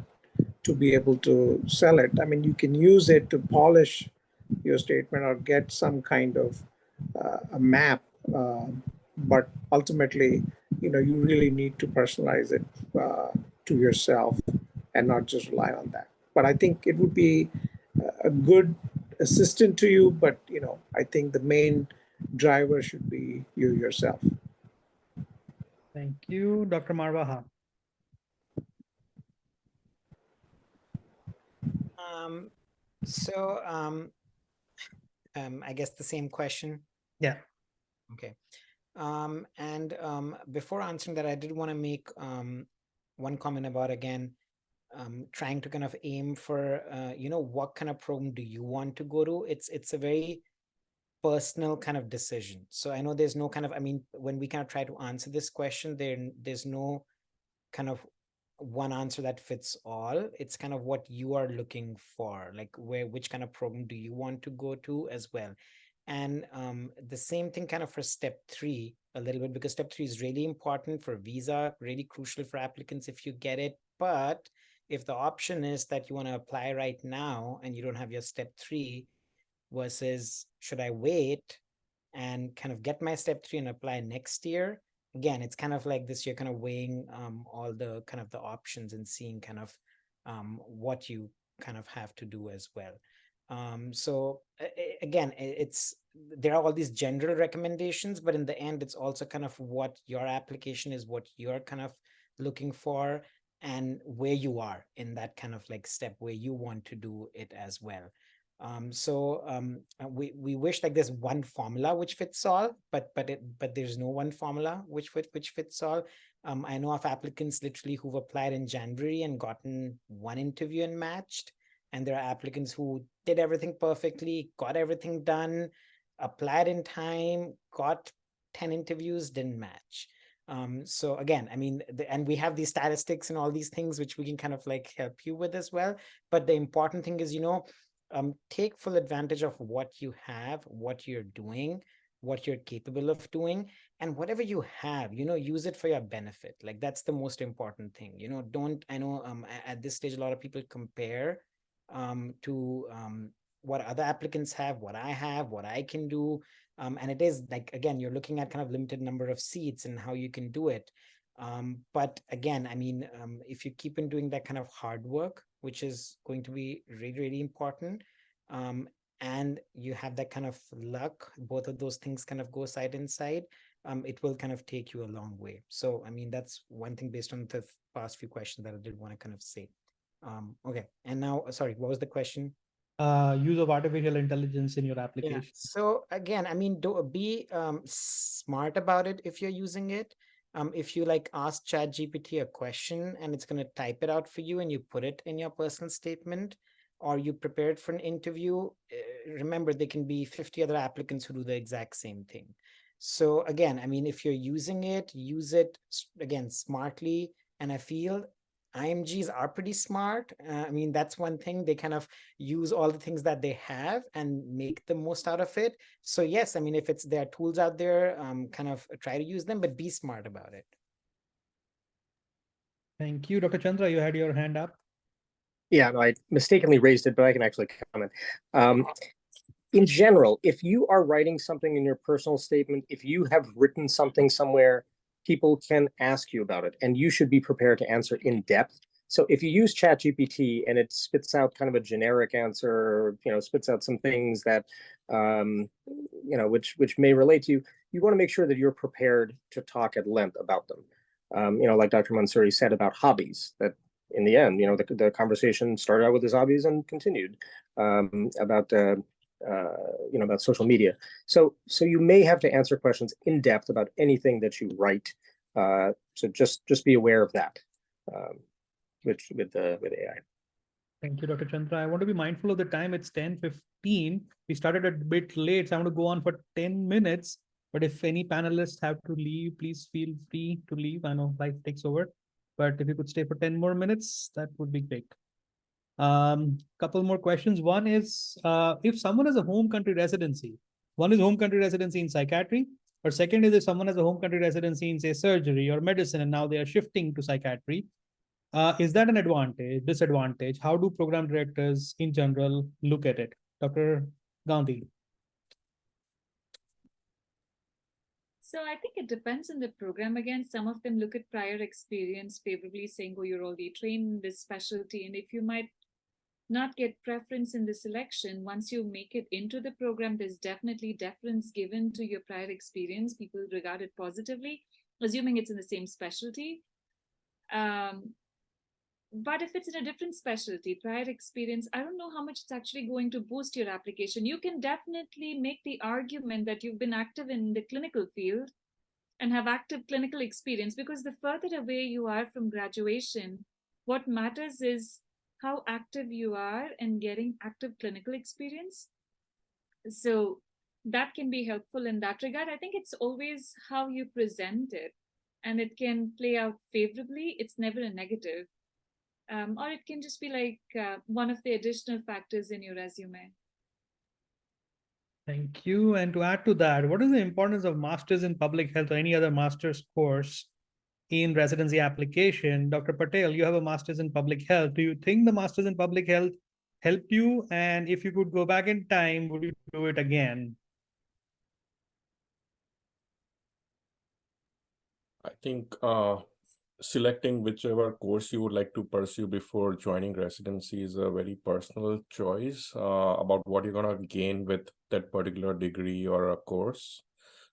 to be able to sell it. I mean, you can use it to polish your statement or get some kind of a map, but ultimately, you really need to personalize it to yourself and not just rely on that. But I think it would be a good assistant to you, but I think the main driver should be you yourself. Thank you, Dr. Marwaha. I guess the same question. Yeah. Okay. Before answering that, I did want to make one comment about, again, trying to kind of aim for, what kind of program do you want to go to? It's a very personal kind of decision. So I know there's no kind of, when we kind of try to answer this question, there's no kind of one answer that fits all. It's kind of what you are looking for, like which kind of program do you want to go to as well. And the same thing kind of for step 3 a little bit, because step 3 is really important for visa, really crucial for applicants if you get it. But if the option is that you want to apply right now and you don't have your step 3, versus should I wait and kind of get my step 3 and apply next year? Again, it's kind of like this, you're kind of weighing all the kind of the options and seeing kind of what you kind of have to do as well. So again, there are all these general recommendations, but in the end, it's also kind of what your application is, what you're kind of looking for, and where you are in that kind of like step where you want to do it as well. We wish like there's one formula which fits all, but there's no one formula which fits all. I know of applicants literally who've applied in January and gotten one interview and matched, and there are applicants who did everything perfectly, got everything done, applied in time, got 10 interviews, didn't match. So again, I mean, and we have these statistics and all these things which we can kind of like help you with as well. But the important thing is, take full advantage of what you have, what you're doing, what you're capable of doing, and whatever you have, use it for your benefit. Like that's the most important thing. I know at this stage, a lot of people compare to what other applicants have, what I have, what I can do. And it is like, again, you're looking at kind of limited number of seats and how you can do it. But again, I mean, if you keep on doing that kind of hard work, which is going to be really, really important, and you have that kind of luck, both of those things kind of go side and side, it will kind of take you a long way. So, I mean, that's one thing based on the past few questions that I did want to kind of say. Okay, and now, sorry, what was the question? Use of artificial intelligence in your application. Yeah. So again, I mean, be smart about it if you're using it. If you like ask ChatGPT a question and it's going to type it out for you and you put it in your personal statement, or you prepare it for an interview, remember there can be 50 other applicants who do the exact same thing. So again, I mean, if you're using it, use it again smartly. And I feel IMGs are pretty smart. I mean, that's one thing. They kind of use all the things that they have and make the most out of it. So yes, I mean, if there are tools out there, kind of try to use them, but be smart about it. Thank you. Dr. Chandra, you had your hand up. Yeah, no, I mistakenly raised it, but I can actually comment. In general, if you are writing something in your personal statement, if you have written something somewhere, people can ask you about it, and you should be prepared to answer in depth. So if you use ChatGPT and it spits out kind of a generic answer, or, spits out some things that, which may relate to you, you want to make sure that you're prepared to talk at length about them. Like Dr. Mansouri said about hobbies, that in the end, the conversation started out with his hobbies and continued about social media. So you may have to answer questions in depth about anything that you write. So just be aware of that with AI. Thank you, Dr. Chandra. I want to be mindful of the time. It's 10:15. We started a bit late, so I want to go on for 10 minutes. But if any panelists have to leave, please feel free to leave. I know life takes over. But if you could stay for 10 more minutes, that would be great. Couple more questions. One is, if someone has a home country residency, one is home country residency in psychiatry, or second is if someone has a home country residency in, say, surgery or medicine, and now they are shifting to psychiatry, is that an advantage, disadvantage? How do program directors in general look at it? Dr. Gandhi. So I think it depends on the program. Again, some of them look at prior experience favorably, saying, oh, you're already trained in this specialty. And if you might not get preference in the selection, once you make it into the program, there's definitely deference given to your prior experience. People regard it positively, assuming it's in the same specialty. But if it's in a different specialty, prior experience, I don't know how much it's actually going to boost your application. You can definitely make the argument that you've been active in the clinical field and have active clinical experience, because the further away you are from graduation, what matters is how active you are in getting active clinical experience. So that can be helpful in that regard. I think it's always how you present it, and it can play out favorably. It's never a negative. Or it can just be like one of the additional factors in your resume. Thank you. And to add to that, what is the importance of Masters in Public Health or any other master's course in residency application? Dr. Patel, you have a Masters in Public Health. Do you think the Masters in Public Health helped you? And if you could go back in time, would you do it again? I think selecting whichever course you would like to pursue before joining residency is a very personal choice about what you're going to gain with that particular degree or a course.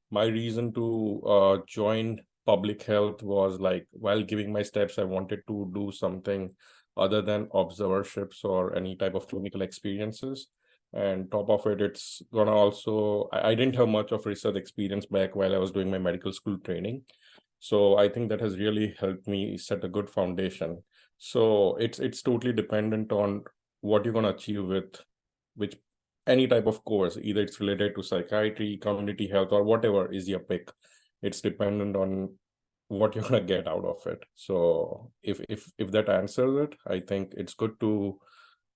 My reason to join public health was like, while giving my steps, I wanted to do something other than observerships or any type of clinical experiences. And top of it, it's gonna also, I didn't have much of research experience back while I was doing my medical school training. So I think that has really helped me set a good foundation. So it's totally dependent on what you're going to achieve with which any type of course, either it's related to psychiatry, community health, or whatever is your pick. It's dependent on what you're gonna get out of it. So if that answers it, I think it's good to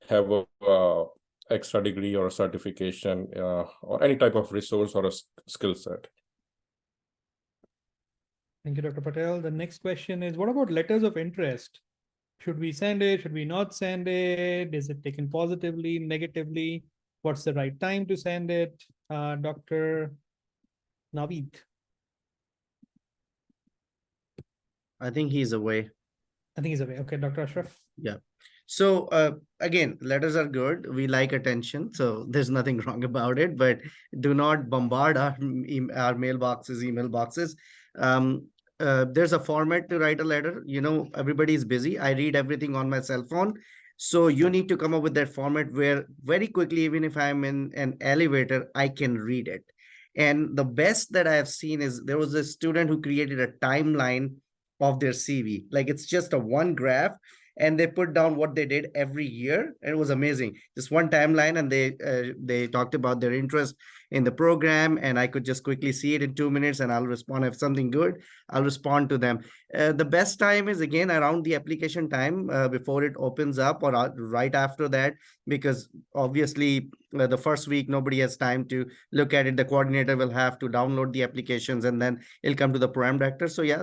have a extra degree or a certification or any type of resource or a skill set. Thank you, Dr. Patel. The next question is, what about letters of interest? Should we send it? Should we not send it? Is it taken positively, negatively? What's the right time to send it? Dr. Naveed. I think he's away. I think he's away. Okay, Dr. Ashraf. Yeah. So again, letters are good. We like attention, so there's nothing wrong about it. But do not bombard our mailboxes, email boxes. There's a format to write a letter. You know, everybody's busy. I read everything on my cell phone. So you need to come up with that format where very quickly, even if I'm in an elevator, I can read it. And the best that I have seen is there was a student who created a timeline of their CV. Like it's just a one graph, and they put down what they did every year. And it was amazing. Just one timeline, and they talked about their interest in the program, and I could just quickly see it in 2 minutes, and I'll respond. If something good, I'll respond to them. The best time is again around the application time, before it opens up or right after that, because obviously the first week nobody has time to look at it. The coordinator will have to download the applications, and then it'll come to the program director. So yeah,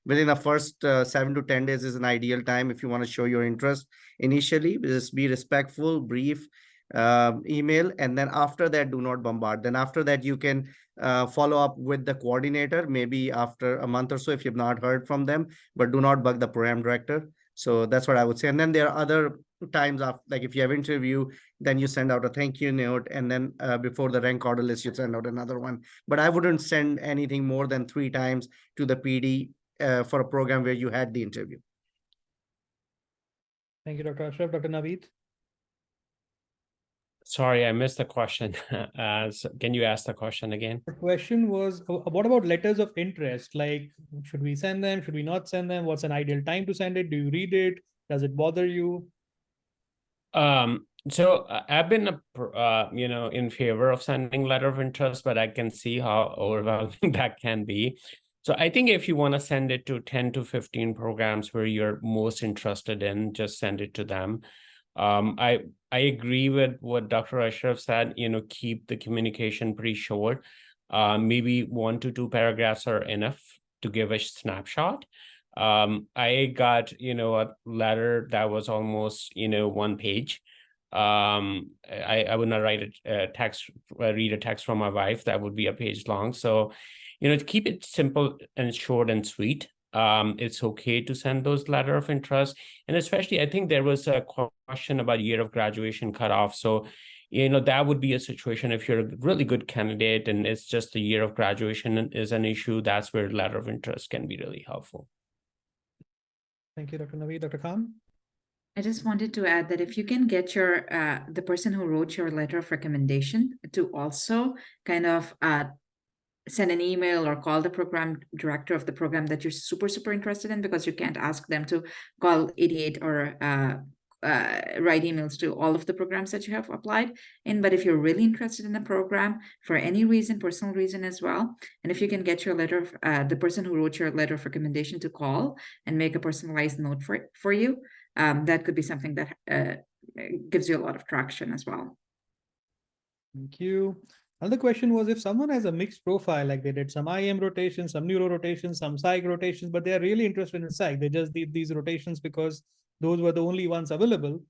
within the first 7 to 10 days is an ideal time if you want to show your interest. Initially, just be respectful, brief, email, and then after that, do not bombard. Then after that, you can follow up with the coordinator maybe after a month or so if you've not heard from them, but do not bug the program director. So that's what I would say. And then there are other times after, like if you have interview, then you send out a thank you note, and then before the rank order list, you send out another one. But I wouldn't send anything more than 3 times to the PD for a program where you had the interview. Thank you, Dr. Ashraf. Dr. Naveed. Sorry, I missed the question. So can you ask the question again? The question was, what about letters of interest? Like, should we send them? Should we not send them? What's an ideal time to send it? Do you read it? Does it bother you? So I've been, in favor of sending letter of interest, but I can see how overwhelming that can be. So I think if you want to send it to 10 to 15 programs where you're most interested in, just send it to them. I agree with what Dr. Ashraf said, keep the communication pretty short. Maybe 1 to 2 paragraphs are enough to give a snapshot. I got, a letter that was almost, 1 page. I would not write read a text from my wife. That would be a page long. So, to keep it simple and short and sweet. It's okay to send those letter of interest. And especially, I think there was a question about year of graduation cutoff. So, that would be a situation if you're a really good candidate and it's just the year of graduation is an issue, that's where letter of interest can be really helpful. Thank you, Dr. Naveed. Dr. Khan? I just wanted to add that if you can get the person who wrote your letter of recommendation to also kind of send an email or call the program director of the program that you're super, super interested in, because you can't ask them to call 88 or write emails to all of the programs that you have applied in. But if you're really interested in the program for any reason, personal reason as well, and if you can get your letter, the person who wrote your letter of recommendation to call and make a personalized note for you, that could be something that gives you a lot of traction as well. Thank you. Another question was, if someone has a mixed profile, like they did some IM rotations, some neuro rotations, some psych rotations, but they are really interested in psych, they just did these rotations because those were the only ones available.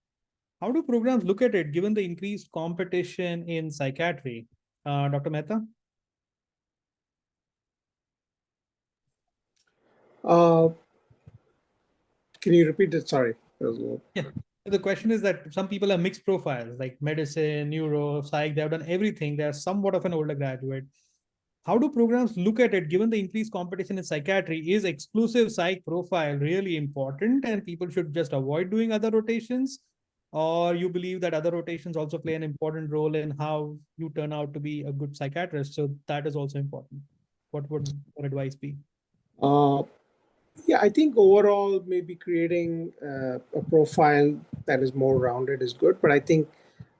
How do programs look at it given the increased competition in psychiatry? Dr. Mehta? Can you repeat it? Sorry. Yeah. The question is that some people have mixed profiles, like medicine, neuro, psych, they have done everything. They're somewhat of an older graduate. How do programs look at it given the increased competition in psychiatry? Is exclusive psych profile really important and people should just avoid doing other rotations? Or you believe that other rotations also play an important role in how you turn out to be a good psychiatrist? So that is also important. What would your advice be? Yeah, I think overall maybe creating a profile that is more rounded is good. But I think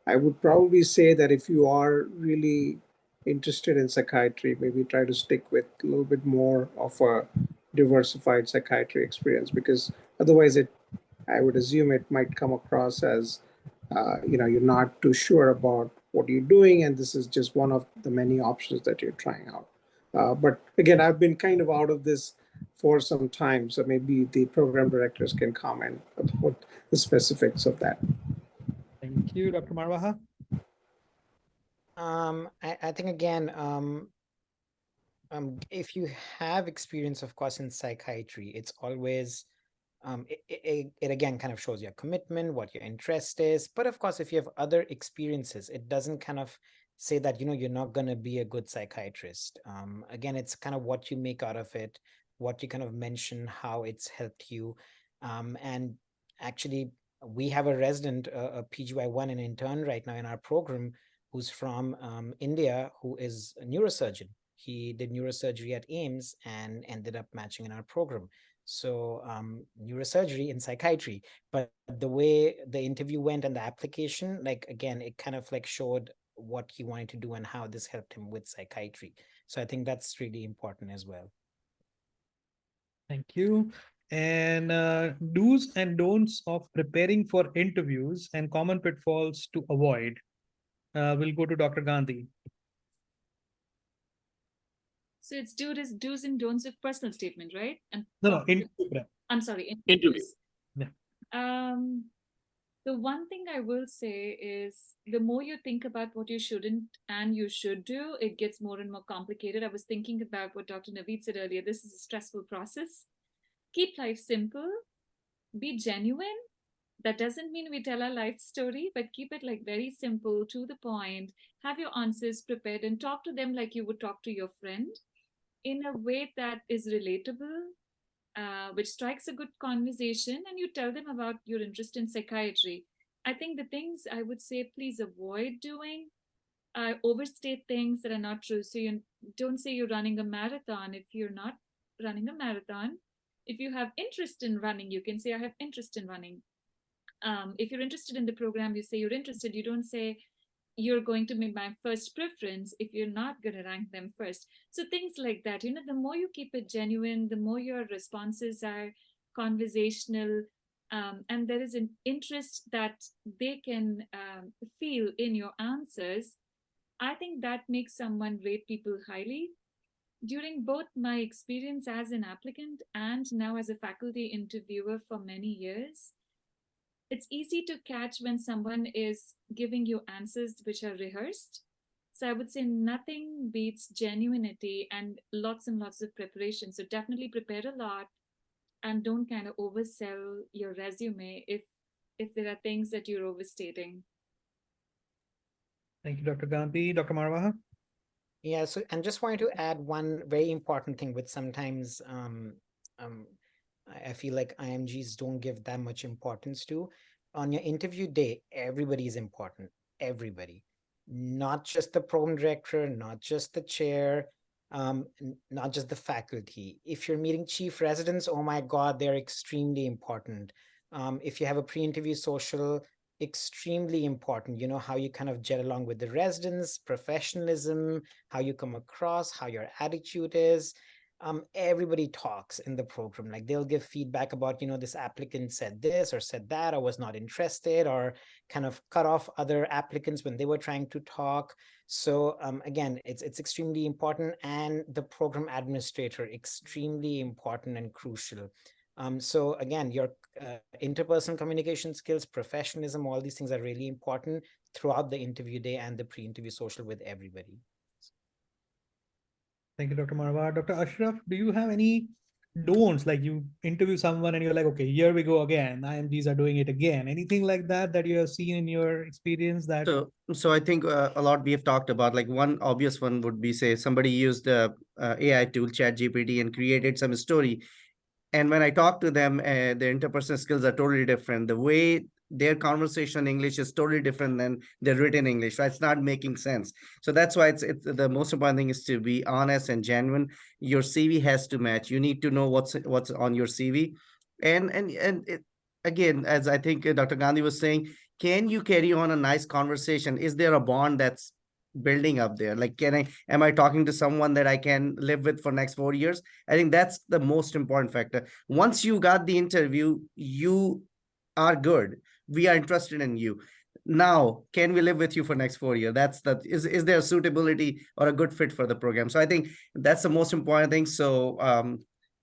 I would probably say that if you are really interested in psychiatry, maybe try to stick with a little bit more of a diversified psychiatry experience, because otherwise I would assume it might come across as, you're not too sure about what you're doing, and this is just one of the many options that you're trying out. But again, I've been kind of out of this for some time, so maybe the program directors can comment about the specifics of that. Thank you, Dr. Marwaha. I think again, if you have experience, of course, in psychiatry, it's always it again kind of shows your commitment, what your interest is. But of course, if you have other experiences, it doesn't kind of say that you're not going to be a good psychiatrist. Again, it's kind of what you make out of it, what you kind of mention, how it's helped you. And actually, we have a resident, a PGY1, an intern right now in our program, who's from India, who is a neurosurgeon. He did neurosurgery at AIMS and ended up matching in our program. So neurosurgery in psychiatry, but the way the interview went and the application, like, again, it kind of like showed what he wanted to do and how this helped him with psychiatry. So I think that's really important as well. Thank you. And do's and don'ts of preparing for interviews and common pitfalls to avoid. We'll go to Dr. Gandhi. So it's do's and don'ts of personal statement, right? And no, interview prep. I'm sorry, interviews. Yeah. The one thing I will say is the more you think about what you shouldn't and you should do, it gets more and more complicated. I was thinking about what Dr. Naveed said earlier. This is a stressful process. Keep life simple. Be genuine. That doesn't mean we tell our life story, but keep it like very simple, to the point. Have your answers prepared and talk to them like you would talk to your friend in a way that is relatable, which strikes a good conversation, and you tell them about your interest in psychiatry. I think the things I would say please avoid doing, overstate things that are not true. So you don't say you're running a marathon if you're not running a marathon. If you have interest in running, you can say, I have interest in running. If you're interested in the program, you say you're interested. You don't say you're going to be my first preference if you're not going to rank them first. So things like that, the more you keep it genuine, the more your responses are conversational, and there is an interest that they can feel in your answers. I think that makes someone rate people highly. During both my experience as an applicant and now as a faculty interviewer for many years, it's easy to catch when someone is giving you answers which are rehearsed. So I would say nothing beats genuinity and lots of preparation. So definitely prepare a lot and don't kind of oversell your resume if there are things that you're overstating. Thank you, Dr. Gandhi. Dr. Marwaha? Yeah, so and just wanted to add one very important thing, which sometimes I feel like IMGs don't give that much importance to. On your interview day, everybody is important. Everybody, not just the program director, not just the chair, not just the faculty. If you're meeting chief residents, oh my God, they're extremely important. If you have a pre-interview social, extremely important. How you kind of jet along with the residents, professionalism, how you come across, how your attitude is. Everybody talks in the program, like they'll give feedback about, this applicant said this or said that, or was not interested, or kind of cut off other applicants when they were trying to talk. So again, it's extremely important, and the program administrator, extremely important and crucial. So again, your interpersonal communication skills, professionalism, all these things are really important throughout the interview day and the pre-interview social with everybody. Thank you, Dr. Marwa. Dr. Ashraf, do you have any don'ts, like you interview someone and you're like, okay, here we go again, IMGs are doing it again, anything like that you have seen in your experience? That so I think a lot we have talked about, like one obvious one would be, say somebody used the AI tool ChatGPT and created some story, and when I talk to them, their interpersonal skills are totally different. The way their conversation English is totally different than their written English. Right? It's not making sense. So that's why it's the most important thing is to be honest and genuine. Your CV has to match. You need to know what's on your CV, and it, again, as I think Dr. Gandhi was saying, can you carry on a nice conversation? Is there a bond building up there? Like, am I talking to someone that I can live with for next 4 years? I think that's the most important factor. Once you got the interview, you are good. We are interested in you. Now, can we live with you for next 4 years? Is there a suitability or a good fit for the program? So I think that's the most important thing. So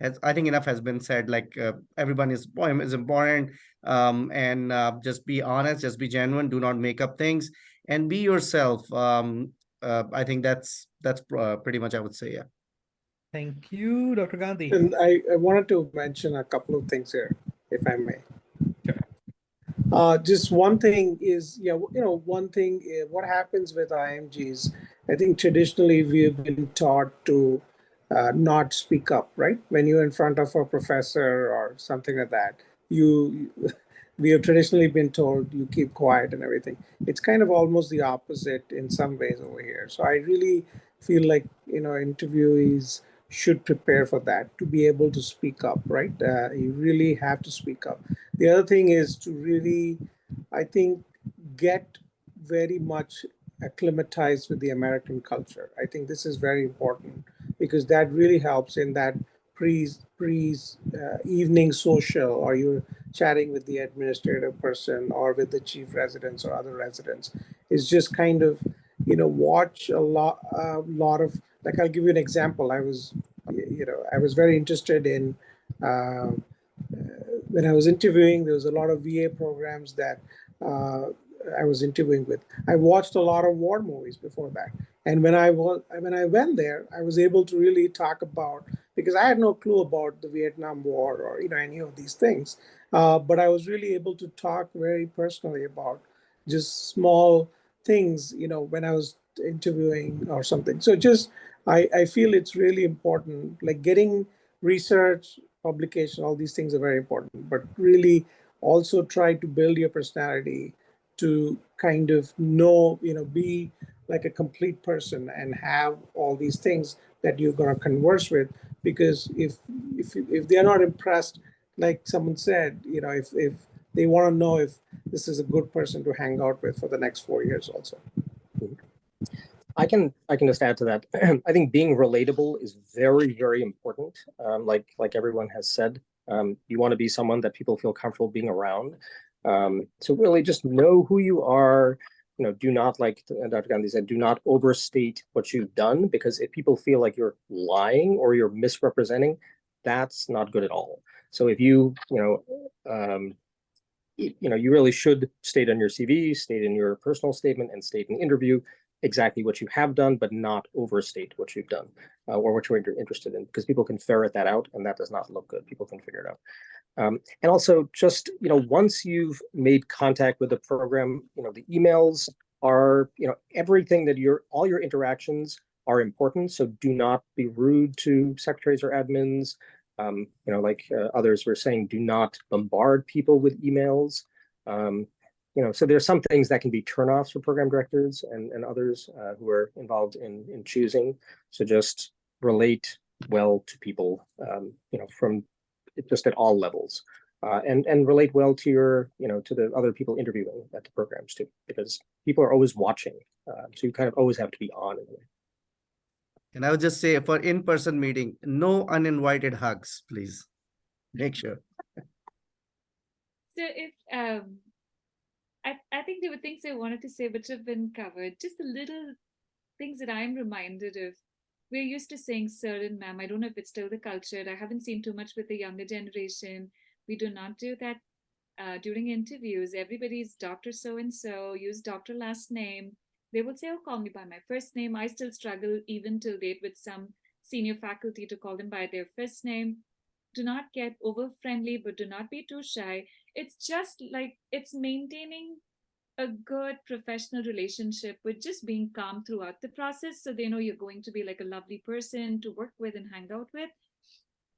as I think enough has been said, like everyone is important, and just be honest, just be genuine, do not make up things, and be yourself. I think that's pretty much I would say. Yeah. Thank you, Dr. Gandhi. And I wanted to mention a couple of things here, if I may. Just one thing is, one thing, what happens with IMGs, I think traditionally we've been taught to not speak up, right? When you're in front of a professor or something like that, we have traditionally been told you keep quiet and everything. It's kind of almost the opposite in some ways over here. So I really feel like, interviewees should prepare for that, to be able to speak up, right? You really have to speak up. The other thing is to really, I think, get very much acclimatized with the American culture. I think this is very important because that really helps in that evening social, or you're chatting with the administrative person or with the chief residents or other residents. Is just kind of, watch a lot of, like, I'll give you an example. I was very interested in, when I was interviewing, there was a lot of VA programs that I was interviewing with. I watched a lot of war movies before that. And when I went there, I was able to really talk about, because I had no clue about the Vietnam War or, any of these things. But I was really able to talk very personally about just small things, when I was interviewing or something. So just, I feel it's really important, like getting research, publication, all these things are very important, but really also try to build your personality to kind of know, be like a complete person and have all these things that you're going to converse with. Because if they're not impressed, like someone said, if they want to know if this is a good person to hang out with for the next 4 years also. I can just add to that. I think being relatable is very, very important. Like everyone has said, you want to be someone that people feel comfortable being around. So really just know who you are. Do not, like Dr. Gandhi said, do not overstate what you've done, because if people feel like you're lying or you're misrepresenting, that's not good at all. So if you really should state on your CV, state in your personal statement, and state in the interview exactly what you have done, but not overstate what you've done or what you're interested in, because people can ferret that out, and that does not look good. People can figure it out. And also just, once you've made contact with the program, the emails are, everything that all your interactions are important. So do not be rude to secretaries or admins. Like others were saying, do not bombard people with emails. So there's some things that can be turnoffs for program directors and others who are involved in choosing. So just relate well to people, from just at all levels, and relate well to your, to the other people interviewing at the programs too, because people are always watching. So you kind of always have to be on in a way. And I would just say, for in-person meeting, no uninvited hugs, please. Make sure. So if I think there were things I wanted to say which have been covered. Just the little things that I'm reminded of. We're used to saying sir and ma'am. I don't know if it's still the culture. I haven't seen too much with the younger generation. We do not do that during interviews. Everybody's Dr. So-and-so, use Dr. last name. They will say, oh, call me by my first name. I still struggle even till date with some senior faculty to call them by their first name. Do not get over friendly, but do not be too shy. It's just like, it's maintaining a good professional relationship with just being calm throughout the process, so they know you're going to be like a lovely person to work with and hang out with.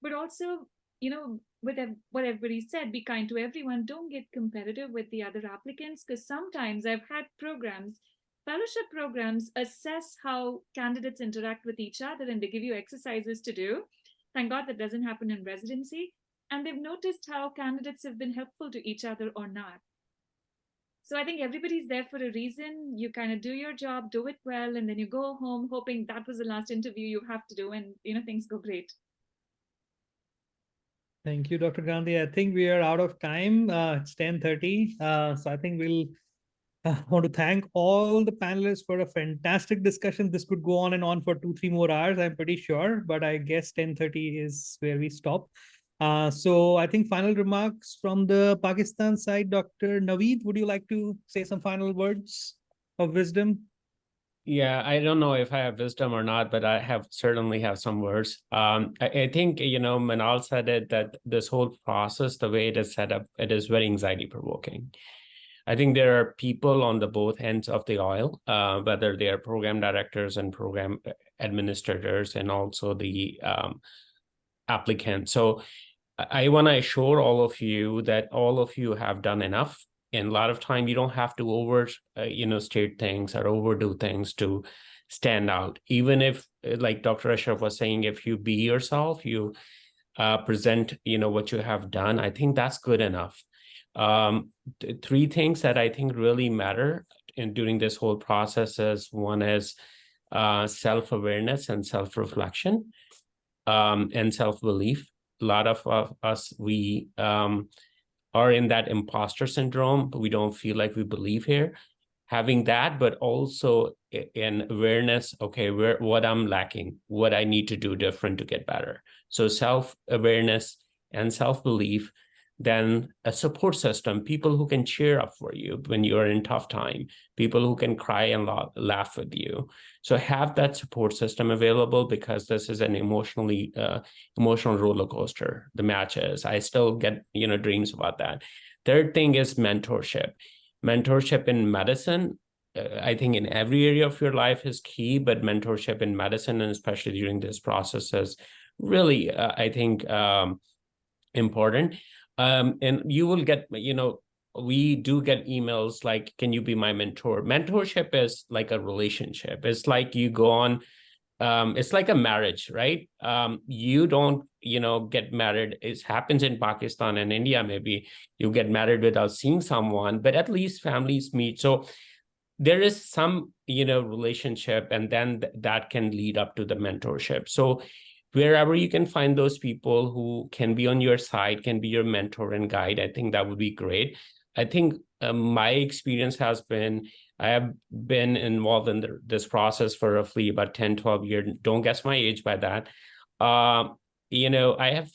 But also, with what everybody said, be kind to everyone. Don't get competitive with the other applicants, because sometimes I've had fellowship programs assess how candidates interact with each other, and they give you exercises to do. Thank God that doesn't happen in residency. And they've noticed how candidates have been helpful to each other or not. So I think everybody's there for a reason. You kind of do your job, do it well, and then you go home hoping that was the last interview you have to do, and things go great. Thank you, Dr. Gandhi. I think we are out of time. It's 10:30. So I think we'll want to thank all the panelists for a fantastic discussion. This could go on and on for 2-3 more hours, I'm pretty sure, but I guess 10:30 is where we stop. So I think final remarks from the Pakistan side. Dr. Naveed, would you like to say some final words of wisdom? Yeah, I don't know if I have wisdom or not, but I certainly have some words. I think, Manal said it, that this whole process, the way it is set up, it is very anxiety provoking. I think there are people on the both ends of the aisle, whether they are program directors and program administrators and also the applicants. So I want to assure all of you that all of you have done enough. And a lot of time you don't have to overstate things or overdo things to stand out. Even if, like Dr. Ashraf was saying, if you be yourself, you present, what you have done, I think that's good enough. 3 things that I think really matter during this whole process is, one is self-awareness and self-reflection and self-belief. A lot of us, we are in that imposter syndrome, but we don't feel like we believe here. Having that, but also in awareness, okay, what I'm lacking, what I need to do different to get better. So self-awareness and self-belief, then a support system, people who can cheer up for you when you're in tough time, people who can cry and laugh with you. So have that support system available, because this is an emotional roller coaster, the matches. I still get, dreams about that. Third thing is mentorship. Mentorship in medicine, I think in every area of your life is key, but mentorship in medicine, and especially during this process, is really, I think, important. And you will get, we do get emails like, can you be my mentor? Mentorship is like a relationship. It's like you go on, it's like a marriage, right? You don't, get married. It happens in Pakistan and India, maybe you get married without seeing someone, but at least families meet. So there is some, relationship, and then that can lead up to the mentorship. So wherever you can find those people who can be on your side, can be your mentor and guide, I think that would be great. I think my experience has been, I have been involved in this process for roughly about 10, 12 years. Don't guess my age by that. I have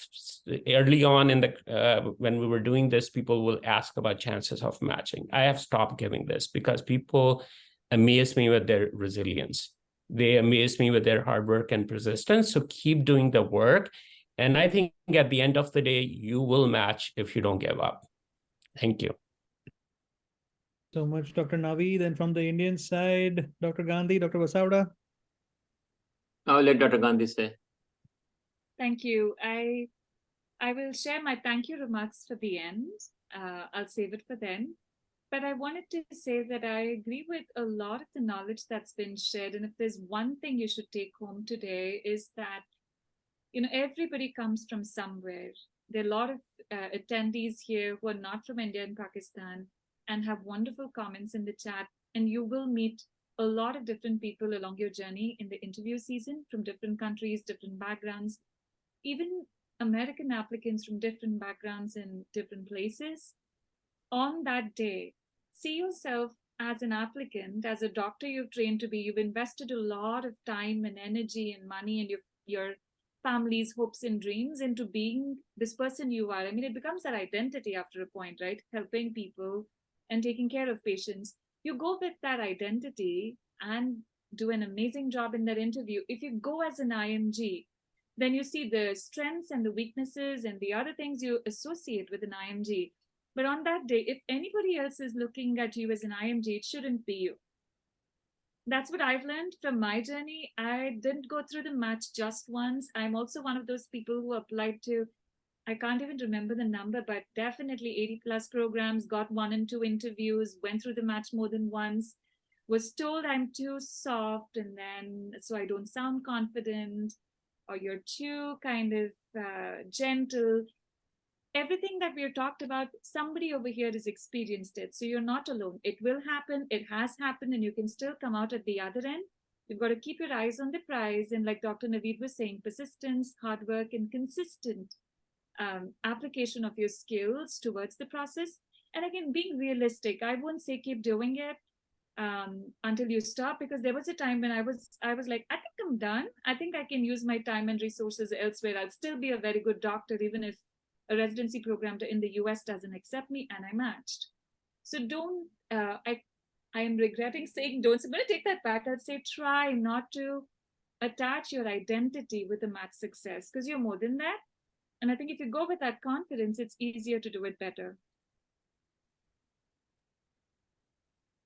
early on in the, when we were doing this, people will ask about chances of matching. I have stopped giving this because people amaze me with their resilience. They amaze me with their hard work and persistence. So keep doing the work. And I think at the end of the day, you will match if you don't give up. Thank you. So much, Dr. Navi. Then from the Indian side, Dr. Gandhi, Dr. Vasavda. I'll let Dr. Gandhi say. Thank you. I will share my thank you remarks for the end. I'll save it for then. But I wanted to say that I agree with a lot of the knowledge that's been shared. And if there's one thing you should take home today, is that, everybody comes from somewhere. There are a lot of attendees here who are not from India and Pakistan and have wonderful comments in the chat. And you will meet a lot of different people along your journey in the interview season from different countries, different backgrounds, even American applicants from different backgrounds in different places. On that day, see yourself as an applicant, as a doctor you've trained to be. You've invested a lot of time and energy and money and your family's hopes and dreams into being this person you are. I mean, it becomes that identity after a point, right? Helping people and taking care of patients. You go with that identity and do an amazing job in that interview. If you go as an IMG, then you see the strengths and the weaknesses and the other things you associate with an IMG. But on that day, if anybody else is looking at you as an IMG, it shouldn't be you. That's what I've learned from my journey. I didn't go through the match just once. I'm also one of those people who applied to, I can't even remember the number, but definitely 80+ programs, got 1 and 2 interviews, went through the match more than once, was told I'm too soft, and then so I don't sound confident, or you're too kind of gentle. everything that we have talked about, somebody over here has experienced it. So you're not alone. It will happen. It has happened, and you can still come out at the other end. You've got to keep your eyes on the prize. And like Dr. Naveed was saying, persistence, hard work, and consistent application of your skills towards the process. And again, being realistic. I won't say keep doing it until you stop, because there was a time when I was like, I think I'm done. I think I can use my time and resources elsewhere. I'll still be a very good doctor, even if a residency program in the US doesn't accept me, and I matched. So don't, I am regretting saying don't, so I'm going to take that back. I'd say try not to attach your identity with a match success, because you're more than that. And I think if you go with that confidence, it's easier to do it better.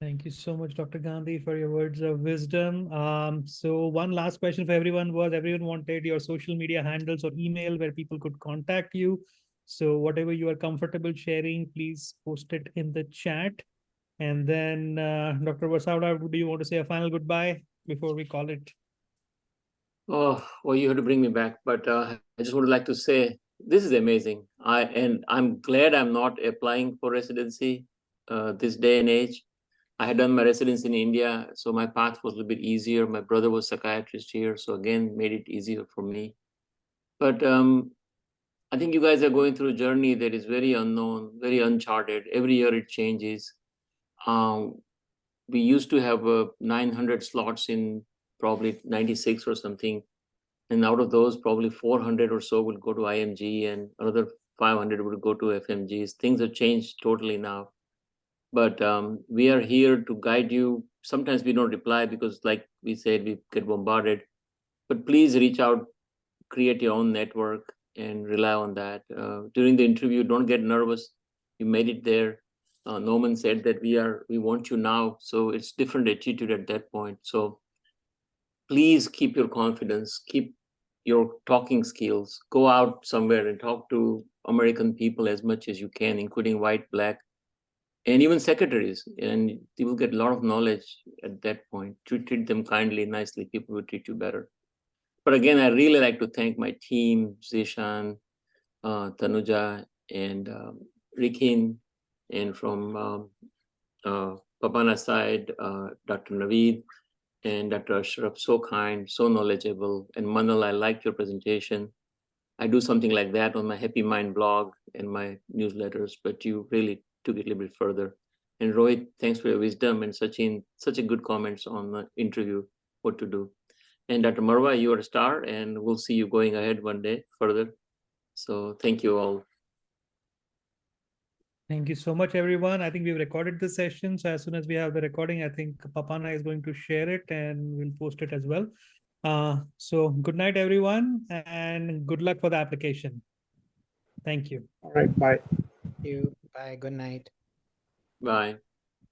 Thank you so much, Dr. Gandhi, for your words of wisdom. So one last question for everyone was, everyone wanted your social media handles or email where people could contact you. So whatever you are comfortable sharing, please post it in the chat. And then Dr. Vasavda, do you want to say a final goodbye before we call it? Oh, well, you have to bring me back. But I just would like to say, this is amazing. I'm glad I'm not applying for residency this day and age. I had done my residency in India, so my path was a little bit easier. My brother was a psychiatrist here, so again, made it easier for me. But I think you guys are going through a journey that is very unknown, very uncharted. Every year it changes. We used to have 900 slots in probably 96 or something. And out of those, probably 400 or so will go to IMG and another 500 will go to FMGs. Things have changed totally now. But we are here to guide you. Sometimes we don't reply because, like we said, we get bombarded. But please reach out, create your own network, and rely on that. During the interview, don't get nervous. You made it there. Norman said that we want you now. So it's different attitude at that point. So please keep your confidence, keep your talking skills. Go out somewhere and talk to American people as much as you can, including white, black, and even secretaries, and you will get a lot of knowledge at that point. Treat them kindly, nicely, people will treat you better. But again, I really like to thank my team, Zishan, Tanuja, and Rikin, and from PAPANA side, Dr. Naveed and Dr. Ashraf, so kind, so knowledgeable. And Manal, I liked your presentation. I do something like that on my Happy Mind blog and my newsletters, but you really took it a little bit further. And Rohit, thanks for your wisdom, and Sachin, such a good comments on the interview, what to do. And Dr. Marwa, you are a star, and we'll see you going ahead one day further. So thank you all. Thank you so much, everyone. I think we've recorded this session. So as soon as we have the recording, I think PAPANA is going to share it and we'll post it as well. So good night, everyone, and good luck for the application. Thank you. All right, bye. Thank you. Bye. Good night. Bye.